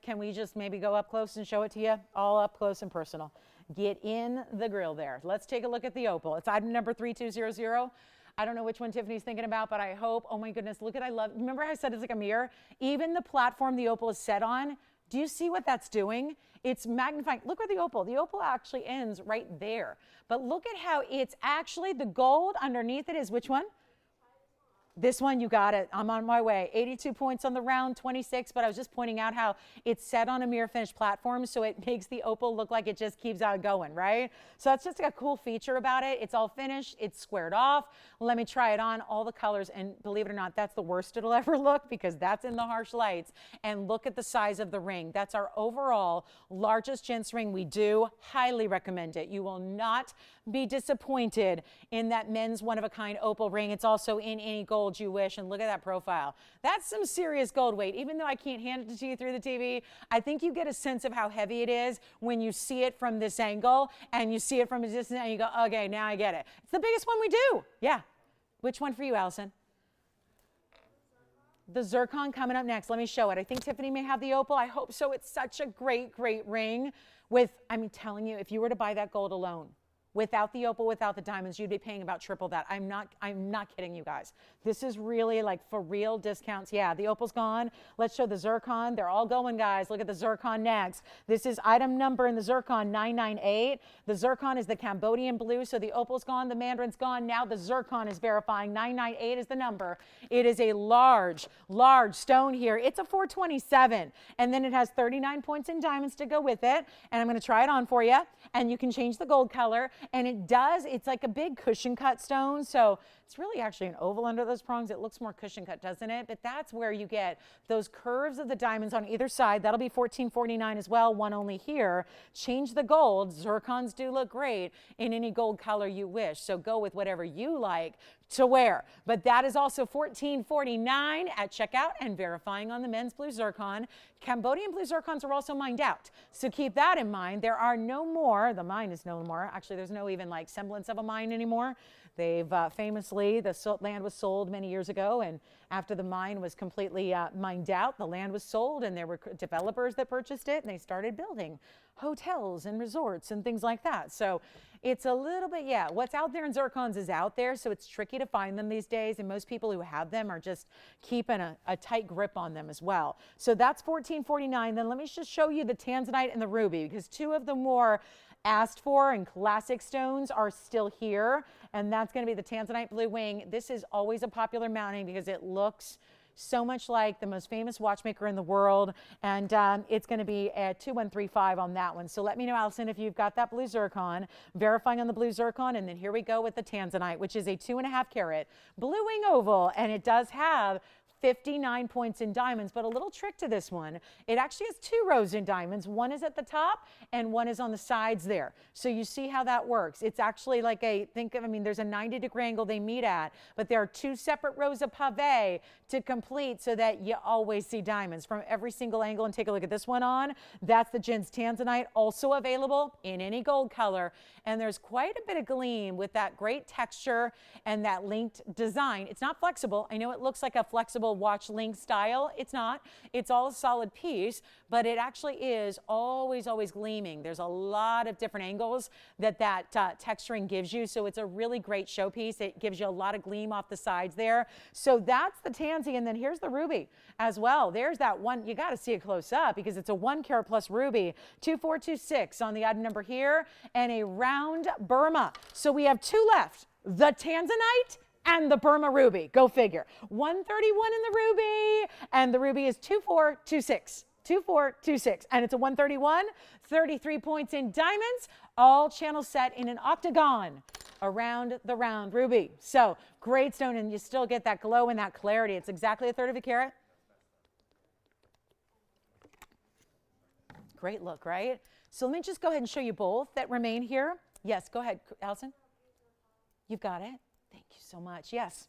Can we just maybe go up close and show it to you? All up close and personal. Get in the grill there. Let's take a look at the opal. It's item number 3200. I don't know which one Tiffany's thinking about, but I hope, oh my goodness, look at, remember I said it's like a mirror? Even the platform the opal is set on, do you see what that's doing? It's magnifying. Look where the opal actually ends right there. But look at how it's actually, the gold underneath it is which one? This one, you got it. I'm on my way. 82 points on the round, 26, but I was just pointing out how it's set on a mirror finish platform, so it makes the opal look like it just keeps on going, right? So that's just a cool feature about it. It's all finished. It's squared off. Let me try it on, all the colors, and believe it or not, that's the worst it'll ever look because that's in the harsh lights. And look at the size of the ring. That's our overall largest gents ring we do. Highly recommend it. You will not be disappointed in that men's one-of-a-kind opal ring. It's also in any gold you wish, and look at that profile. That's some serious gold weight. Even though I can't hand it to you through the TV, I think you get a sense of how heavy it is when you see it from this angle and you see it from a distance and you go, okay, now I get it. It's the biggest one we do. Yeah. Which one for you, Allison? The zircon coming up next. Let me show it. I think Tiffany may have the opal. I hope so. It's such a great ring with, I'm telling you, if you were to buy that gold alone, without the opal, without the diamonds, you'd be paying about triple that. I'm not kidding you guys. This is really like for real discounts. Yeah, the opal's gone. Let's show the zircon. They're all going, guys. Look at the zircon next. This is item number in the zircon 998. The zircon is the Cambodian blue, so the opal's gone, the mandarin's gone. Now the zircon is verifying. 998 is the number. It is a large stone here. It's a 427, and then it has 39 points in diamonds to go with it. And I'm going to try it on for you, and you can change the gold color. And it's like a big cushion cut stone. So it's really actually an oval under those prongs. It looks more cushion cut, doesn't it? But that's where you get those curves of the diamonds on either side. That'll be $14.49 as well, one only here. Change the gold. Zircons do look great in any gold color you wish. So go with whatever you like to wear. But that is also $14.49 at checkout and verifying on the men's blue zircon. Cambodian blue zircons are also mined out. So keep that in mind. There are no more, the mine is no more. Actually, there's no even like semblance of a mine anymore. They've famously, the land was sold many years ago, and after the mine was completely mined out, the land was sold, and there were developers that purchased it, and they started building hotels and resorts and things like that. So it's a little bit, yeah, what's out there in zircons is out there, so it's tricky to find them these days, and most people who have them are just keeping a tight grip on them as well. So that's $14.49. Then let me just show you the tanzanite and the ruby, because two of the more asked for and classic stones are still here, and that's going to be the tanzanite blue wing. This is always a popular mounting because it looks so much like the most famous watchmaker in the world, and it's going to be at 2135 on that one. So let me know, Allison, if you've got that blue zircon, verifying on the blue zircon, and then here we go with the tanzanite, which is a 2.5 carat blue wing oval, and it does have 59 points in diamonds, but a little trick to this one. It actually has 2 rows in diamonds. One is at the top and one is on the sides there. So you see how that works. It's actually like there's a 90-degree angle they meet at, but there are 2 separate rows of pave to complete so that you always see diamonds from every single angle. And take a look at this one on. That's the Gent's tanzanite, also available in any gold color. And there's quite a bit of gleam with that great texture and that linked design. It's not flexible. I know it looks like a flexible watch link style. It's not. It's all a solid piece, but it actually is always gleaming. There's a lot of different angles that texturing gives you, so it's a really great showpiece. It gives you a lot of gleam off the sides there. So that's the tansy, and then here's the ruby as well. There's that one. You got to see it close up because it's a 1 carat plus ruby. 2426 on the item number here, and a round Burma. So we have 2 left, the tanzanite and the Burma ruby. Go figure. 131 in the ruby, and the ruby is 2426. 2426, and it's a 131, 33 points in diamonds, all channels set in an octagon around the round ruby. So great stone, and you still get that glow and that clarity. It's exactly 1/3 of a carat. Great look, right? So let me just go ahead and show you both that remain here. Yes, go ahead, Allison. You've got it. Thank you so much. Yes,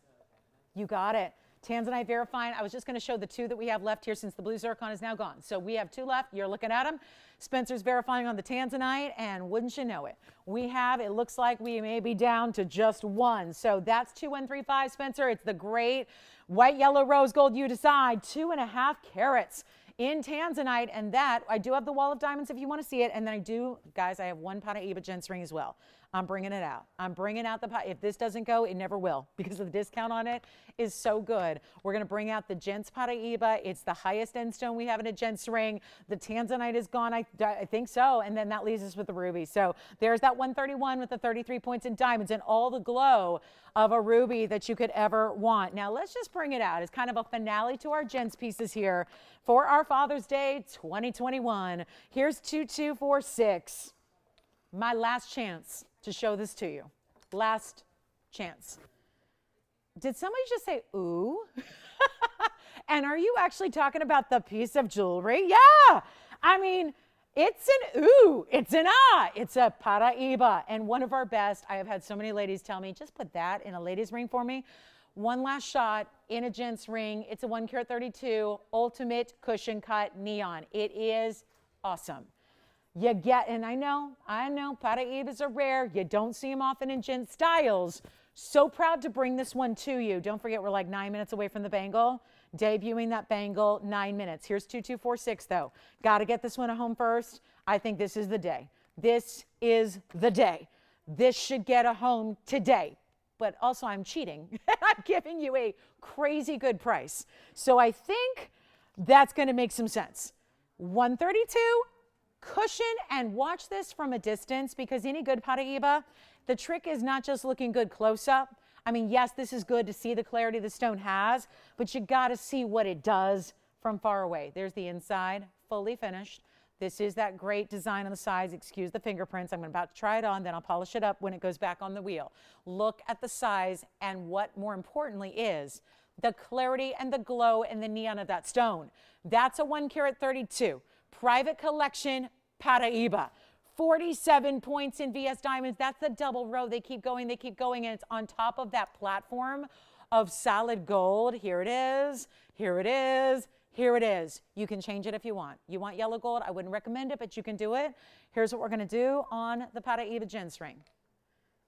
you got it. Tanzanite verifying. I was just going to show the 2 that we have left here since the blue zircon is now gone. So we have 2 left. You're looking at them. Spencer's verifying on the tanzanite, and wouldn't you know it, it looks like we may be down to just 1. So that's 2135, Spencer. It's the great white, yellow, rose gold. You decide. 2.5 carats in tanzanite, and that I do have the wall of diamonds if you want to see it. And then I have 1 Paraiba Gent's ring as well. I'm bringing it out. I'm bringing out if this doesn't go, it never will because of the discount on it is so good. We're going to bring out the Gent's Paraiba. It's the highest end stone we have in a Gent's ring. The tanzanite is gone. I think so. And then that leaves us with the ruby. So there's that 131 with the 33 points in diamonds and all the glow of a ruby that you could ever want. Now let's just bring it out as kind of a finale to our Gent's pieces here for our Father's Day 2021. Here's 2246. My last chance to show this to you. Last chance. Did somebody just say, ooh? And are you actually talking about the piece of jewelry? Yeah. I mean, it's an ooh, it's an ah, it's a Paraiba. And one of our best, I have had so many ladies tell me, just put that in a lady's ring for me. One last shot in a Gent's ring. It's a 1 carat 32 ultimate cushion cut neon. It is awesome. You get, and I know, Paraibas are rare. You don't see them often in Gent styles. So proud to bring this one to you. Don't forget, we're like 9 minutes away from the bangle. Debuting that bangle, 9 minutes. Here's 2246 though. Got to get this one home first. I think this is the day. This is the day. This should get a home today. But also I'm cheating. I'm giving you a crazy good price. So I think that's going to make some sense. 132. Cushion, and watch this from a distance because any good Paraiba, the trick is not just looking good close up. I mean, yes, this is good to see the clarity the stone has, but you got to see what it does from far away. There's the inside, fully finished. This is that great design on the sides. Excuse the fingerprints. I'm about to try it on, then I'll polish it up when it goes back on the wheel. Look at the size and what more importantly is the clarity and the glow and the neon of that stone. That's a 1 carat 32. Private collection Paraiba. 47 points in VS Diamonds. That's the double row. They keep going, and it's on top of that platform of solid gold. Here it is, here it is, here it is. You can change it if you want. You want yellow gold? I wouldn't recommend it, but you can do it. Here's what we're going to do on the Paraiba Gent's ring.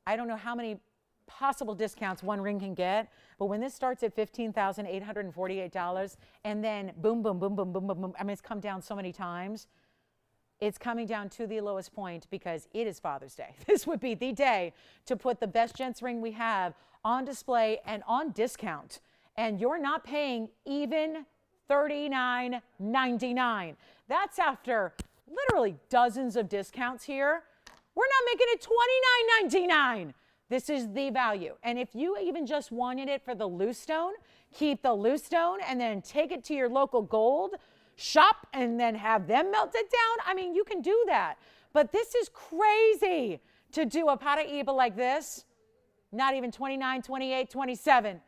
I don't know how many possible discounts one ring can get, but when this starts at $15,848 and then boom, boom, boom, boom, boom, boom, boom, I mean, it's come down so many times. It's coming down to the lowest point because it is Father's Day. This would be the day to put the best Gent's ring we have on display and on discount. And you're not paying even $39.99. That's after literally dozens of discounts here. We're not making it $29.99. This is the value. And if you even just wanted it for the loose stone, keep the loose stone and then take it to your local gold shop and then have them melt it down. I mean, you can do that. But this is crazy to do a Paraiba like this. Not even 29, 28, 27,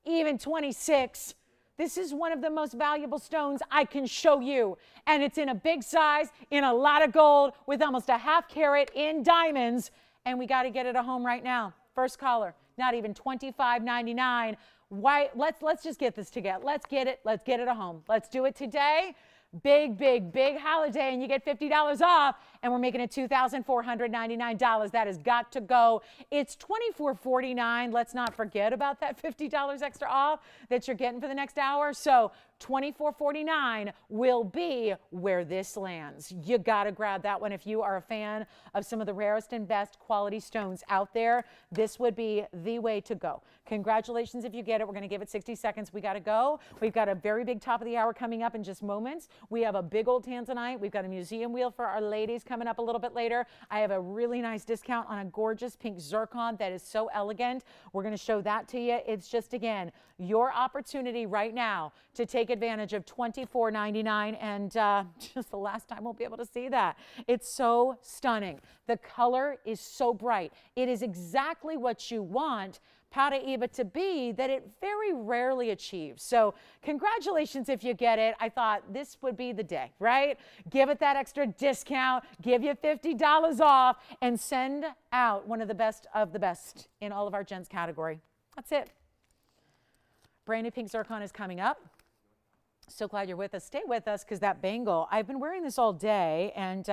even 26. This is one of the most valuable stones I can show you. And it's in a big size, in a lot of gold, with almost a ½ carat in diamonds. And we got to get it at home right now. First caller, not even $25.99. Why? Let's just get this together. Let's get it at home. Let's do it today. Big, big, big holiday, and you get $50 off, and we're making it $2,499. That has got to go. It's $24.49. Let's not forget about that $50 extra off that you're getting for the next hour. So $24.49 will be where this lands. You got to grab that one if you are a fan of some of the rarest and best quality stones out there. This would be the way to go. Congratulations if you get it. We're going to give it 60 seconds. We got to go. We've got a very big top of the hour coming up in just moments. We have a big old tanzanite. We've got a museum wheel for our ladies coming up a little bit later. I have a really nice discount on a gorgeous pink zircon that is so elegant. We're going to show that to you. It's just, again, your opportunity right now to take advantage of $24.99, and just the last time we'll be able to see that. It's so stunning. The color is so bright. It is exactly what you want Paraiba to be that it very rarely achieves. So congratulations if you get it. I thought this would be the day, right? Give it that extra discount, give you $50 off, and send out one of the best in all of our gents category. That's it. Brand new pink zircon is coming up. So glad you're with us. Stay with us because that bangle, I've been wearing this all day, and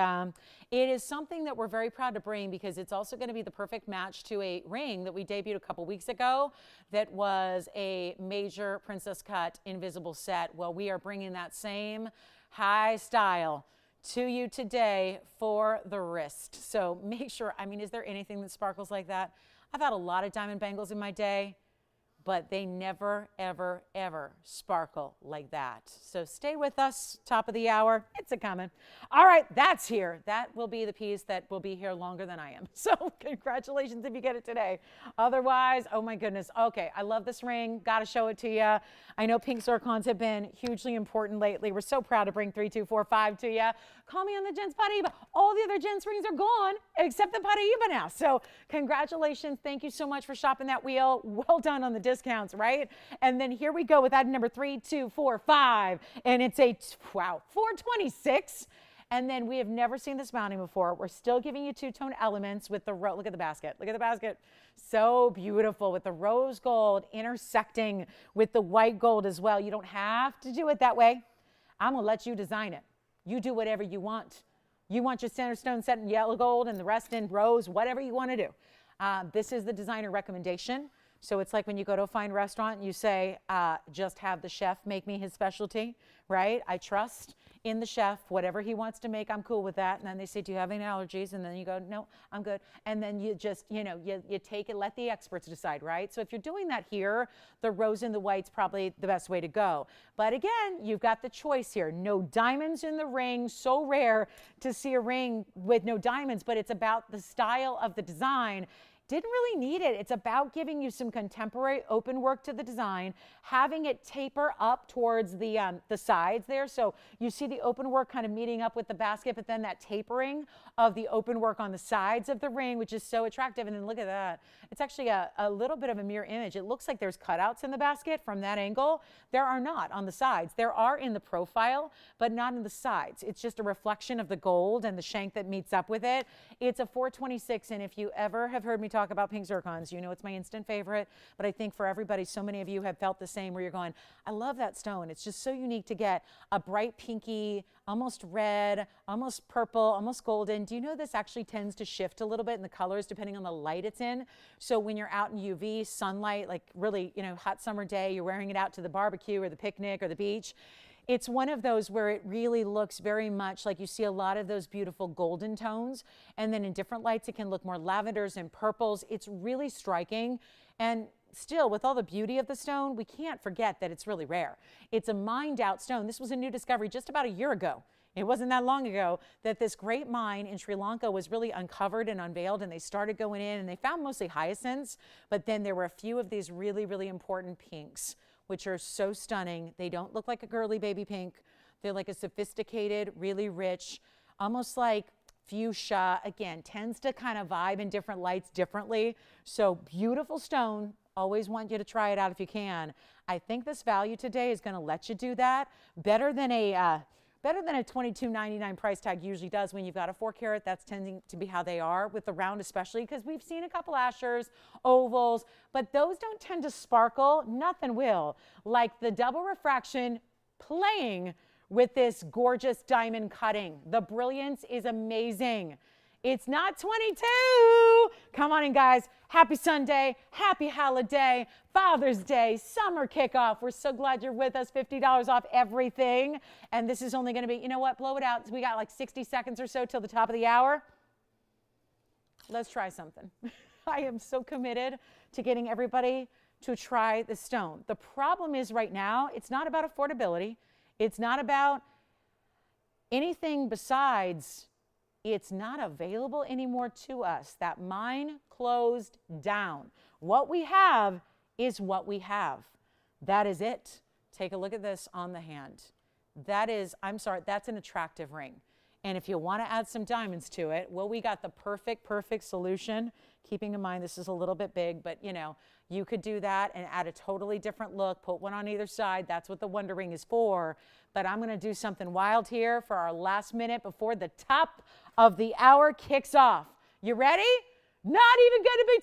it is something that we're very proud to bring because it's also going to be the perfect match to a ring that we debuted a couple weeks ago that was a major princess cut invisible set. Well, we are bringing that same high style to you today for the wrist. So make sure, I mean, is there anything that sparkles like that? I've had a lot of diamond bangles in my day, but they never, ever, ever sparkle like that. So stay with us, top of the hour. It's a coming. All right, that's here. That will be the piece that will be here longer than I am. So congratulations if you get it today. Otherwise, oh my goodness. Okay, I love this ring. Got to show it to you. I know pink zircons have been hugely important lately. We're so proud to bring 3245 to you. Call me on the Gents Paraiba. All the other Gents rings are gone except the Paraiba now. So congratulations. Thank you so much for shopping that wheel. Well done on the discounts, right? And then here we go with item number 3245. And it's a, wow, 426. And then we have never seen this mounting before. We're still giving you two-tone elements with the, look at the basket. Look at the basket. So beautiful with the rose gold intersecting with the white gold as well. You don't have to do it that way. I'm going to let you design it. You do whatever you want. You want your center stone set in yellow gold and the rest in rose, whatever you want to do. This is the designer recommendation. So it's like when you go to a fine restaurant and you say, just have the chef make me his specialty, right? I trust in the chef, whatever he wants to make, I'm cool with that. And then they say, do you have any allergies? And then you go, no, I'm good. And then you just, you know, you take it, let the experts decide, right? So if you're doing that here, the rose and the white's probably the best way to go. But again, you've got the choice here. No diamonds in the ring. So rare to see a ring with no diamonds, but it's about the style of the design. Didn't really need it. It's about giving you some contemporary open work to the design, having it taper up towards the sides there. So you see the open work kind of meeting up with the basket, but then that tapering of the open work on the sides of the ring, which is so attractive. And then look at that. It's actually a little bit of a mirror image. It looks like there's cutouts in the basket from that angle. There are not on the sides. There are in the profile, but not in the sides. It's just a reflection of the gold and the shank that meets up with it. It's a 426, and if you ever have heard me talk about pink zircons, you know it's my instant favorite, but I think for everybody, so many of you have felt the same where you're going, I love that stone. It's just so unique to get a bright pinky, almost red, almost purple, almost golden. Do you know this actually tends to shift a little bit in the colors depending on the light it's in? So when you're out in UV sunlight, like really, you know, hot summer day, you're wearing it out to the barbecue or the picnic or the beach. It's one of those where it really looks very much like you see a lot of those beautiful golden tones. And then in different lights, it can look more lavenders and purples. It's really striking. And still, with all the beauty of the stone, we can't forget that it's really rare. It's a mined out stone. This was a new discovery just about a year ago. It wasn't that long ago that this great mine in Sri Lanka was really uncovered and unveiled, and they started going in and they found mostly hyacinths, but then there were a few of these really, really important pinks, which are so stunning. They don't look like a girly baby pink. They're like a sophisticated, really rich, almost like fuchsia. Again, tends to kind of vibe in different lights differently. So beautiful stone, Always want you to try it out if you can. I think this value today is going to let you do that better than a $22.99 price tag usually does when you've got a 4 carat. That's tending to be how they are with the round, especially because we've seen a couple ashers, ovals, but those don't tend to sparkle. Nothing will, like the double refraction playing with this gorgeous diamond cutting. The brilliance is amazing. It's not 22. Come on in, guys. Happy Sunday, happy holiday, Father's Day, summer kickoff. We're so glad you're with us. $50 off everything. And this is only going to be, you know what, blow it out. We got like 60 seconds or so till the top of the hour. Let's try something. I am so committed to getting everybody to try the stone. The problem is right now, it's not about affordability. It's not about anything besides it's not available anymore to us. That mine closed down. What we have is what we have. That is it. Take a look at this on the hand. That is, I'm sorry, that's an attractive ring. And if you want to add some diamonds to it, well, we got the perfect solution. Keeping in mind this is a little bit big, but you know, you could do that and add a totally different look, put one on either side. That's what the Wonder Ring is for. But I'm going to do something wild here for our last minute before the top of the hour kicks off. You ready? Not even going to be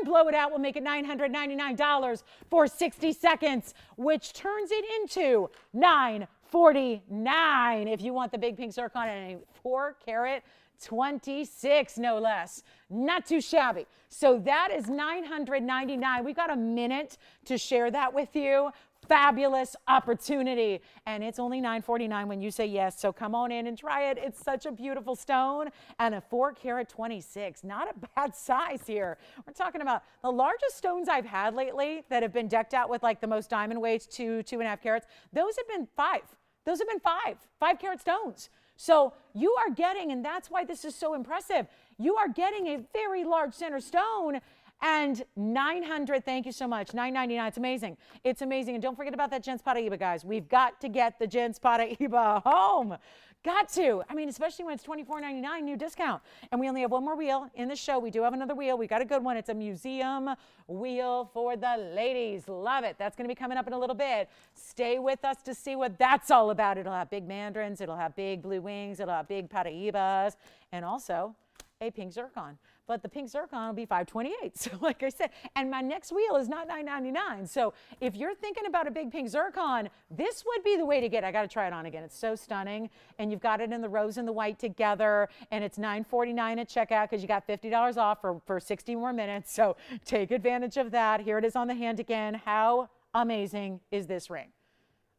$22.99. Blow it out. We'll make it $999 for 60 seconds, which turns it into $949 if you want the big pink zircon and a 4 carat 26, no less. Not too shabby. So that is $999. We've got a minute to share that with you. Fabulous opportunity. And it's only $949 when you say yes. So come on in and try it. It's such a beautiful stone and a 4 carat 26. Not a bad size here. We're talking about the largest stones I've had lately that have been decked out with like the most diamond weights, 2.5 carats. Those have been 5. Those have been 5 carat stones. So you are getting, and that's why this is so impressive, you are getting a very large center stone and $900, thank you so much, $999, it's amazing. It's amazing. And don't forget about that Gent's Paraiba, guys. We've got to get the Gent's Paraiba home. Got to. I mean, especially when it's $24.99 new discount. And we only have one more wheel in the show. We do have another wheel. We got a good one. It's a museum wheel for the ladies. Love it. That's going to be coming up in a little bit. Stay with us to see what that's all about. It'll have big mandarins. It'll have big blue wings. It'll have big Paraibas. And also a pink zircon. But the pink zircon will be $528. So like I said, and my next wheel is not $999. So if you're thinking about a big pink zircon, this would be the way to get it. I got to try it on again. It's so stunning. And you've got it in the rose and the white together. And it's $949 at checkout because you got $50 off for 60 more minutes. So take advantage of that. Here it is on the hand again. How amazing is this ring?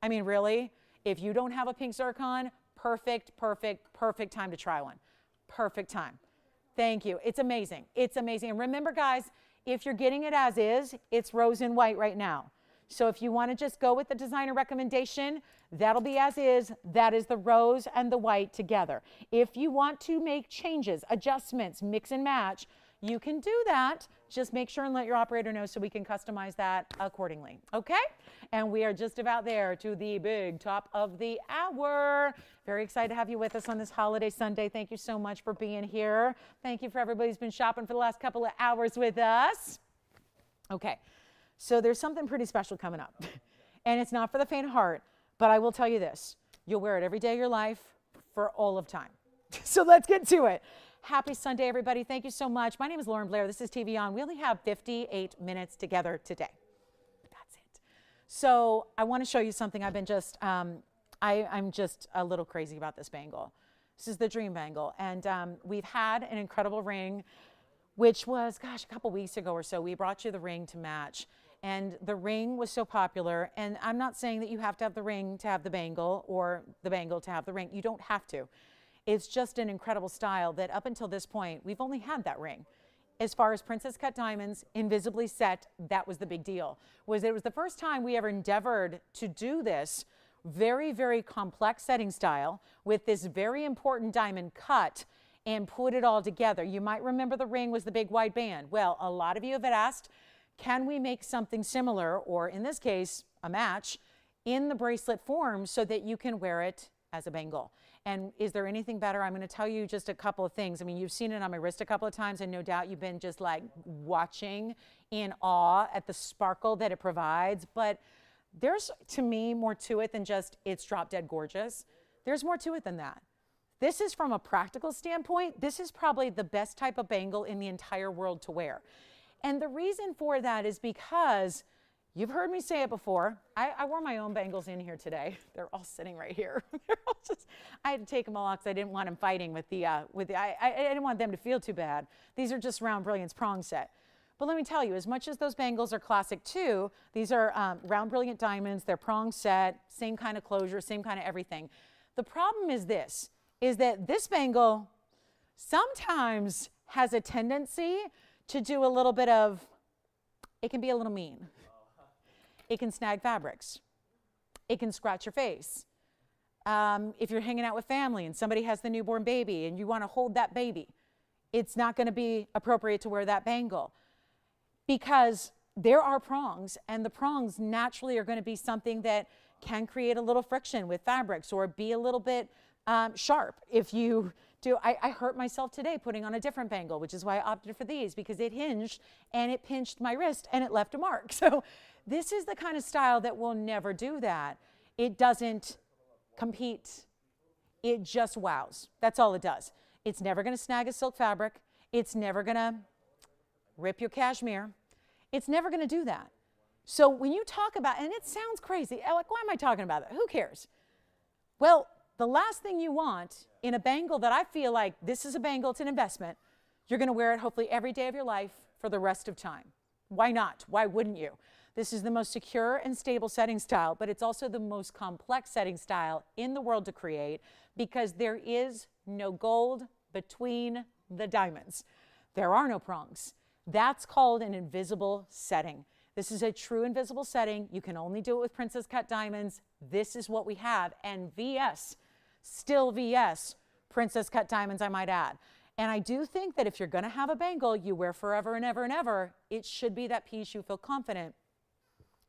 I mean, really, if you don't have a pink zircon, perfect time to try one. Perfect time. Thank you. It's amazing. It's amazing. And remember, guys, if you're getting it as is, it's rose and white right now. So if you want to just go with the designer recommendation, that'll be as is. That is the rose and the white together. If you want to make changes, adjustments, mix and match, you can do that. Just make sure and let your operator know so we can customize that accordingly. Okay? And we are just about there to the big top of the hour. Very excited to have you with us on this holiday Sunday. Thank you so much for being here. Thank you for everybody who's been shopping for the last couple of hours with us. Okay, so there's something pretty special coming up. And it's not for the faint of heart, but I will tell you this. You'll wear it every day of your life for all of time. So let's get to it. Happy Sunday, everybody. Thank you so much. My name is Lauren Blair. This is TVON. We only have 58 minutes together today. That's it. So I want to show you something. I've been just, I'm just a little crazy about this bangle. This is the Dream Bangle. And we've had an incredible ring, which was, gosh, a couple weeks ago or so. We brought you the ring to match. And the ring was so popular. And I'm not saying that you have to have the ring to have the bangle or the bangle to have the ring. You don't have to. It's just an incredible style that up until this point, we've only had that ring. As far as princess cut diamonds, invisibly set, that was the big deal. It was the first time we ever endeavored to do this very complex setting style with this very important diamond cut and put it all together. You might remember the ring was the big wide band. Well, a lot of you have asked, can we make something similar, or in this case, a match, in the bracelet form so that you can wear it as a bangle? And is there anything better? I'm going to tell you just a couple of things. I mean, you've seen it on my wrist a couple of times, and no doubt you've been just like watching in awe at the sparkle that it provides. But there's, to me, more to it than just it's drop dead gorgeous. There's more to it than that. This is, from a practical standpoint, this is probably the best type of bangle in the entire world to wear. And the reason for that is because you've heard me say it before. I wore my own bangles in here today. They're all sitting right here. I had to take them all off because I didn't want them fighting with the, I didn't want them to feel too bad. These are just Round Brilliance prong set. But let me tell you, as much as those bangles are classic too, these are Round Brilliant diamonds. They're prong set, same kind of closure, same kind of everything. The problem is this, is that this bangle sometimes has a tendency to do a little bit of, it can be a little mean. It can snag fabrics. It can scratch your face. If you're hanging out with family and somebody has the newborn baby and you want to hold that baby, it's not going to be appropriate to wear that bangle because there are prongs, and the prongs naturally are going to be something that can create a little friction with fabrics or be a little bit sharp. If you do, I hurt myself today putting on a different bangle, which is why I opted for these, because it hinged and it pinched my wrist and it left a mark. So this is the kind of style that will never do that. It doesn't compete. It just wows. That's all it does. It's never going to snag a silk fabric. It's never going to rip your cashmere. It's never going to do that. So when you talk about, and it sounds crazy, like, why am I talking about that? Who cares? Well, the last thing you want in a bangle that I feel like this is a bangle, it's an investment. You're going to wear it hopefully every day of your life for the rest of time. Why not? Why wouldn't you? This is the most secure and stable setting style, but it's also the most complex setting style in the world to create because there is no gold between the diamonds. There are no prongs. That's called an invisible setting. This is a true invisible setting. You can only do it with princess cut diamonds. This is what we have. And VS, still VS, princess cut diamonds, I might add. And I do think that if you're going to have a bangle you wear forever and ever and ever, it should be that piece you feel confident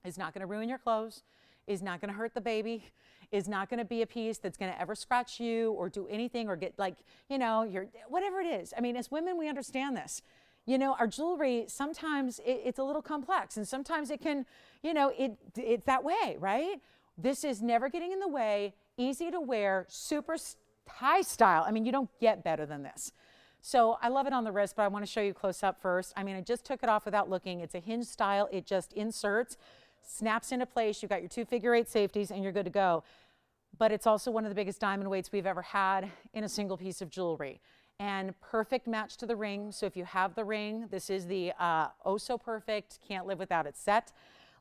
is not going to ruin your clothes, is not going to hurt the baby, is not going to be a piece that's going to ever scratch you or do anything or get like, you know, your, whatever it is. I mean, as women, we understand this. You know, our jewelry, sometimes it's a little complex and sometimes it can, you know, it's that way, right? This is never getting in the way, easy to wear, super high style. I mean, you don't get better than this. So I love it on the wrist, but I want to show you close up first. I mean, I just took it off without looking. It's a hinge style. It just inserts, snaps into place. You've got your 2 figure-8 safeties and you're good to go. But it's also one of the biggest diamond weights we've ever had in a single piece of jewelry. And perfect match to the ring. So if you have the ring, this is the oh so perfect, can't live without it set.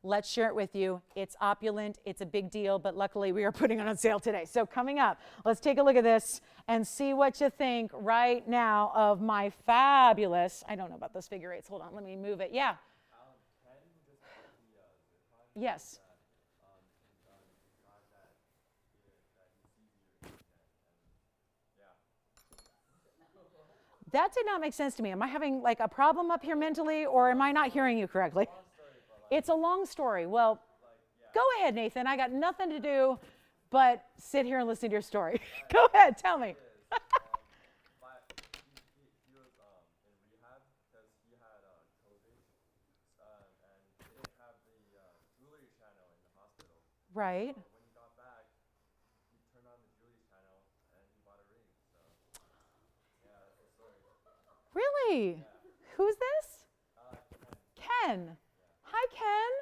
Let's share it with you. It's opulent, it's a big deal, but luckily we are putting it on sale today. So coming up, let's take a look at this and see what you think right now of my fabulous, I don't know about those figure-8s, hold on, let me move it, yeah. Yes. That did not make sense to me. Am I having like a problem up here mentally, or am I not hearing you correctly? It's a long story. Well, go ahead, Nathan. I got nothing to do but sit here and listen to your story. Go ahead, tell me. He was in rehab because he had COVID, and they didn't have the jewelry channel in the hospital. Right. So when he got back, he turned on the jewelry channel and he bought a ring. So, yeah, that's the story. Really? Yeah. Who's this? Ken. Ken. Hi, Ken.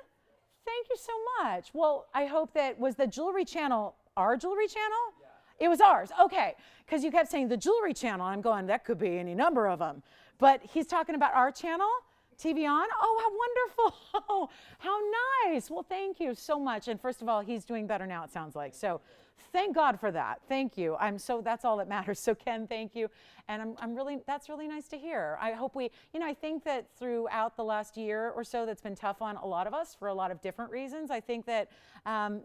Thank you so much. Well, I hope that was the jewelry channel our jewelry channel? Yeah. It was ours. Okay. Because you kept saying the jewelry channel. I'm going, that could be any number of them. But he's talking about our channel, TVON. Oh, how wonderful. How nice. Well, thank you so much. And first of all, he's doing better now, it sounds like. So thank God for that. Thank you. That's all that matters. So Ken, thank you. And that's really nice to hear. I hope I think that throughout the last year or so that's been tough on a lot of us for a lot of different reasons. I think that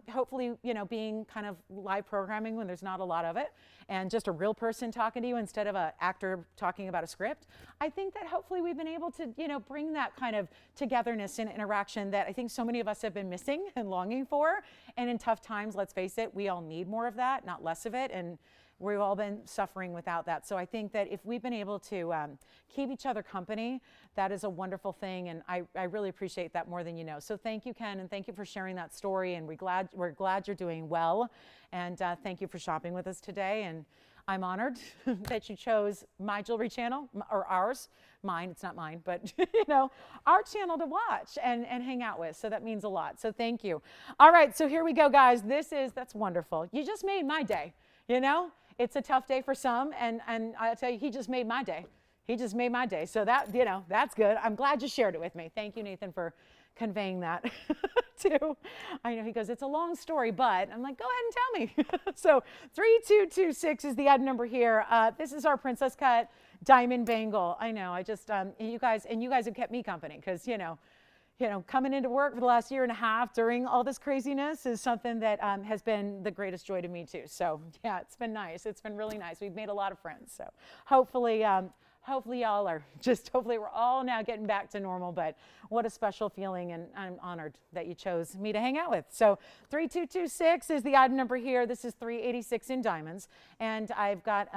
hopefully, being kind of live programming when there's not a lot of it and just a real person talking to you instead of an actor talking about a script, I think that hopefully we've been able to, bring that kind of togetherness and interaction that I think so many of us have been missing and longing for. And in tough times, let's face it, we all need more of that, not less of it. And We've all been suffering without that. So I think that if we've been able to keep each other company, that is a wonderful thing. And I really appreciate that more than you know. So thank you, Ken, and thank you for sharing that story. And we're glad you're doing well. And thank you for shopping with us today. And I'm honored that you chose my jewelry channel, or ours, mine, it's not mine, but you know, our channel to watch and hang out with. So that means a lot. So thank you. All right, so here we go, guys. That's wonderful. You just made my day, you know? It's a tough day for some, and I'll tell you, he just made my day. He just made my day. So that, you know, that's good. I'm glad you shared it with me. Thank you, Nathan, for conveying that too. I know he goes, it's a long story, but I'm like, go ahead and tell me. So 3226 is the item number here. This is our princess cut diamond bangle. I know, I just, you guys have kept me company because, you know, coming into work for the last year and a half during all this craziness is something that has been the greatest joy to me too. So yeah, it's been nice. It's been really nice. We've made a lot of friends. So hopefully y'all are hopefully we're all now getting back to normal, but what a special feeling, and I'm honored that you chose me to hang out with. So 3226 is the item number here. This is 386 in diamonds, and I've got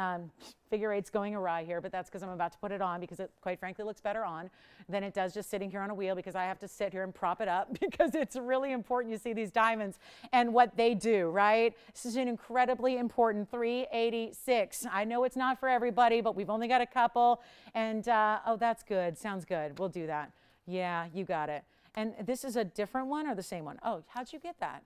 figure eights going awry here, but that's because I'm about to put it on because it quite frankly looks better on than it does just sitting here on a wheel, because I have to sit here and prop it up because it's really important you see these diamonds and what they do, right? This is an incredibly important 386. I know it's not for everybody, but we've only got a couple, and oh, that's good. Sounds good. We'll do that. Yeah, you got it. And this is a different one or the same one? Oh, how'd you get that?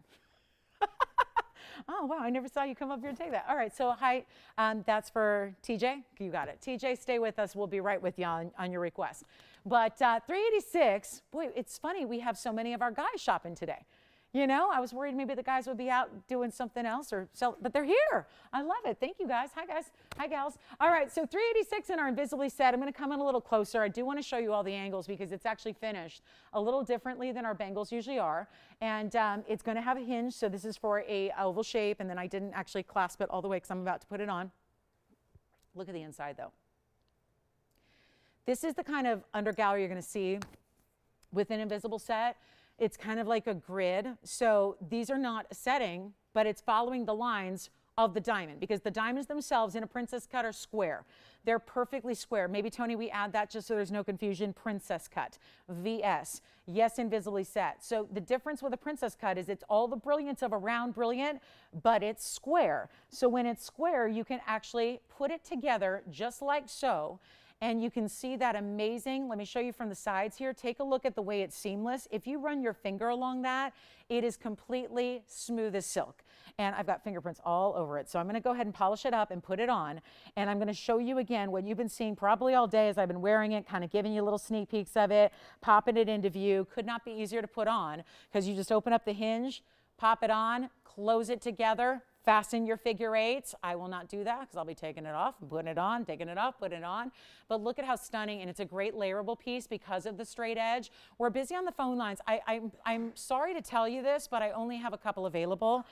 Oh, wow, I never saw you come up here and take that. All right, so hi, that's for TJ. You got it. TJ, stay with us. We'll be right with you on your request. But 386, boy, it's funny. We have so many of our guys shopping today. You know, I was worried maybe the guys would be out doing something else but they're here. I love it. Thank you, guys. Hi, guys. Hi, gals. All right, so 386 in our invisibly set. I'm going to come in a little closer. I do want to show you all the angles because it's actually finished a little differently than our bangles usually are. And it's going to have a hinge, so this is for a oval shape, and then I didn't actually clasp it all the way because I'm about to put it on. Look at the inside, though. This is the kind of undergallery you're going to see with an invisible set. It's kind of like a grid. So these are not a setting, but it's following the lines of the diamond, because the diamonds themselves in a princess cut are square. They're perfectly square. Maybe, Tony, we add that just so there's no confusion. Princess cut, VS. Yes, invisibly set. So the difference with a princess cut is it's all the brilliance of a round brilliant, but it's square. So when it's square, you can actually put it together just like so. And you can see that amazing, let me show you from the sides here. Take a look at the way it's seamless. If you run your finger along that, it is completely smooth as silk. And I've got fingerprints all over it. So I'm going to go ahead and polish it up and put it on. And I'm going to show you again what you've been seeing probably all day as I've been wearing it, kind of giving you little sneak peeks of it, popping it into view. Could not be easier to put on because you just open up the hinge, pop it on, close it together, fasten your figure eights. I will not do that because I'll be taking it off and putting it on, taking it off, putting it on. But look at how stunning, and it's a great layerable piece because of the straight edge. We're busy on the phone lines. I'm sorry to tell you this, but I only have a couple available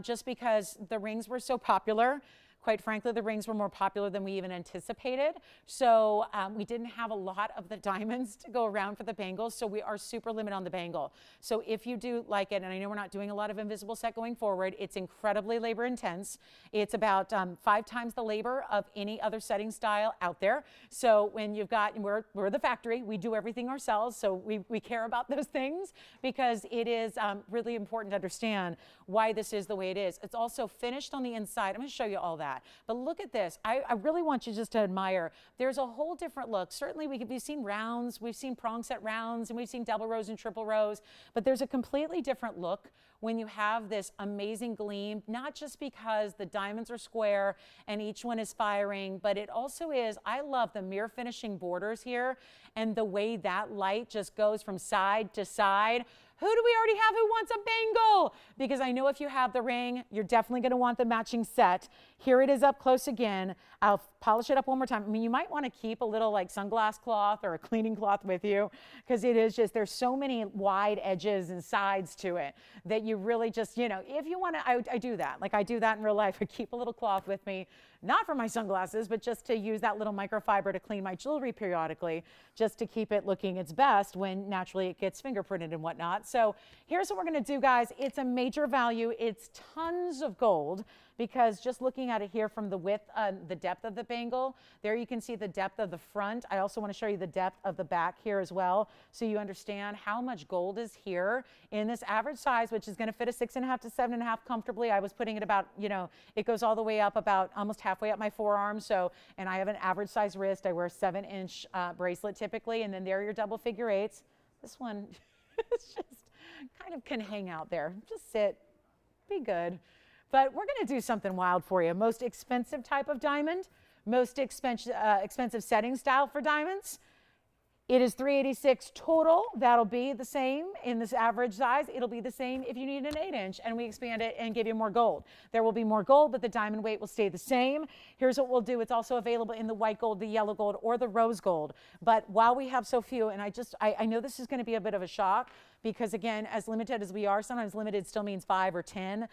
just because the rings were so popular. Quite frankly, the rings were more popular than we even anticipated. So we didn't have a lot of the diamonds to go around for the bangles. So we are super limited on the bangle. So if you do like it, and I know we're not doing a lot of invisible set going forward, it's incredibly labor intense. It's about 5 times the labor of any other setting style out there. So when you've got, we're the factory, we do everything ourselves. So we care about those things because it is really important to understand why this is the way it is. It's also finished on the inside. I'm going to show you all that. But look at this. I really want you just to admire. There's a whole different look. Certainly we've seen rounds, we've seen prong set rounds, and we've seen double rows and triple rows, but there's a completely different look when you have this amazing gleam, not just because the diamonds are square and each one is firing, but it also is, I love the mirror finishing borders here and the way that light just goes from side to side. Who do we already have who wants a bangle? Because I know if you have the ring, you're definitely going to want the matching set. Here it is up close again. I'll polish it up one more time. I mean, you might want to keep a little like sunglass cloth or a cleaning cloth with you because it is just, there's so many wide edges and sides to it that you really just, if you want to, I do that. Like I do that in real life. I keep a little cloth with me, not for my sunglasses, but just to use that little microfiber to clean my jewelry periodically, just to keep it looking its best when naturally it gets fingerprinted and whatnot. So here's what we're going to do, guys. It's a major value. It's tons of gold. because just looking at it here from the width, the depth of the bangle, there you can see the depth of the front. I also want to show you the depth of the back here as well, so you understand how much gold is here in this average size, which is going to fit a 6.5 to 7.5 comfortably. I was putting it about, you know, it goes all the way up about almost halfway up my forearm. So, and I have an average size wrist. I wear a 7-inch bracelet typically, and then there are your double figure eights. This one, it's just kind of can hang out there. Just sit, be good. But we're going to do something wild for you. Most expensive type of diamond, most expensive setting style for diamonds. It is $386 total. That'll be the same in this average size. It'll be the same if you need an 8-inch, and we expand it and give you more gold. There will be more gold, but the diamond weight will stay the same. Here's what we'll do. It's also available in the white gold, the yellow gold, or the rose gold. But while we have so few, and I know this is going to be a bit of a shock, because again, as limited as we are, sometimes limited still means 5 or 10.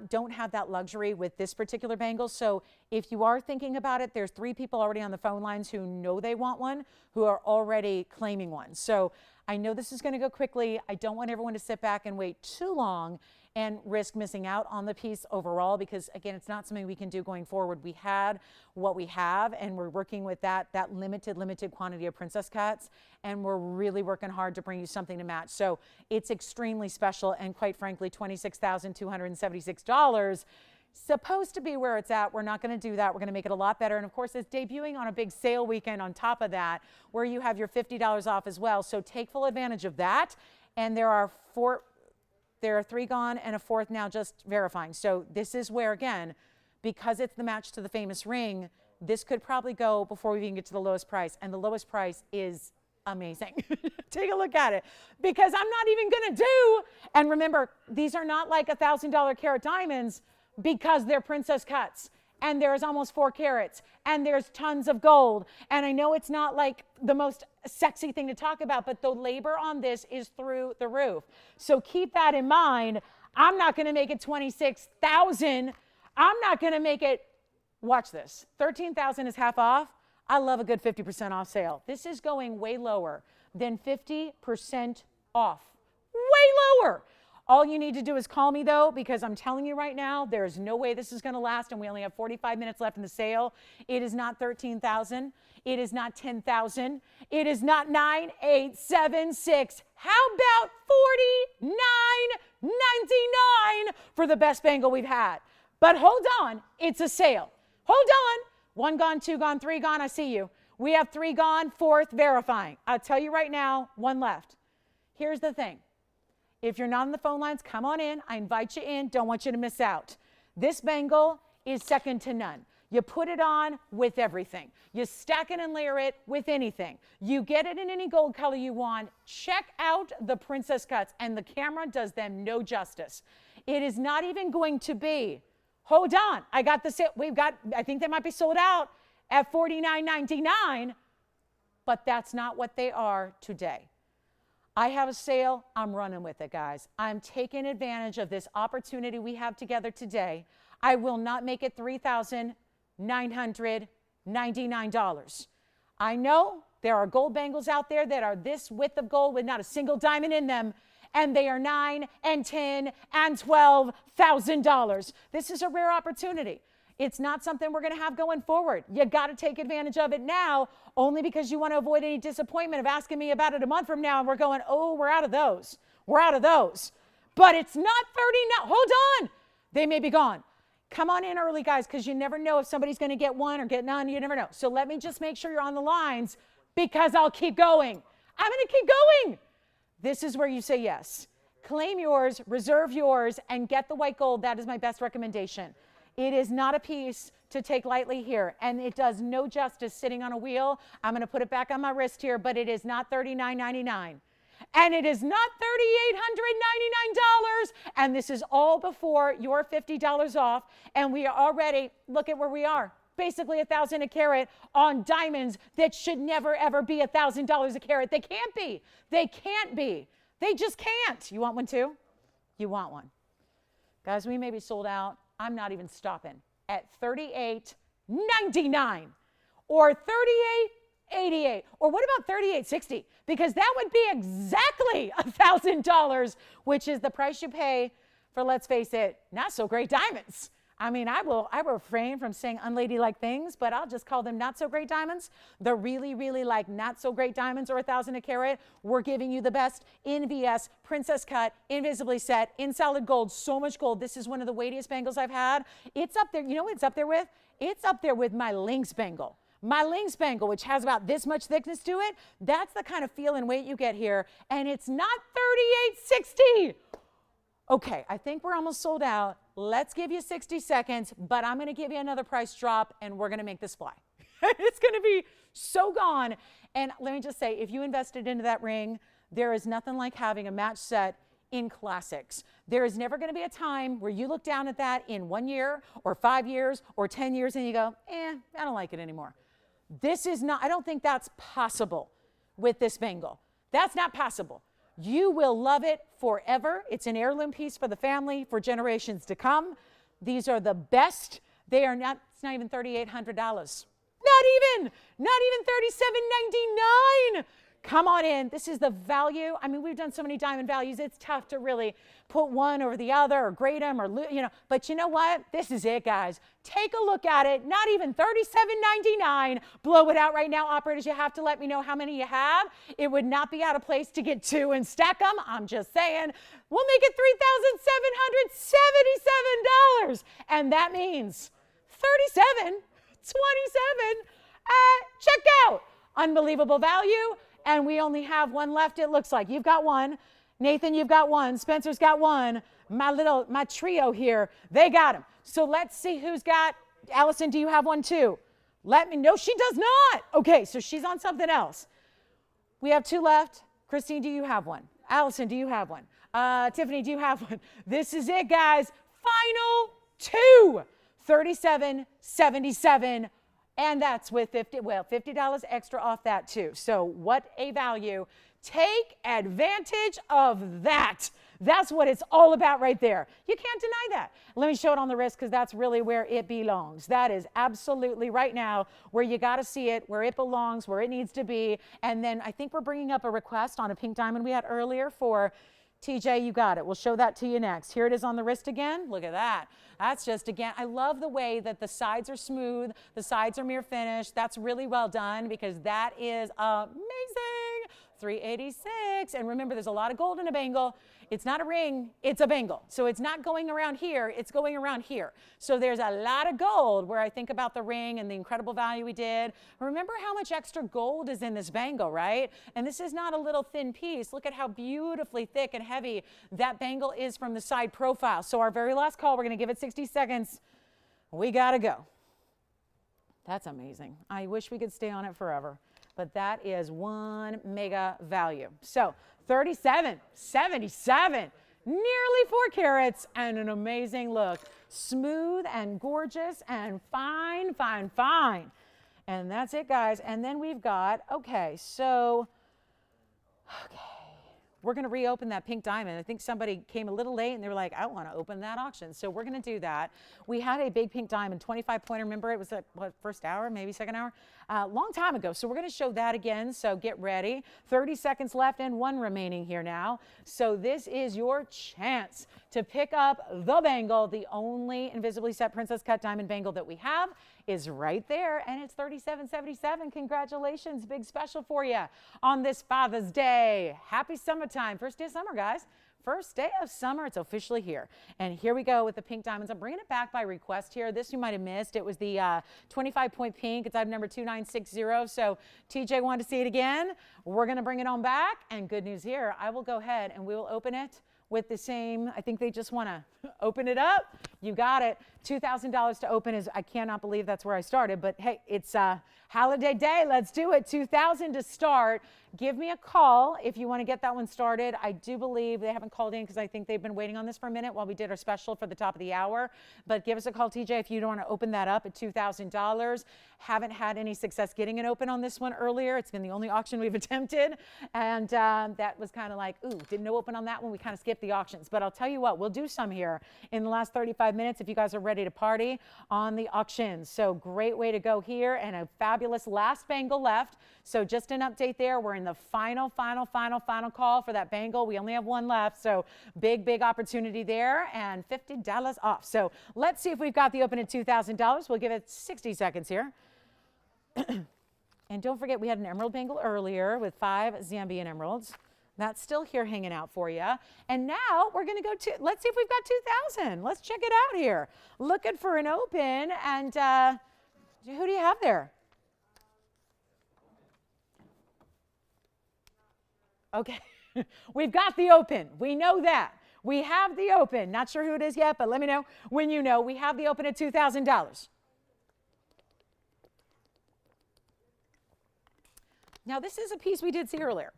Don't have that luxury with this particular bangle. So if you are thinking about it, there's 3 people already on the phone lines who know they want one, who are already claiming one. So I know this is going to go quickly. I don't want everyone to sit back and wait too long and risk missing out on the piece overall, because again, it's not something we can do going forward. We had what we have, and we're working with that limited quantity of princess cuts, and we're really working hard to bring you something to match. So it's extremely special, and quite frankly, $26,276 supposed to be where it's at. We're not going to do that. We're going to make it a lot better. And of course, it's debuting on a big sale weekend on top of that, where you have your $50 off as well. So take full advantage of that. And there are 3 gone and a 4th now just verifying. So this is where, again, because it's the match to the famous ring, this could probably go before we even get to the lowest price. And the lowest price is amazing. Take a look at it, because I'm not even going to do, and remember, these are not like $1,000 carat diamonds, because they're princess cuts, and there's almost 4 carats, and there's tons of gold. And I know it's not like the most sexy thing to talk about, but the labor on this is through the roof. So keep that in mind. I'm not going to make it $26,000. I'm not going to make it, watch this, $13,000 is half off. I love a good 50% off sale. This is going way lower than 50% off. Way lower. All you need to do is call me, though, because I'm telling you right now, there's no way this is going to last, and we only have 45 minutes left in the sale. It is not $13,000. It is not $10,000. It is not $9,876. How about $49.99 for the best bangle we've had? But hold on, it's a sale. Hold on. 1 gone, 2 gone, 3 gone. I see you. We have 3 gone, 4th verifying. I'll tell you right now, 1 left. Here's the thing. If you're not on the phone lines, come on in. I invite you in. Don't want you to miss out. This bangle is second to none. You put it on with everything. You stack it and layer it with anything. You get it in any gold color you want. Check out the princess cuts, and the camera does them no justice. It is not even going to be, hold on, I got the sale. I think they might be sold out at $49.99, but that's not what they are today. I have a sale. I'm running with it, guys. I'm taking advantage of this opportunity we have together today. I will not make it $3,999. I know there are gold bangles out there that are this width of gold with not a single diamond in them, and they are $9,000 and $10,000 and $12,000. This is a rare opportunity. It's not something we're going to have going forward. You got to take advantage of it now, only because you want to avoid any disappointment of asking me about it a month from now, and we're going, oh, we're out of those. We're out of those. But it's not 30 now. Hold on. They may be gone. Come on in early, guys, because you never know if somebody's going to get one or get none. You never know. So let me just make sure you're on the lines, because I'll keep going. I'm going to keep going. This is where you say yes. Claim yours, reserve yours, and get the white gold. That is my best recommendation. It is not a piece to take lightly here, and it does no justice sitting on a wheel. I'm going to put it back on my wrist here, but it is not $39.99. And it is not $3,899. And this is all before your $50 off. And we are already, look at where we are. Basically $1,000 a carat on diamonds that should never, ever be $1,000 a carat. They can't be. They can't be. They just can't. You want one too? You want one. Guys, we may be sold out. I'm not even stopping at $38.99 or $38.88, or what about $38.60? Because that would be exactly $1,000, which is the price you pay for, let's face it, not so great diamonds. I mean, I refrain from saying unladylike things, but I'll just call them not so great diamonds. The really, really like not so great diamonds are 1,000 a carat. We're giving you the best in VS, princess cut, invisibly set, in solid gold, so much gold. This is one of the weightiest bangles I've had. It's up there. You know what it's up there with? It's up there with my Lynx bangle. My Lynx bangle, which has about this much thickness to it, that's the kind of feel and weight you get here. And it's not $38.60. Okay, I think we're almost sold out. Let's give you 60 seconds, but I'm going to give you another price drop, and we're going to make this fly. It's going to be so gone. And let me just say, if you invested into that ring, there is nothing like having a match set in classics. There is never going to be a time where you look down at that in 1 year or 5 years or 10 years and you go, I don't like it anymore. This is not, I don't think that's possible with this bangle. That's not possible. You will love it forever. It's an heirloom piece for the family for generations to come. These are the best. They are not, it's not even $3,800. Not even $3,799. Come on in. This is the value. I mean, we've done so many diamond values. It's tough to really put one over the other or grade them or, you know, but you know what? This is it, guys. Take a look at it. Not even $37.99. Blow it out right now. Operators, you have to let me know how many you have. It would not be out of place to get two and stack them. I'm just saying. We'll make it $3,777. And that means 37, 27 at checkout. Unbelievable value. And we only have one left, it looks like. You've got one. Nathan, you've got one. Spencer's got one. My trio here, they got them. So let's see who's got. Allison, do you have one too? Let me know. She does not. Okay, so she's on something else. We have two left. Christine, do you have one? Allison, do you have one? Tiffany, do you have one? This is it, guys. Final two. $37.77. And that's with $50 extra off that too. So what a value. Take advantage of that. That's what it's all about right there. You can't deny that. Let me show it on the wrist because that's really where it belongs. That is absolutely right now where you got to see it, where it belongs, where it needs to be. And then I think we're bringing up a request on a pink diamond we had earlier for TJ, you got it. We'll show that to you next. Here it is on the wrist again. Look at that. That's just, again, I love the way that the sides are smooth. The sides are mirror finished. That's really well done because that is amazing. $386. And remember, there's a lot of gold in a bangle. It's not a ring, it's a bangle. So it's not going around here, it's going around here. So there's a lot of gold where I think about the ring and the incredible value we did. Remember how much extra gold is in this bangle, right? And this is not a little thin piece. Look at how beautifully thick and heavy that bangle is from the side profile. So our very last call, we're gonna give it 60 seconds. We gotta go. That's amazing. I wish we could stay on it forever. But that is one mega value. So 37.77, nearly 4 carats, and an amazing look. Smooth and gorgeous and fine, fine, fine. And that's it, guys. And then we've got, okay, we're going to reopen that pink diamond. I think somebody came a little late and they were like, I want to open that auction. So we're going to do that. We had a big pink diamond, 25-pointer. Remember, it was at what, first hour, maybe second hour? Long time ago. So we're going to show that again. So get ready. 30 seconds left and 1 remaining here now. So this is your chance to pick up the bangle. The only invisibly set princess cut diamond bangle that we have is right there, and it's $37.77. Congratulations, big special for you on this Father's Day. Happy summertime. First day of summer, guys. First day of summer, it's officially here. And here we go with the pink diamonds. I'm bringing it back by request here. This you might have missed. It was the 25-point pink. It's item number 2960. So TJ wanted to see it again. We're going to bring it on back. And good news here, I will go ahead and we will open it with the same, I think they just want to open it up. You got it. $2,000 to open is, I cannot believe that's where I started, but hey, it's holiday day. Let's do it. $2,000 to start. Give me a call if you want to get that one started. I do believe they haven't called in because I think they've been waiting on this for a minute while we did our special for the top of the hour. But give us a call, TJ, if you don't want to open that up at $2,000. Haven't had any success getting it open on this one earlier. It's been the only auction we've attempted. And that was kind of like, ooh, didn't open on that one. We kind of skipped skip the auctions. But I'll tell you what, we'll do some here in the last 35 minutes if you guys are ready to party on the auctions. So great way to go here, and a fabulous last bangle left. So just an update there. We're in the final call for that bangle. We only have one left. So big opportunity there, and $50 off. So let's see if we've got the open at $2,000. We'll give it 60 seconds here. And don't forget, we had an emerald bangle earlier with 5 Zambian emeralds. That's still here hanging out for you. And now we're going to go to, let's see if we've got 2,000. Let's check it out here. Looking for an open, and who do you have there? Okay, we've got the open. We know that. We have the open. Not sure who it is yet, but let me know when you know. We have the open at $2,000. Now, this is a piece we did see earlier.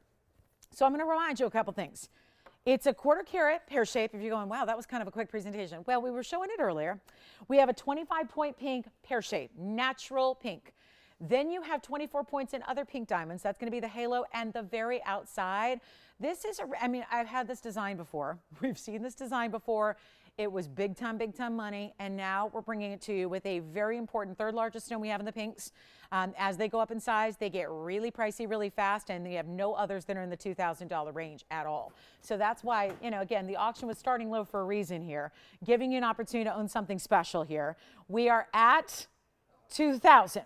So I'm going to remind you a couple things. It's a 1/4 carat pear shape. If you're going, wow, that was kind of a quick presentation. Well, we were showing it earlier. We have a 25-point pink pear shape, natural pink. Then you have 24 points in other pink diamonds. That's going to be the halo and the very outside. This is, I mean, I've had this design before. We've seen this design before. It was big time money, and now we're bringing it to you with a very important third largest stone we have in the pinks. As they go up in size, they get really pricey really fast, and they have no others that are in the $2,000 range at all. So that's why, you know, again, the auction was starting low for a reason here, giving you an opportunity to own something special here. We are at 2,000.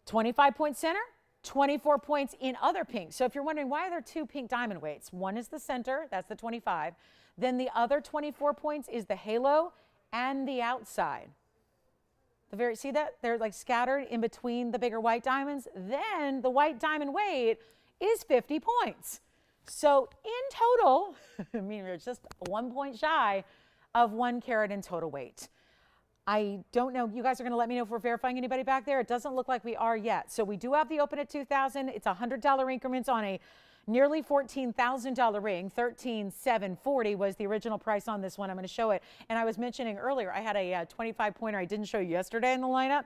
25-point center, 24 points in other pinks. So if you're wondering why are there 2 pink diamond weights, one is the center, that's the 25. Then the other 24 points is the halo and the outside. See that? They're like scattered in between the bigger white diamonds. Then the white diamond weight is 50 points. So in total, I mean, we're just 1 point shy of 1 carat in total weight. I don't know. You guys are going to let me know if we're verifying anybody back there. It doesn't look like we are yet. So we do have the open at $2,000. It's $100 increments on a nearly $14,000 ring. $13,740 was the original price on this one. I'm going to show it. And I was mentioning earlier, I had a 25-pointer I didn't show you yesterday in the lineup,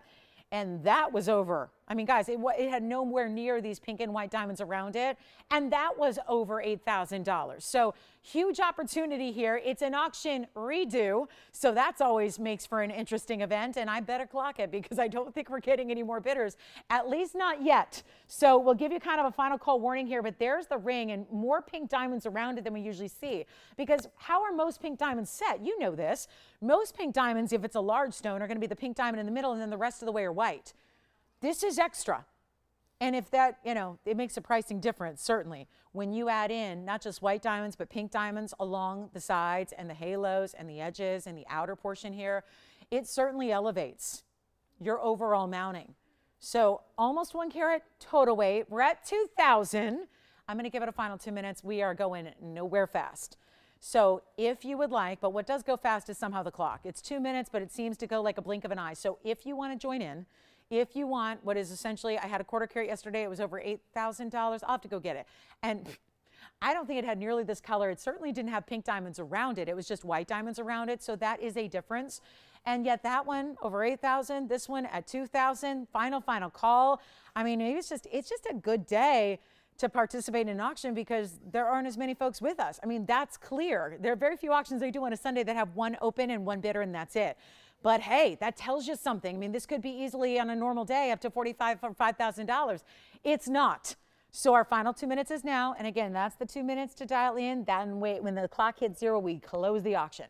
and that was over. I mean, guys, it had nowhere near these pink and white diamonds around it, and that was over $8,000. So huge opportunity here. It's an auction redo, so that's always makes for an interesting event, and I better clock it because I don't think we're getting any more bidders, at least not yet. So we'll give you kind of a final call warning here, but there's the ring and more pink diamonds around it than we usually see, because how are most pink diamonds set? You know this. Most pink diamonds, if it's a large stone, are going to be the pink diamond in the middle, and then the rest of the way are white. This is extra. And if that, you know, it makes a pricing difference, certainly, when you add in not just white diamonds, but pink diamonds along the sides and the halos and the edges and the outer portion here, it certainly elevates your overall mounting. So almost 1 carat total weight. We're at 2,000. I'm going to give it a final 2 minutes. We are going nowhere fast. So if you would like, but what does go fast is somehow the clock. It's 2 minutes, but it seems to go like a blink of an eye. So if you want to join in, if you want what is essentially, I had a 1/4 carat yesterday. It was over $8,000. I'll have to go get it. And I don't think it had nearly this color. It certainly didn't have pink diamonds around it. It was just white diamonds around it. So that is a difference. And yet that one over 8,000, this one at 2,000, final call. I mean, maybe it's just a good day to participate in an auction because there aren't as many folks with us. I mean, that's clear. There are very few auctions they do on a Sunday that have one open and one bidder, and that's it. But hey, that tells you something. I mean, this could be easily on a normal day up to $45,000 or $5,000. It's not. So our final 2 minutes is now. And again, that's the 2 minutes to dial in. Then wait, when the clock hits 0, we close the auction.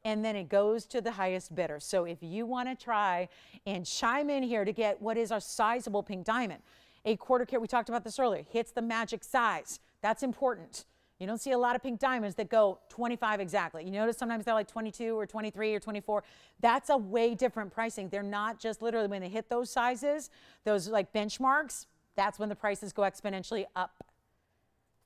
And then it goes to the highest bidder. So if you want to try and chime in here to get what is our sizable pink diamond, a 1/4 carat, we talked about this earlier, hits the magic size. That's important. You don't see a lot of pink diamonds that go 25 exactly. You notice sometimes they're like 22 or 23 or 24. That's a way different pricing. They're not just literally when they hit those sizes, those like benchmarks, that's when the prices go exponentially up.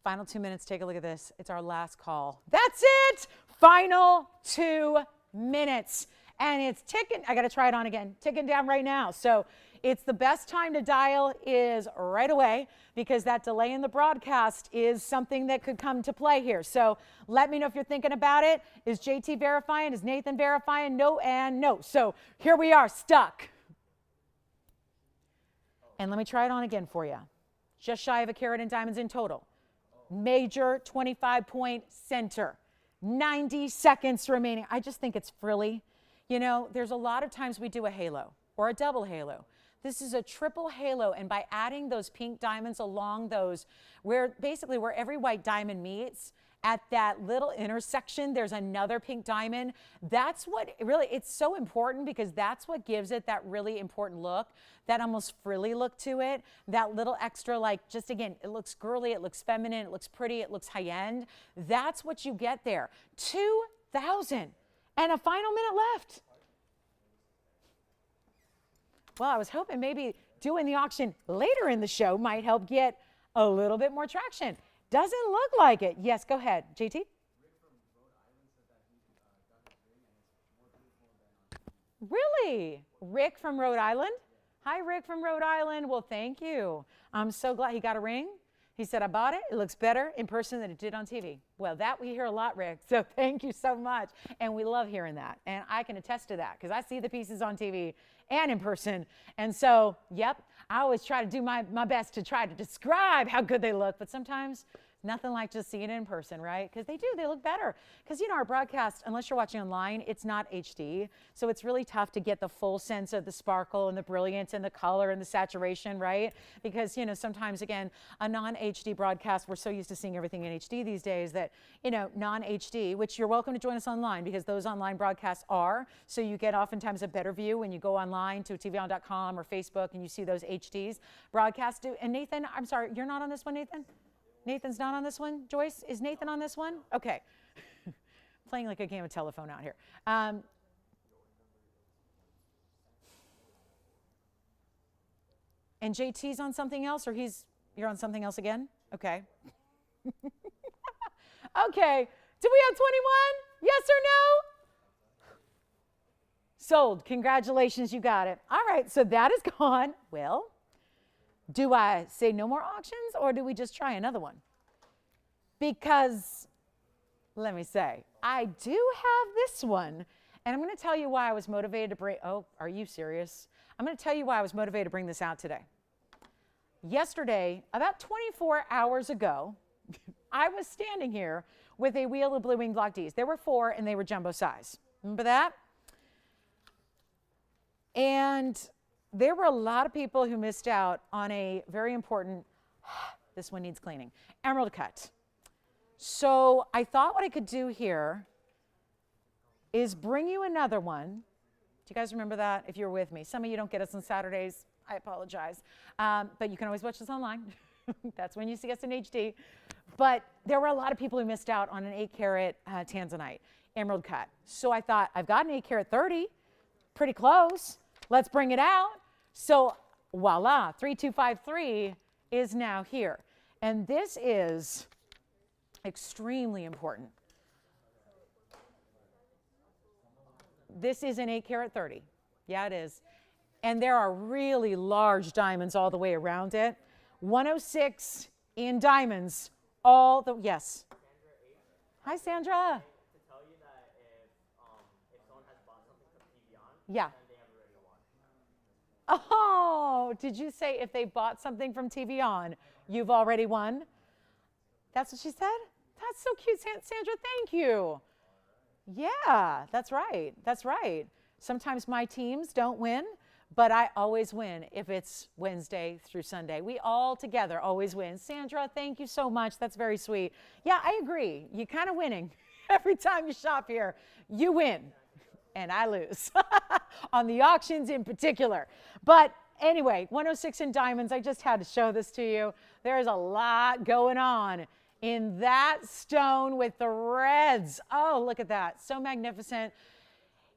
Final 2 minutes, take a look at this. It's our last call. That's it. Final 2 minutes. And it's ticking. I got to try it on again. Ticking down right now. So it's the best time to dial is right away because that delay in the broadcast is something that could come to play here. So let me know if you're thinking about it. Is JT verifying? Is Nathan verifying? No and no. So here we are stuck. And let me try it on again for you. Just shy of 1 carat in diamonds in total. Major 25-point center. 90 seconds remaining. I just think it's frilly. You know, there's a lot of times we do a halo or a double halo. This is a triple halo, and by adding those pink diamonds along those, where basically where every white diamond meets, at that little intersection, there's another pink diamond. That's what really, it's so important because that's what gives it that really important look, that almost frilly look to it, that little extra, like, just again, it looks girly, it looks feminine, it looks pretty, it looks high end. That's what you get there. 2,000 and a final minute left. Well, I was hoping maybe doing the auction later in the show might help get a little bit more traction. Doesn't look like it. Yes, go ahead, JT. Really? Rick from Rhode Island? Hi, Rick from Rhode Island. Well, thank you. I'm so glad he got a ring. He said, I bought it. It looks better in person than it did on TV. Well, that we hear a lot, Rick. So thank you so much. And we love hearing that. And I can attest to that because I see the pieces on TV and in person. And so, yep, I always try to do my best to try to describe how good they look. But sometimes nothing like just seeing it in person, right? Because they look better. Because, you know, our broadcast, unless you're watching online, it's not HD. So it's really tough to get the full sense of the sparkle and the brilliance and the color and the saturation, right? Because, you know, sometimes, again, a non-HD broadcast, we're so used to seeing everything in HD these days that, you know, non-HD, which you're welcome to join us online because those online broadcasts are. So you get oftentimes a better view when you go online to tvon.com or Facebook and you see those HDs broadcast. And Nathan, I'm sorry, you're not on this one, Nathan? Nathan's not on this one? Joyce, is Nathan on this one? Okay. Playing like a game of telephone out here. And JT's on something else, or you're on something else again? Okay. Okay. Do we have 21? Yes or no? Sold. Congratulations, you got it. All right, so that is gone. Well, do I say no more auctions or do we just try another one? Because, let me say, I do have this one. And I'm going to tell you why I was motivated to bring, oh, are you serious? I'm going to tell you why I was motivated to bring this out today. Yesterday, about 24 hours ago, I was standing here with a wheel of Blue Wing Block Ds. There were 4 and they were jumbo size. Remember that? And there were a lot of people who missed out on a very important, this one needs cleaning, emerald cut. So I thought what I could do here is bring you another one. Do you guys remember that if you were with me? Some of you don't get us on Saturdays. I apologize. But you can always watch us online. That's when you see us in HD. But there were a lot of people who missed out on an 8-carat tanzanite emerald cut. So I thought, I've got an 8-carat 30, pretty close. Let's bring it out. So voila, 3253 is now here. And this is extremely important. This is an 8-carat 30. Yeah, it is. And there are really large diamonds all the way around it. 106 in diamonds. All the, yes. Hi, Sandra. To tell you that if someone has bought something from TVON, yeah. then they have already won. Oh, did you say if they bought something from TVON, you've already won? That's what she said? That's so cute, Sandra. Thank you. Yeah, that's right. That's right. Sometimes my teams don't win, but I always win if it's Wednesday through Sunday. We all together always win. Sandra, thank you so much. That's very sweet. Yeah, I agree. You're kind of winning. Every time you shop here, you win and I lose on the auctions in particular. But anyway, 106 in diamonds. I just had to show this to you. There's a lot going on in that stone with the reds. Oh, look at that. So magnificent.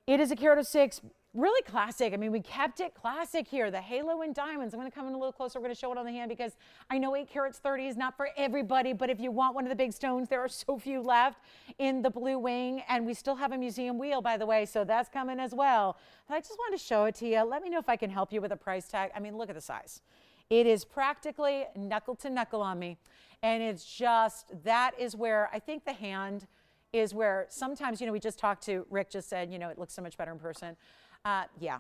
It is a carat of 6. Really classic. I mean, we kept it classic here. The halo in diamonds. I'm going to come in a little closer. We're going to show it on the hand because I know 8 carats 30 is not for everybody, but if you want one of the big stones, there are so few left in the blue wing, and we still have a museum wheel, by the way, so that's coming as well. But I just wanted to show it to you. Let me know if I can help you with a price tag. I mean, look at the size. It is practically knuckle to knuckle on me, and it's just, that is where I think the hand is where sometimes, you know, we just talked to, Rick just said, you know, it looks so much better in person. Yeah.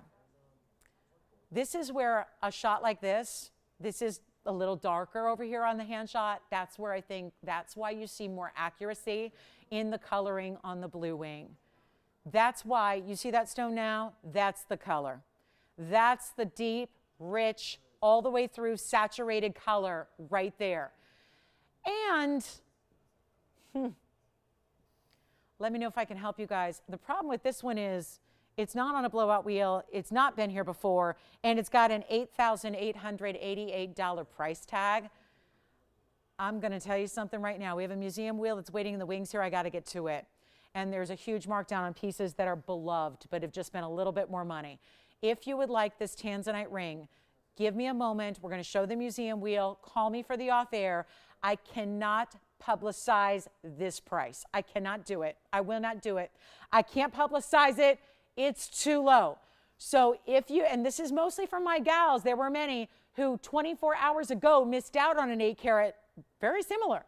This is where a shot like this This is a little darker over here on the hand shot. That's where I think, that's why you see more accuracy in the coloring on the blue wing. That's why, you see that stone now? That's the color. That's the deep, rich, all the way through saturated color right there. And, let me know if I can help you guys. The problem with this one is, it's not on a blowout wheel, it's not been here before, and it's got an $8,888 price tag. I'm gonna tell you something right now. We have a museum wheel that's waiting in the wings here. I gotta get to it. And there's a huge markdown on pieces that are beloved, but have just been a little bit more money. If you would like this tanzanite ring, give me a moment. We're gonna show the museum wheel. Call me for the off air. I cannot publicize this price. I cannot do it. I will not do it. I can't publicize it. It's too low. So if you, and this is mostly for my gals, there were many who 24 hours ago missed out on an 8-carat, very similar.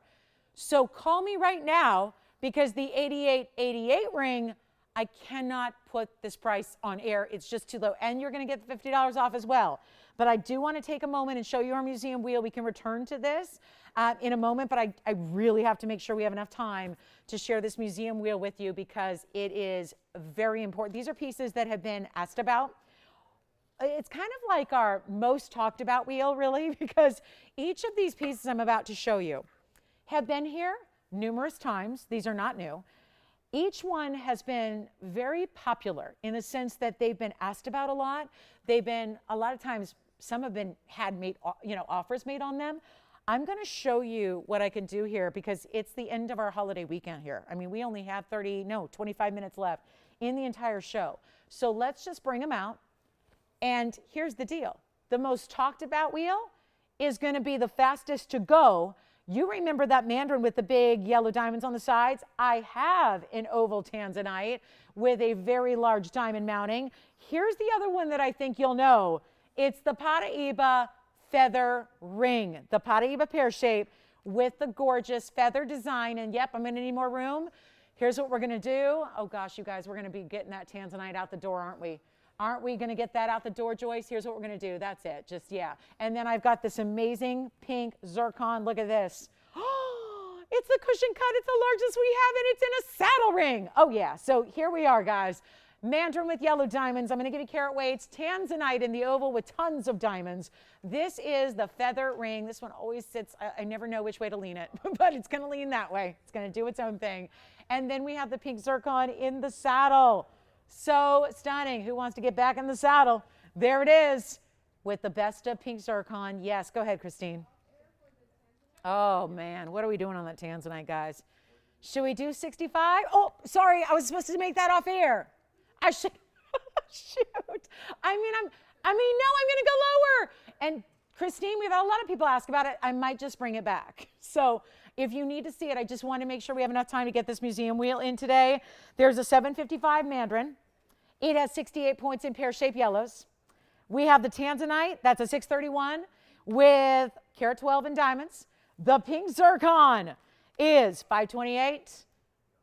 So call me right now, because the 8888 ring, I cannot put this price on air. It's just too low. And you're going to get the $50 off as well. But I do want to take a moment and show you our museum wheel. We can return to this in a moment, but I really have to make sure we have enough time to share this museum wheel with you, because it is very important. These are pieces that have been asked about. It's kind of like our most talked about wheel, really, because each of these pieces I'm about to show you have been here numerous times. These are not new. Each one has been very popular in the sense that they've been asked about a lot. They've been, a lot of times, some have been offers made on them. I'm going to show you what I can do here, because it's the end of our holiday weekend here. I mean, we only have 25 minutes left in the entire show. So let's just bring them out. And here's the deal. The most talked about wheel is going to be the fastest to go. You remember that mandarin with the big yellow diamonds on the sides? I have an oval tanzanite with a very large diamond mounting. Here's the other one that I think you'll know. It's the Paraiba feather ring, the Paraiba pear shape with the gorgeous feather design. And yep, I'm going to need more room. Here's what we're going to do. Oh gosh, you guys, we're going to be getting that tanzanite out the door, aren't we? Aren't we going to get that out the door, Joyce? Here's what we're going to do. That's it. Just, yeah. And then I've got this amazing pink zircon. Look at this. Oh, it's the cushion cut. It's the largest we have, and it's in a saddle ring. Oh, yeah. So here we are, guys. Mandarin with yellow diamonds. I'm going to give you carat weights. Tanzanite in the oval with tons of diamonds. This is the feather ring. This one always sits, I never know which way to lean it, but it's going to lean that way. It's going to do its own thing. And then we have the pink zircon in the saddle. So stunning. Who wants to get back in the saddle? There it is with the best of pink zircon. Yes, go ahead, Christine. Oh, man. What are we doing on that tanzanite, guys? Should we do 65? Oh, sorry. I was supposed to make that off air. I should. Shoot. I mean, no, I'm going to go lower. And Christine, we've had a lot of people ask about it. I might just bring it back. So if you need to see it, I just want to make sure we have enough time to get this museum wheel in today. There's a 755 mandarin. It has 68 points in pear-shaped yellows. We have the tanzanite. That's a 631 with carat 12 in diamonds. The pink zircon is 528.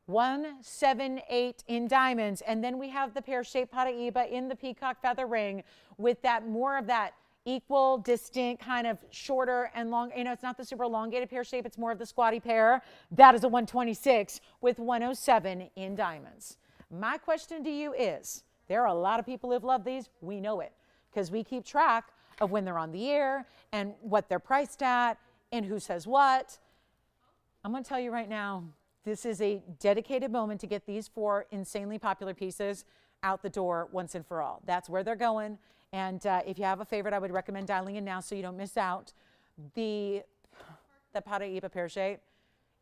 178 in diamonds. And then we have the pear-shaped Paraiba in the peacock feather ring with that more of that equal, distinct, kind of shorter and long, it's not the super elongated pear shape, it's more of the squatty pear. That is a 126 with 107 in diamonds. My question to you is, there are a lot of people who've loved these. We know it because we keep track of when they're on the air and what they're priced at and who says what. I'm going to tell you right now, this is a dedicated moment to get these 4 insanely popular pieces out the door once and for all. That's where they're going. And if you have a favorite, I would recommend dialing in now so you don't miss out. The Paraiba pear shape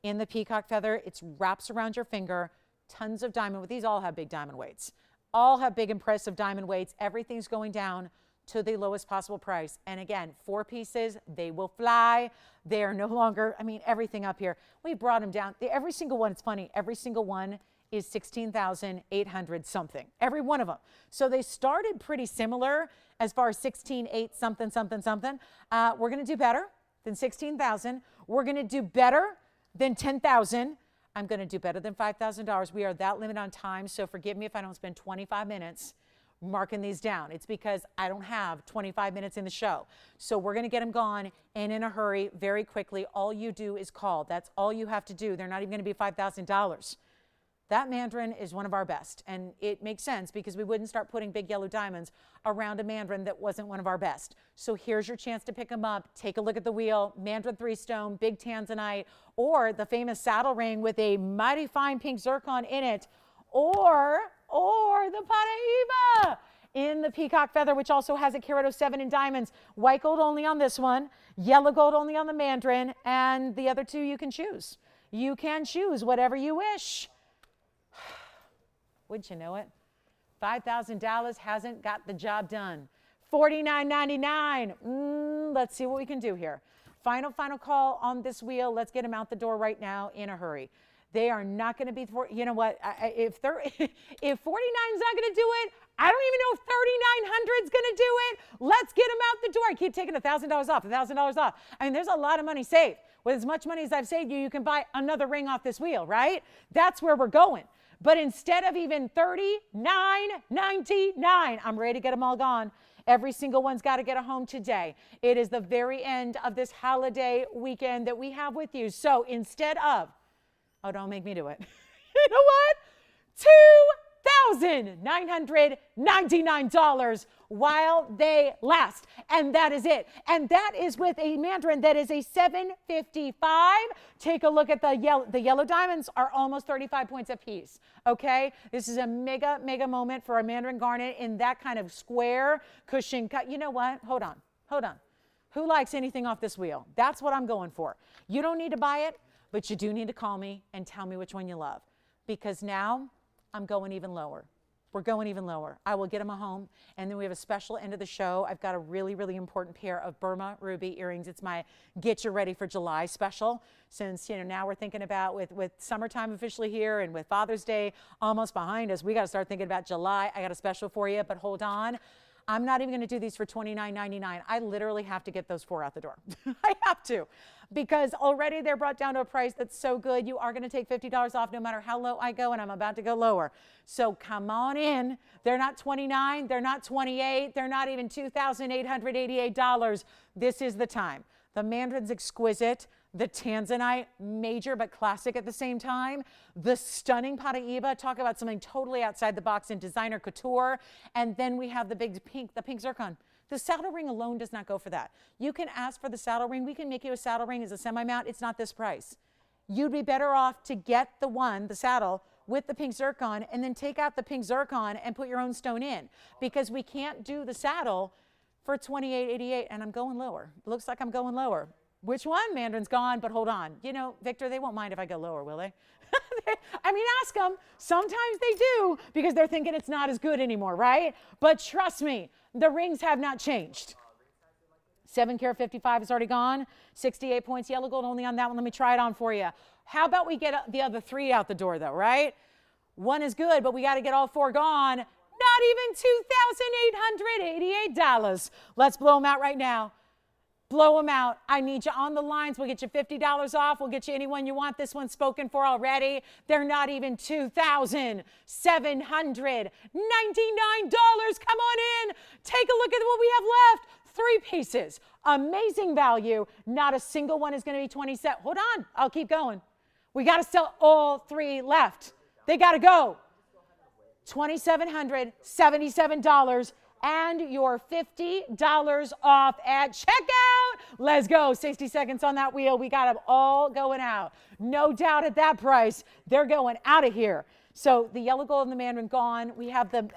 in the peacock feather, it wraps around your finger, tons of diamond. These all have big diamond weights. All have big, impressive diamond weights. Everything's going down to the lowest possible price. And again, 4 pieces, they will fly. They are no longer, everything up here. We brought them down. Every single one, it's funny, every single one is 16,800 something. Every one of them. So they started pretty similar as far as 16,800 something, something, something. We're going to do better than 16,000. We're going to do better than 10,000. I'm going to do better than $5,000. We are that limited on time, so forgive me if I don't spend 25 minutes marking these down. It's because I don't have 25 minutes in the show. So we're going to get them gone and in a hurry very quickly. All you do is call. That's all you have to do. They're not even going to be $5,000. That mandarin is one of our best, and it makes sense because we wouldn't start putting big yellow diamonds around a mandarin that wasn't one of our best. So here's your chance to pick them up. Take a look at the wheel, mandarin 3-stone, big tanzanite, or the famous saddle ring with a mighty fine pink zircon in it, or the Paraiba in the peacock feather, which also has a carat 07 in diamonds. White gold only on this one, yellow gold only on the mandarin, and the other two you can choose. You can choose whatever you wish. Wouldn't you know it? $5,000 hasn't got the job done. $49.99. Let's see what we can do here. Final call on this wheel. Let's get them out the door right now in a hurry. They are not going to be, you know what, if 49 is not going to do it, I don't even know if 3,900 is going to do it. Let's get them out the door. I keep taking $1,000 off, $1,000 off. I mean, there's a lot of money saved. With as much money as I've saved you, you can buy another ring off this wheel, right? That's where we're going. But instead of even $39.99, I'm ready to get them all gone. Every single one's got to get a home today. It is the very end of this holiday weekend that we have with you. So instead of, oh, don't make me do it. You know what? $2,999 while they last. And that is it. And that is with a mandarin that is a 755. Take a look at the yellow. The yellow diamonds are almost 35 points a piece. Okay? This is a mega moment for a mandarin garnet in that kind of square cushion cut. You know what? Hold on. Who likes anything off this wheel? That's what I'm going for. You don't need to buy it, but you do need to call me and tell me which one you love. Because now I'm going even lower. We're going even lower. I will get them a home. And then we have a special end of the show. I've got a really important pair of Burma ruby earrings. It's my Get You Ready for July special. Since, you know, now we're thinking about with summertime officially here and with Father's Day almost behind us, we got to start thinking about July. I got a special for you, but hold on. I'm not even going to do these for $29.99. I literally have to get those 4 out the door. I have to, because already they're brought down to a price that's so good. You are going to take $50 off no matter how low I go, and I'm about to go lower. So come on in. They're not $29. They're not $28. They're not even $2,888. This is the time. The mandarin's exquisite. The tanzanite, major but classic at the same time. The stunning Paraiba, talk about something totally outside the box in designer couture. And then we have the pink zircon. The saddle ring alone does not go for that. You can ask for the saddle ring. We can make you a saddle ring as a semi-mount. It's not this price. You'd be better off to get the saddle with the pink zircon, and then take out the pink zircon and put your own stone in, because we can't do the saddle for $28.88, and I'm going lower. It looks like I'm going lower. Which one? Mandarin's gone, but hold on. You know, Victor, they won't mind if I go lower, will they? I mean, ask them. Sometimes they do, because they're thinking it's not as good anymore, right? But trust me, the rings have not changed. 7 karat 55 is already gone. 68 points, yellow gold only on that one. Let me try it on for you. How about we get the other 3 out the door, though, right? One is good, but we got to get all 4 gone. Not even $2,888. Let's blow them out right now. Blow them out. I need you on the lines. We'll get you $50 off. We'll get you anyone you want. This one's spoken for already. They're not even $2,799. Come on in. Take a look at what we have left. 3 pieces. Amazing value. Not a single one is going to be 27. Hold on. I'll keep going. We got to sell all 3 left. They got to go. $2,777. And your $50 off at checkout. Let's go. 60 seconds on that wheel. We got them all going out. No doubt at that price, they're going out of here. So the yellow gold and the mandarin gone. We have the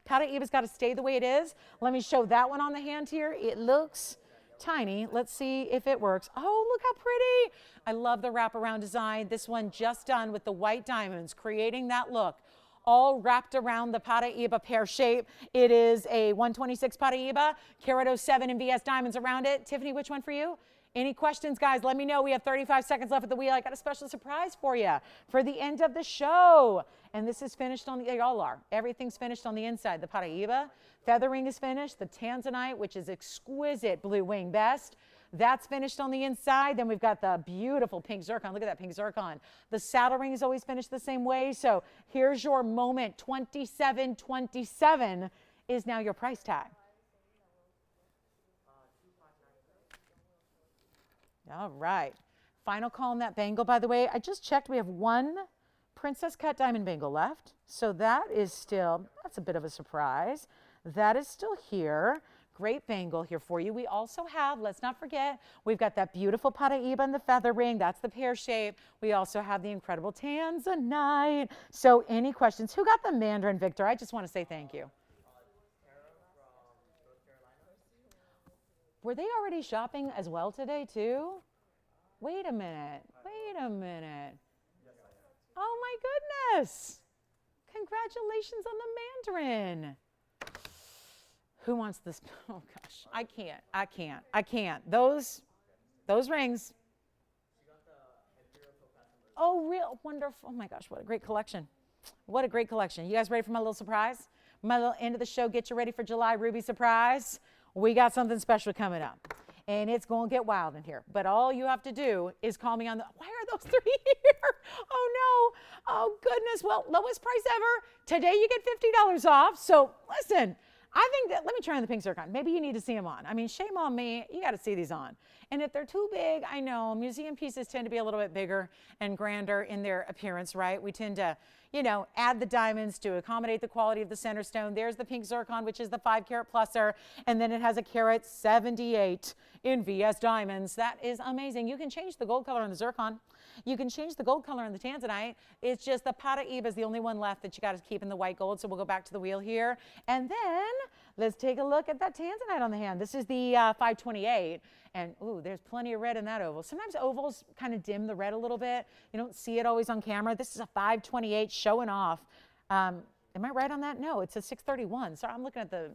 Paraiba's got to stay the way it is. Let me show that one on the hand here. It looks tiny. Let's see if it works. Oh, look how pretty. I love the wraparound design. This one just done with the white diamonds, creating that look. All wrapped around the Paraiba pear shape. It is a 126 Paraiba, carat 07 and VS diamonds around it. Tiffany, which one for you? Any questions, guys? Let me know. We have 35 seconds left at the wheel. I got a special surprise for you for the end of the show. And this is finished on the, they all are. Everything's finished on the inside. The Paraiba feathering is finished. The tanzanite, which is exquisite blue wing best. That's finished on the inside. Then we've got the beautiful pink zircon. Look at that pink zircon. The saddle ring is always finished the same way. So here's your moment. $27.27 is now your price tag. All right. Final call on that bangle, by the way. I just checked. We have one princess cut diamond bangle left. So that is still, that's a bit of a surprise. That is still here. Great bangle here for you. We also have, let's not forget, we've got that beautiful Paraiba and the feather ring. That's the pear shape. We also have the incredible tanzanite. So any questions? Who got the Mandarin, Victor? I just want to say thank you. Were they already shopping as well today too? Wait a minute. Wait a minute. Oh my goodness. Congratulations on the Mandarin. Who wants this? Oh gosh, I can't. Those rings. Oh, real wonderful. Oh my gosh, what a great collection. What a great collection. You guys ready for my little surprise? My little end of the show, get you ready for July Ruby surprise. We got something special coming up. And it's going to get wild in here. But all you have to do is call me on the, why are those three here? Oh no, oh goodness. Well, lowest price ever. Today you get $50 off. So listen, I think that, let me try on the pink zircon. Maybe you need to see them on. I mean, shame on me. You got to see these on. And if they're too big, I know museum pieces tend to be a little bit bigger and grander in their appearance, right? We tend to, you know, add the diamonds to accommodate the quality of the center stone. There's the pink zircon, which is the 5 carat pluser. And then it has a carat 78 in VS diamonds. That is amazing. You can change the gold color on the zircon. You can change the gold color on the tanzanite. It's just the Paraiba is the only one left that you got to keep in the white gold. So we'll go back to the wheel here. And then let's take a look at that tanzanite on the hand. This is the 528. And ooh, there's plenty of red in that oval. Sometimes ovals kind of dim the red a little bit. You don't see it always on camera. This is a 528 showing off. Am I right on that? No, it's a 631. So I'm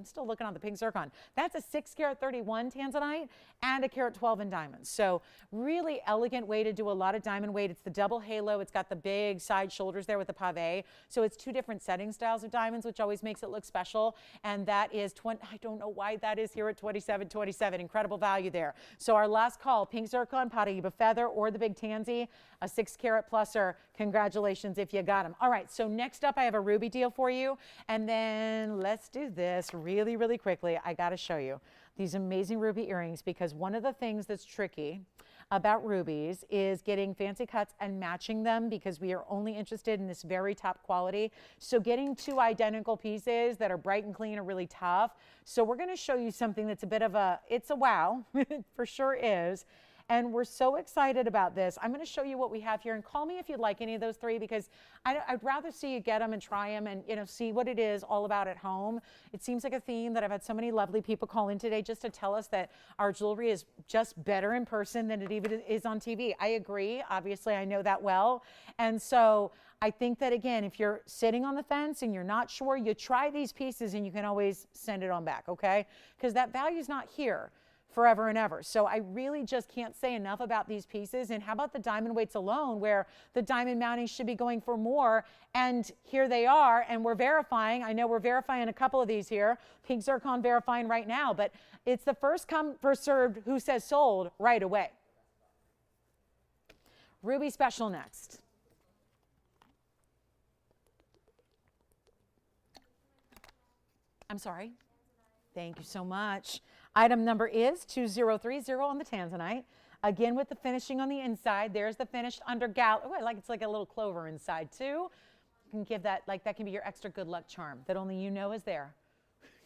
still looking on the pink zircon. That's a 6 carat 31 tanzanite and a carat 12 in diamonds. So really elegant way to do a lot of diamond weight. It's the double halo. It's got the big side shoulders there with the pave. So it's 2 different setting styles of diamonds, which always makes it look special. And that is, I don't know why that is here at $27.27. Incredible value there. So our last call, pink zircon, Paraiba feather, or the big tansy, a 6 carat pluser. Congratulations if you got them. All right, so next up I have a ruby deal for you. And then let's do this really, really quickly. I got to show you these amazing ruby earrings, because one of the things that's tricky about rubies is getting fancy cuts and matching them, because we are only interested in this very top quality. So getting 2 identical pieces that are bright and clean are really tough. So we're going to show you something that's a bit of it's a wow. It for sure is. And we're so excited about this. I'm going to show you what we have here, and call me if you'd like any of those 3, because I'd rather see you get them and try them and, you know, see what it is all about at home. It seems like a theme that I've had so many lovely people call in today just to tell us that our jewelry is just better in person than it even is on TV. I agree. Obviously, I know that well. And so I think that, again, if you're sitting on the fence and you're not sure, you try these pieces and you can always send it on back, okay? Because that value's not here forever and ever. So I really just can't say enough about these pieces. And how about the diamond weights alone, where the diamond mounting should be going for more, and here they are, and we're verifying. I know we're verifying a couple of these here. Pink zircon verifying right now, but it's the first come, first served who says sold right away. Ruby special next. I'm sorry. Thank you so much. Item number is 2030 on the tanzanite. Again, with the finishing on the inside. There's the finished under gal. Oh, I like, it's like a little clover inside too. You can give that, like that can be your extra good luck charm that only you know is there,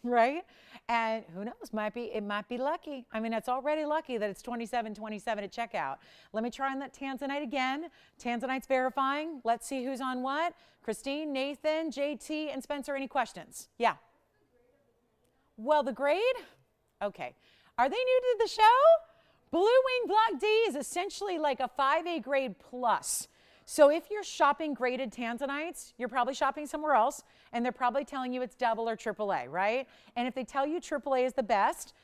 right? And who knows, it might be lucky. I mean, it's already lucky that it's $27.27 at checkout. Let me try on that tanzanite again. Tanzanite's verifying. Let's see who's on what. Christine, Nathan, JT, and Spencer, any questions? Yeah. Well, the grade? Okay. Are they new to the show? Blue Wing Block D is essentially like a 5A grade plus. So if you're shopping graded tanzanites, you're probably shopping somewhere else, and they're probably telling you it's double or AAA, right? And if they tell you AAA is the best,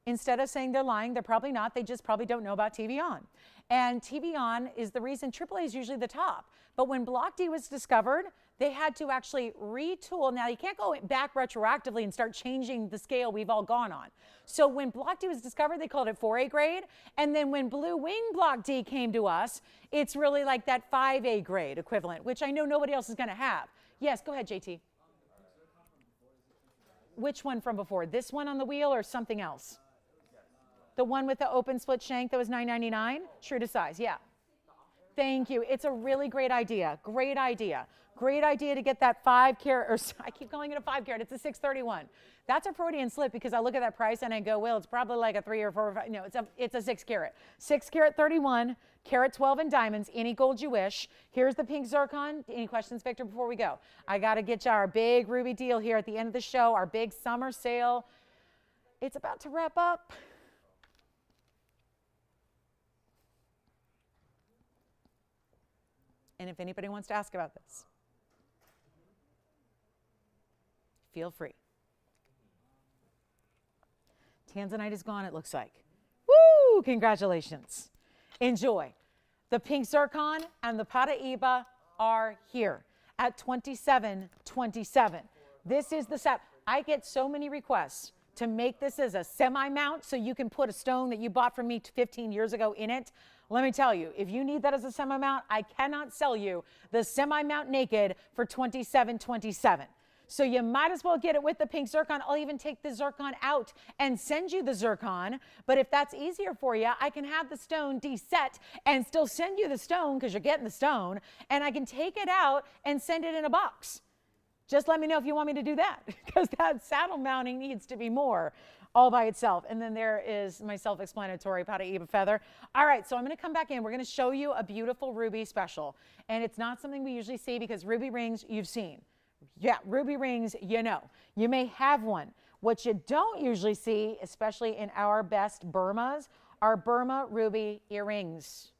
instead of saying they're lying, they're probably not. They just probably don't know about TVON. And TVON is the reason AAA is usually the top. But when Block D was discovered, they had to actually retool. Now, you can't go back retroactively and start changing the scale we've all gone on. So when Block D was discovered, they called it 4A grade. And then when Blue Wing Block D came to us, it's really like that 5A grade equivalent, which I know nobody else is going to have. Yes, go ahead, JT. Which one from before? This one on the wheel or something else? The one with the open split shank that was $9.99? True to size, yeah. Thank you. It's a really great idea. Great idea. Great idea to get that 5 carat, or I keep calling it a 5 carat, it's a 631. That's a Freudian slip because I look at that price and I go, well, it's probably like a 3 or 4 or 5. No, it's a 6 carat. 6 carat 31, carat 12 in diamonds, any gold you wish. Here's the pink zircon. Any questions, Victor, before we go? I got to get you our big ruby deal here at the end of the show, our big summer sale. It's about to wrap up. And if anybody wants to ask about this, feel free. Tanzanite is gone, it looks like. Woo! Congratulations. Enjoy. The pink zircon and the Paraiba are here at $27.27. This is the set. I get so many requests to make this as a semi-mount so you can put a stone that you bought from me 15 years ago in it. Let me tell you, if you need that as a semi-mount, I cannot sell you the semi-mount naked for $27.27. So you might as well get it with the pink zircon. I'll even take the zircon out and send you the zircon. But if that's easier for you, I can have the stone deset and still send you the stone because you're getting the stone. And I can take it out and send it in a box. Just let me know if you want me to do that because that saddle mounting needs to be more all by itself. And then there is my self-explanatory Paraiba feather. All right, so I'm going to come back in. We're going to show you a beautiful ruby special. And it's not something we usually see because ruby rings you've seen. Yeah, ruby rings, you know. You may have one. What you don't usually see, especially in our best Burmas, are Burma ruby earrings.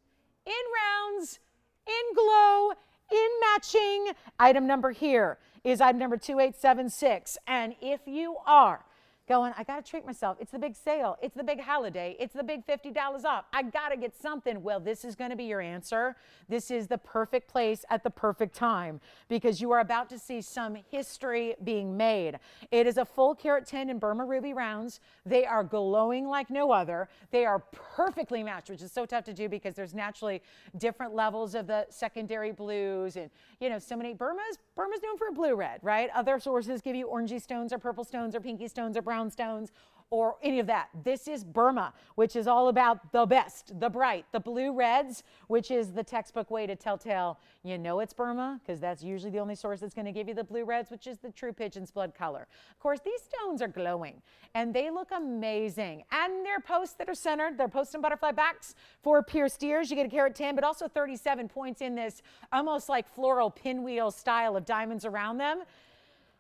In rounds, in glow, in matching. Item number here is item number 2876. And if you are going, I got to treat myself. It's the big sale. It's the big holiday. It's the big $50 off. I got to get something. Well, this is going to be your answer. This is the perfect place at the perfect time because you are about to see some history being made. It is a full carat 10 in Burma ruby rounds. They are glowing like no other. They are perfectly matched, which is so tough to do because there's naturally different levels of the secondary blues and, you know, so many. Burma's known for blue red, right? Other sources give you orangey stones or purple stones or pinky stones or brown stones or any of that. This is Burma, which is all about the best, the bright, the blue reds, which is the textbook way to tell you know it's Burma, because that's usually the only source that's going to give you the blue reds, which is the true pigeon's blood color. Of course, these stones are glowing and they look amazing. And they're posts that are centered. They're post and butterfly backs for pierced ears. You get a carat 10, but also 37 points in this almost like floral pinwheel style of diamonds around them.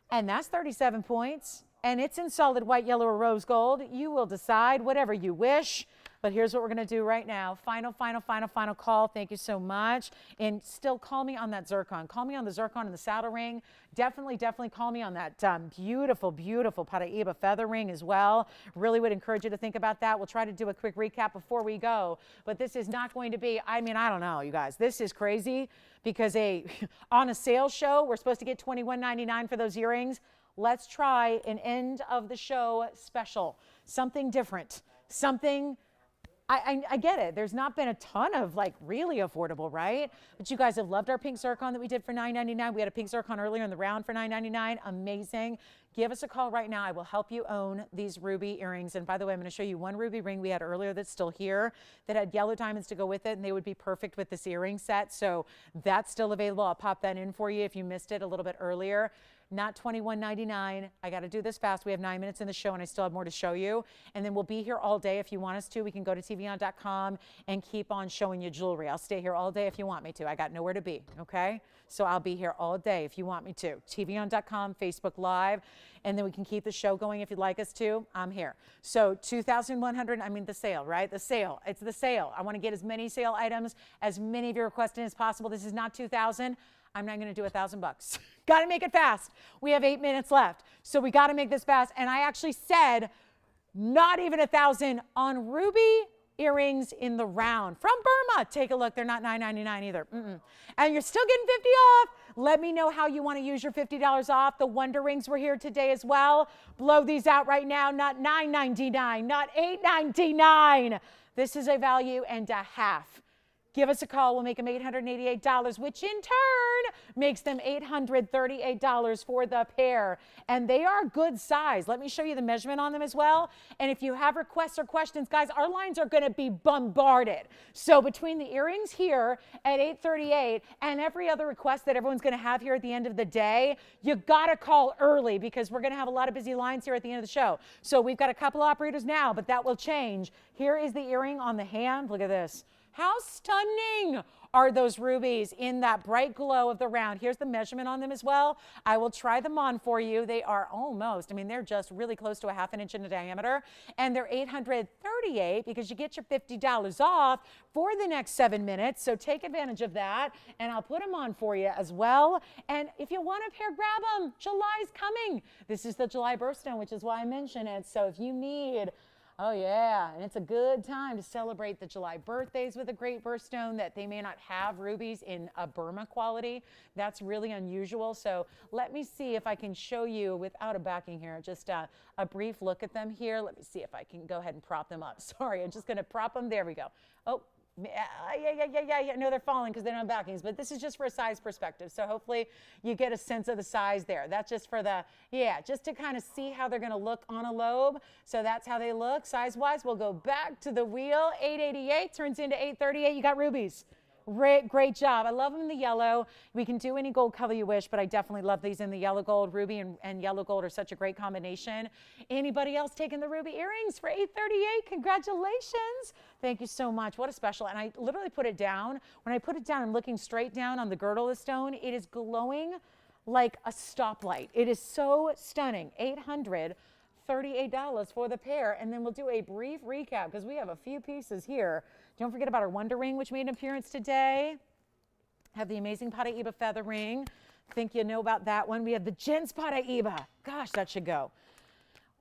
And that's 37 points. And it's in solid white, yellow, or rose gold. You will decide whatever you wish. But here's what we're going to do right now. Final call. Thank you so much. And still call me on that zircon. Call me on the zircon and the saddle ring. Definitely call me on that beautiful Paraiba feather ring as well. Really would encourage you to think about that. We'll try to do a quick recap before we go. But this is not going to be, I mean, I don't know, you guys. This is crazy because on a sales show, we're supposed to get $21.99 for those earrings. Let's try an end of the show special, something different, something, I get it. There's not been a ton of like really affordable, right? But you guys have loved our pink zircon that we did for $9.99. We had a pink zircon earlier in the round for $9.99. Amazing. Give us a call right now. I will help you own these ruby earrings. And by the way, I'm going to show you one ruby ring we had earlier that's still here that had yellow diamonds to go with it, and they would be perfect with this earring set. So that's still available. I'll pop that in for you if you missed it a little bit earlier. Not $21.99. I got to do this fast. We have 9 minutes in the show and I still have more to show you. And then we'll be here all day if you want us to. We can go to TVON.com and keep on showing you jewelry. I'll stay here all day if you want me to. I got nowhere to be, okay? So I'll be here all day if you want me to. TVON.com, Facebook Live, and then we can keep the show going if you'd like us to. I'm here. So 2,100, I mean the sale, right? The sale. It's the sale. I want to get as many sale items, as many of you requested as possible. This is not 2,000. I'm not going to do $1,000. Got to make it fast. We have 8 minutes left. So we got to make this fast. And I actually said not even 1,000 on ruby earrings in the round from Burma. Take a look. They're not $9.99 either. And you're still getting 50 off. Let me know how you want to use your $50 off. The Wonder Rings were here today as well. Blow these out right now. Not $9.99, not $8.99. This is a value and a half. Give us a call. We'll make them $888, which in turn makes them $838 for the pair. And they are good size. Let me show you the measurement on them as well. And if you have requests or questions, guys, our lines are going to be bombarded. So between the earrings here at $838 and every other request that everyone's going to have here at the end of the day, you got to call early because we're going to have a lot of busy lines here at the end of the show. So we've got a couple operators now, but that will change. Here is the earring on the hand. Look at this. How stunning are those rubies in that bright glow of the round? Here's the measurement on them as well. I will try them on for you. They are almost, I mean, they're just really close to a ½ inch in diameter, and they're $838 because you get your $50 off for the next 7 minutes. So take advantage of that, and I'll put them on for you as well. And if you want a pair, grab them. July's coming. This is the July Birthstone, which is why I mention it. So if you need, oh yeah, and it's a good time to celebrate the July birthdays with a great birthstone that they may not have rubies in a Burma quality. That's really unusual. So let me see if I can show you without a backing here, just a brief look at them here. Let me see if I can go ahead and prop them up. Sorry, I'm just gonna prop them. There we go. Oh. Yeah. No, they're falling because they don't have backings, but this is just for a size perspective. So hopefully you get a sense of the size there. That's just for the, just to kind of see how they're going to look on a lobe. So that's how they look size-wise. We'll go back to the wheel. $888 turns into $838. You got rubies. Great job. I love them in the yellow. We can do any gold color you wish, but I definitely love these in the yellow gold. Ruby and yellow gold are such a great combination. Anybody else taking the ruby earrings for $838? Congratulations. Thank you so much. What a special. And I literally put it down. When I put it down, I'm looking straight down on the girdle of the stone. It is glowing like a stoplight. It is so stunning. $838 for the pair. And then we'll do a brief recap because we have a few pieces here. Don't forget about our Wonder Ring, which made an appearance today. Have the amazing Paraiba feather ring. Think you know about that one. We have the Gent's Paraiba. Gosh, that should go.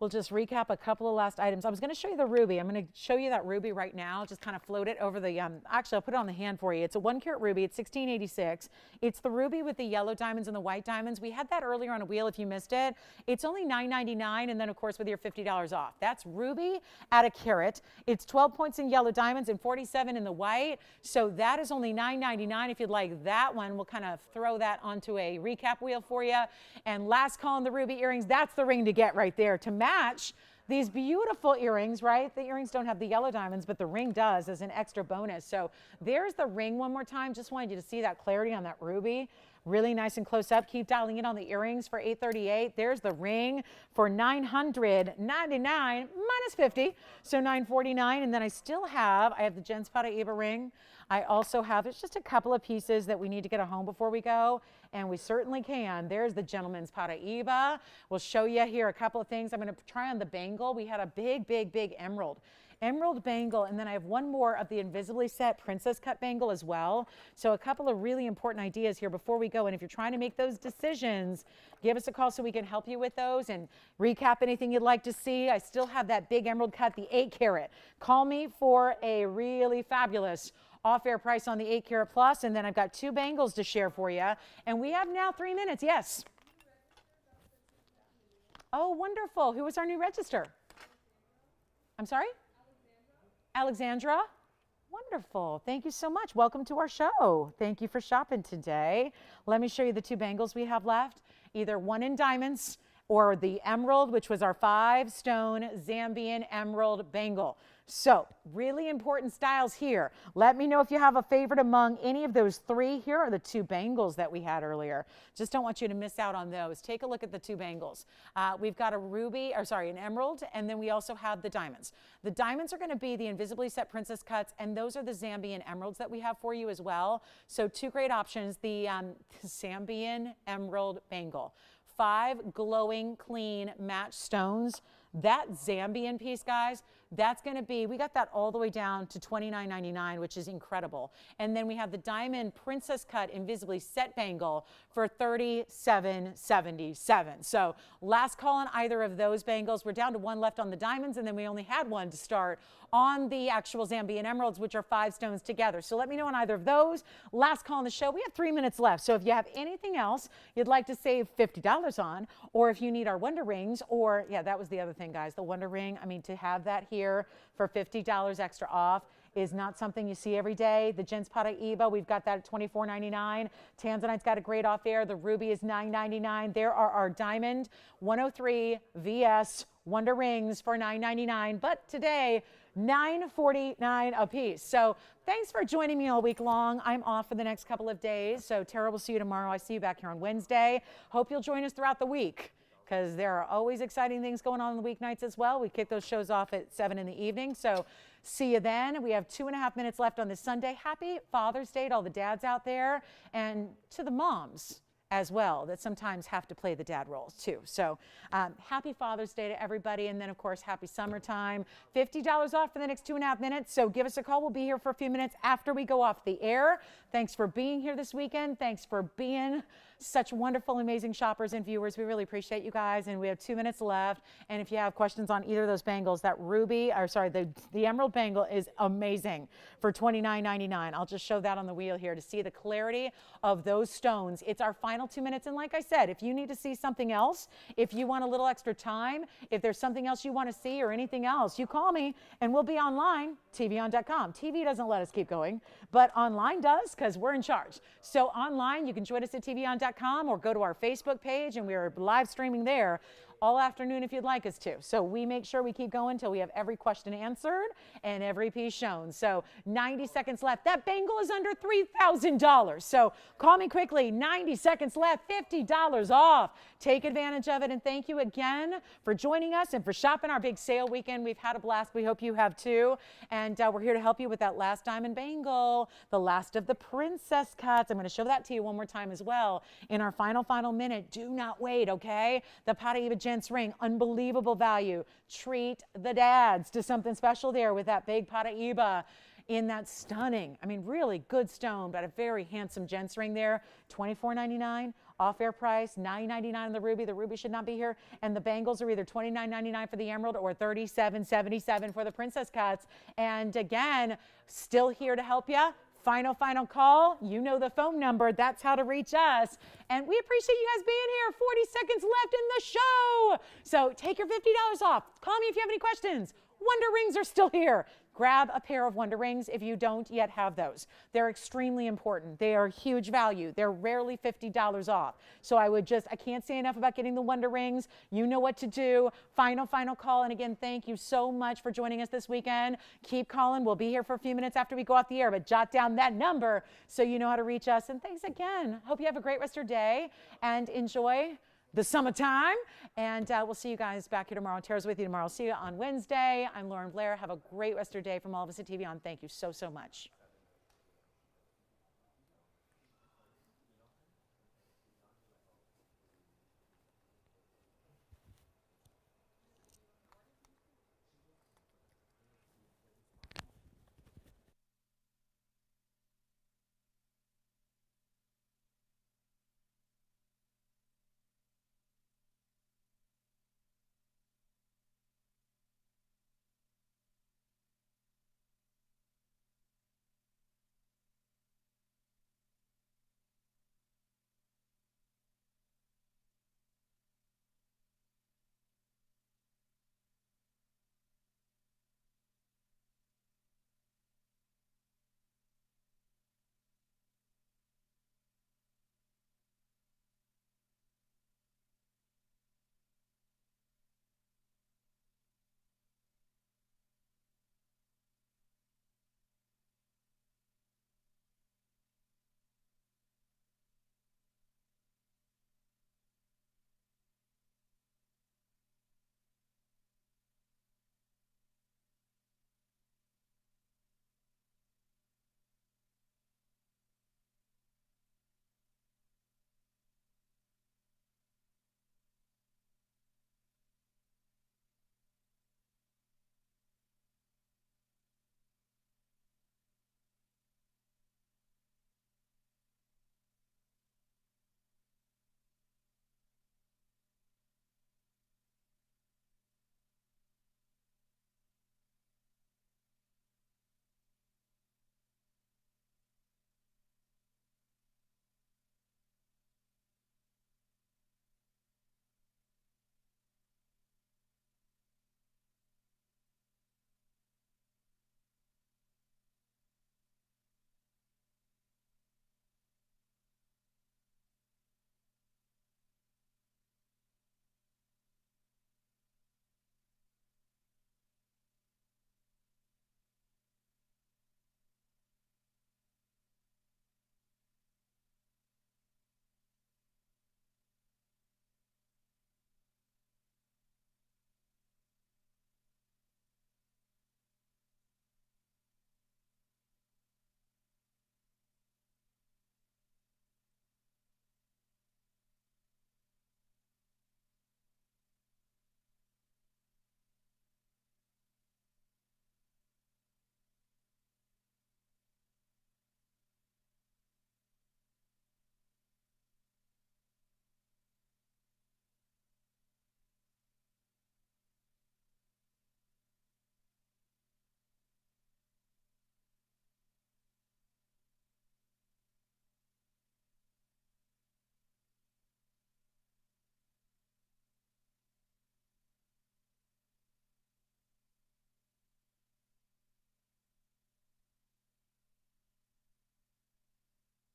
We'll just recap a couple of last items. I was going to show you the ruby. I'm going to show you that ruby right now. Just kind of float it over the, actually, I'll put it on the hand for you. It's a 1 carat ruby. It's $16.86. It's the ruby with the yellow diamonds and the white diamonds. We had that earlier on a wheel if you missed it. It's only $9.99, and then, of course, with your $50 off. That's ruby at a carat. It's 12 points in yellow diamonds and 47 in the white. So that is only $9.99. If you'd like that one, we'll kind of throw that onto a recap wheel for you. And last call on the ruby earrings. That's the ring to get right there to match these beautiful earrings, right? The earrings don't have the yellow diamonds, but the ring does as an extra bonus. So there's the ring one more time. Just wanted you to see that clarity on that ruby. Really nice and close up. Keep dialing in on the earrings for $838. There's the ring for $999 minus 50, so $949. And then I have the Gent's Paraiba ring. I also have, it's just a couple of pieces that we need to get home before we go, and we certainly can. There's the Gentleman's Paraiba. We'll show you here a couple of things. I'm going to try on the bangle. We had a big emerald bangle, and then I have one more of the invisibly set princess cut bangle as well. So a couple of really important ideas here before we go, and if you're trying to make those decisions, give us a call so we can help you with those and recap anything you'd like to see. I still have that big emerald cut, the 8 carat. Call me for a really fabulous off-air price on the 8 carat plus, and then I've got 2 bangles to share for you, and we have now 3 minutes. Yes. Oh, wonderful. Who was our new register? I'm sorry? Alexandra? Wonderful. Thank you so much. Welcome to our show. Thank you for shopping today. Let me show you the 2 bangles we have left. Either one in diamonds or the emerald, which was our 5-stone Zambian emerald bangle. So really important styles here. Let me know if you have a favorite among any of those 3. Here are the 2 bangles that we had earlier. Just don't want you to miss out on those. Take a look at the 2 bangles. We've got an emerald, and then we also have the diamonds. The diamonds are going to be the invisibly set princess cuts, and those are the Zambian emeralds that we have for you as well. So 2 great options. The Zambian emerald bangle. 5 glowing, clean, matched stones. That Zambian piece, guys, That's going to be, we got that all the way down to $29.99, which is incredible. And then we have the diamond princess cut invisibly set bangle for $37.77. So last call on either of those bangles. We're down to one left on the diamonds, and then we only had one to start on the actual Zambian emeralds, which are 5 stones together. So let me know on either of those. Last call on the show. We have 3 minutes left. So if you have anything else you'd like to save $50 on, or if you need our Wonder Rings, or yeah, that was the other thing, guys, the Wonder Ring. I mean, to have that here for $50 extra off is not something you see every day. The Gent's Paraiba, we've got that at $24.99. Tanzanite's got a great off air. The ruby is $9.99. There are our diamond 103 VS Wonder Rings for $9.99. But today, $9.49 a piece. So thanks for joining me all week long. I'm off for the next couple of days. So Tara will see you tomorrow. I see you back here on Wednesday. Hope you'll join us throughout the week, because there are always exciting things going on the weeknights as well. We kick those shows off at 7 in the evening. So see you then. We have 2.5 minutes left on this Sunday. Happy Father's Day to all the dads out there, and to the moms as well that sometimes have to play the dad roles too. So happy Father's Day to everybody. And then of course, happy summertime. $50 off for the next 2.5 minutes. So give us a call. We'll be here for a few minutes after we go off the air. Thanks for being here this weekend. Thanks for being such wonderful, amazing shoppers and viewers. We really appreciate you guys. And we have 2 minutes left. And if you have questions on either of those bangles, that ruby, or sorry, the emerald bangle is amazing for $29.99. I'll just show that on the wheel here to see the clarity of those stones. It's our final 2 minutes. And like I said, if you need to see something else, if you want a little extra time, if there's something else you want to see or anything else, you call me and we'll be online, TVON.com. TV doesn't let us keep going, but online does, because we're in charge. So online, you can join us at TVON.com or go to our Facebook page, and we are live streaming there all afternoon if you'd like us to. So we make sure we keep going until we have every question answered and every piece shown. So 90 seconds left. That bangle is under $3,000. So call me quickly. 90 seconds left, $50 off. Take advantage of it. And thank you again for joining us and for shopping our big sale weekend. We've had a blast. We hope you have too. And we're here to help you with that last diamond bangle, the last of the princess cuts. I'm going to show that to you one more time as well in our final minute. Do not wait, okay? The Paraiba Gent's ring, unbelievable value. Treat the dads to something special there with that big Paraiba in that stunning, I mean, really good stone, but a very handsome Gent's ring there. $24.99 off-air price, $9.99 on the ruby. The ruby should not be here. And the bangles are either $29.99 for the emerald or $37.77 for the princess cuts. And again, still here to help you. Final call. You know the phone number. That's how to reach us. And we appreciate you guys being here. 40 seconds left in the show. So take your $50 off. Call me if you have any questions. Wonder Rings are still here. Grab a pair of Wonder Rings if you don't yet have those. They're extremely important. They are huge value. They're rarely $50 off. So I can't say enough about getting the Wonder Rings. You know what to do. Final call. And again, thank you so much for joining us this weekend. Keep calling. We'll be here for a few minutes after we go off the air, but jot down that number so you know how to reach us. And thanks again. Hope you have a great rest of your day and enjoy the summertime. And we'll see you guys back here tomorrow. Tara's with you tomorrow. See you on Wednesday. I'm Lauren Blair. Have a great rest of your day from all of us at TVON. Thank you so much.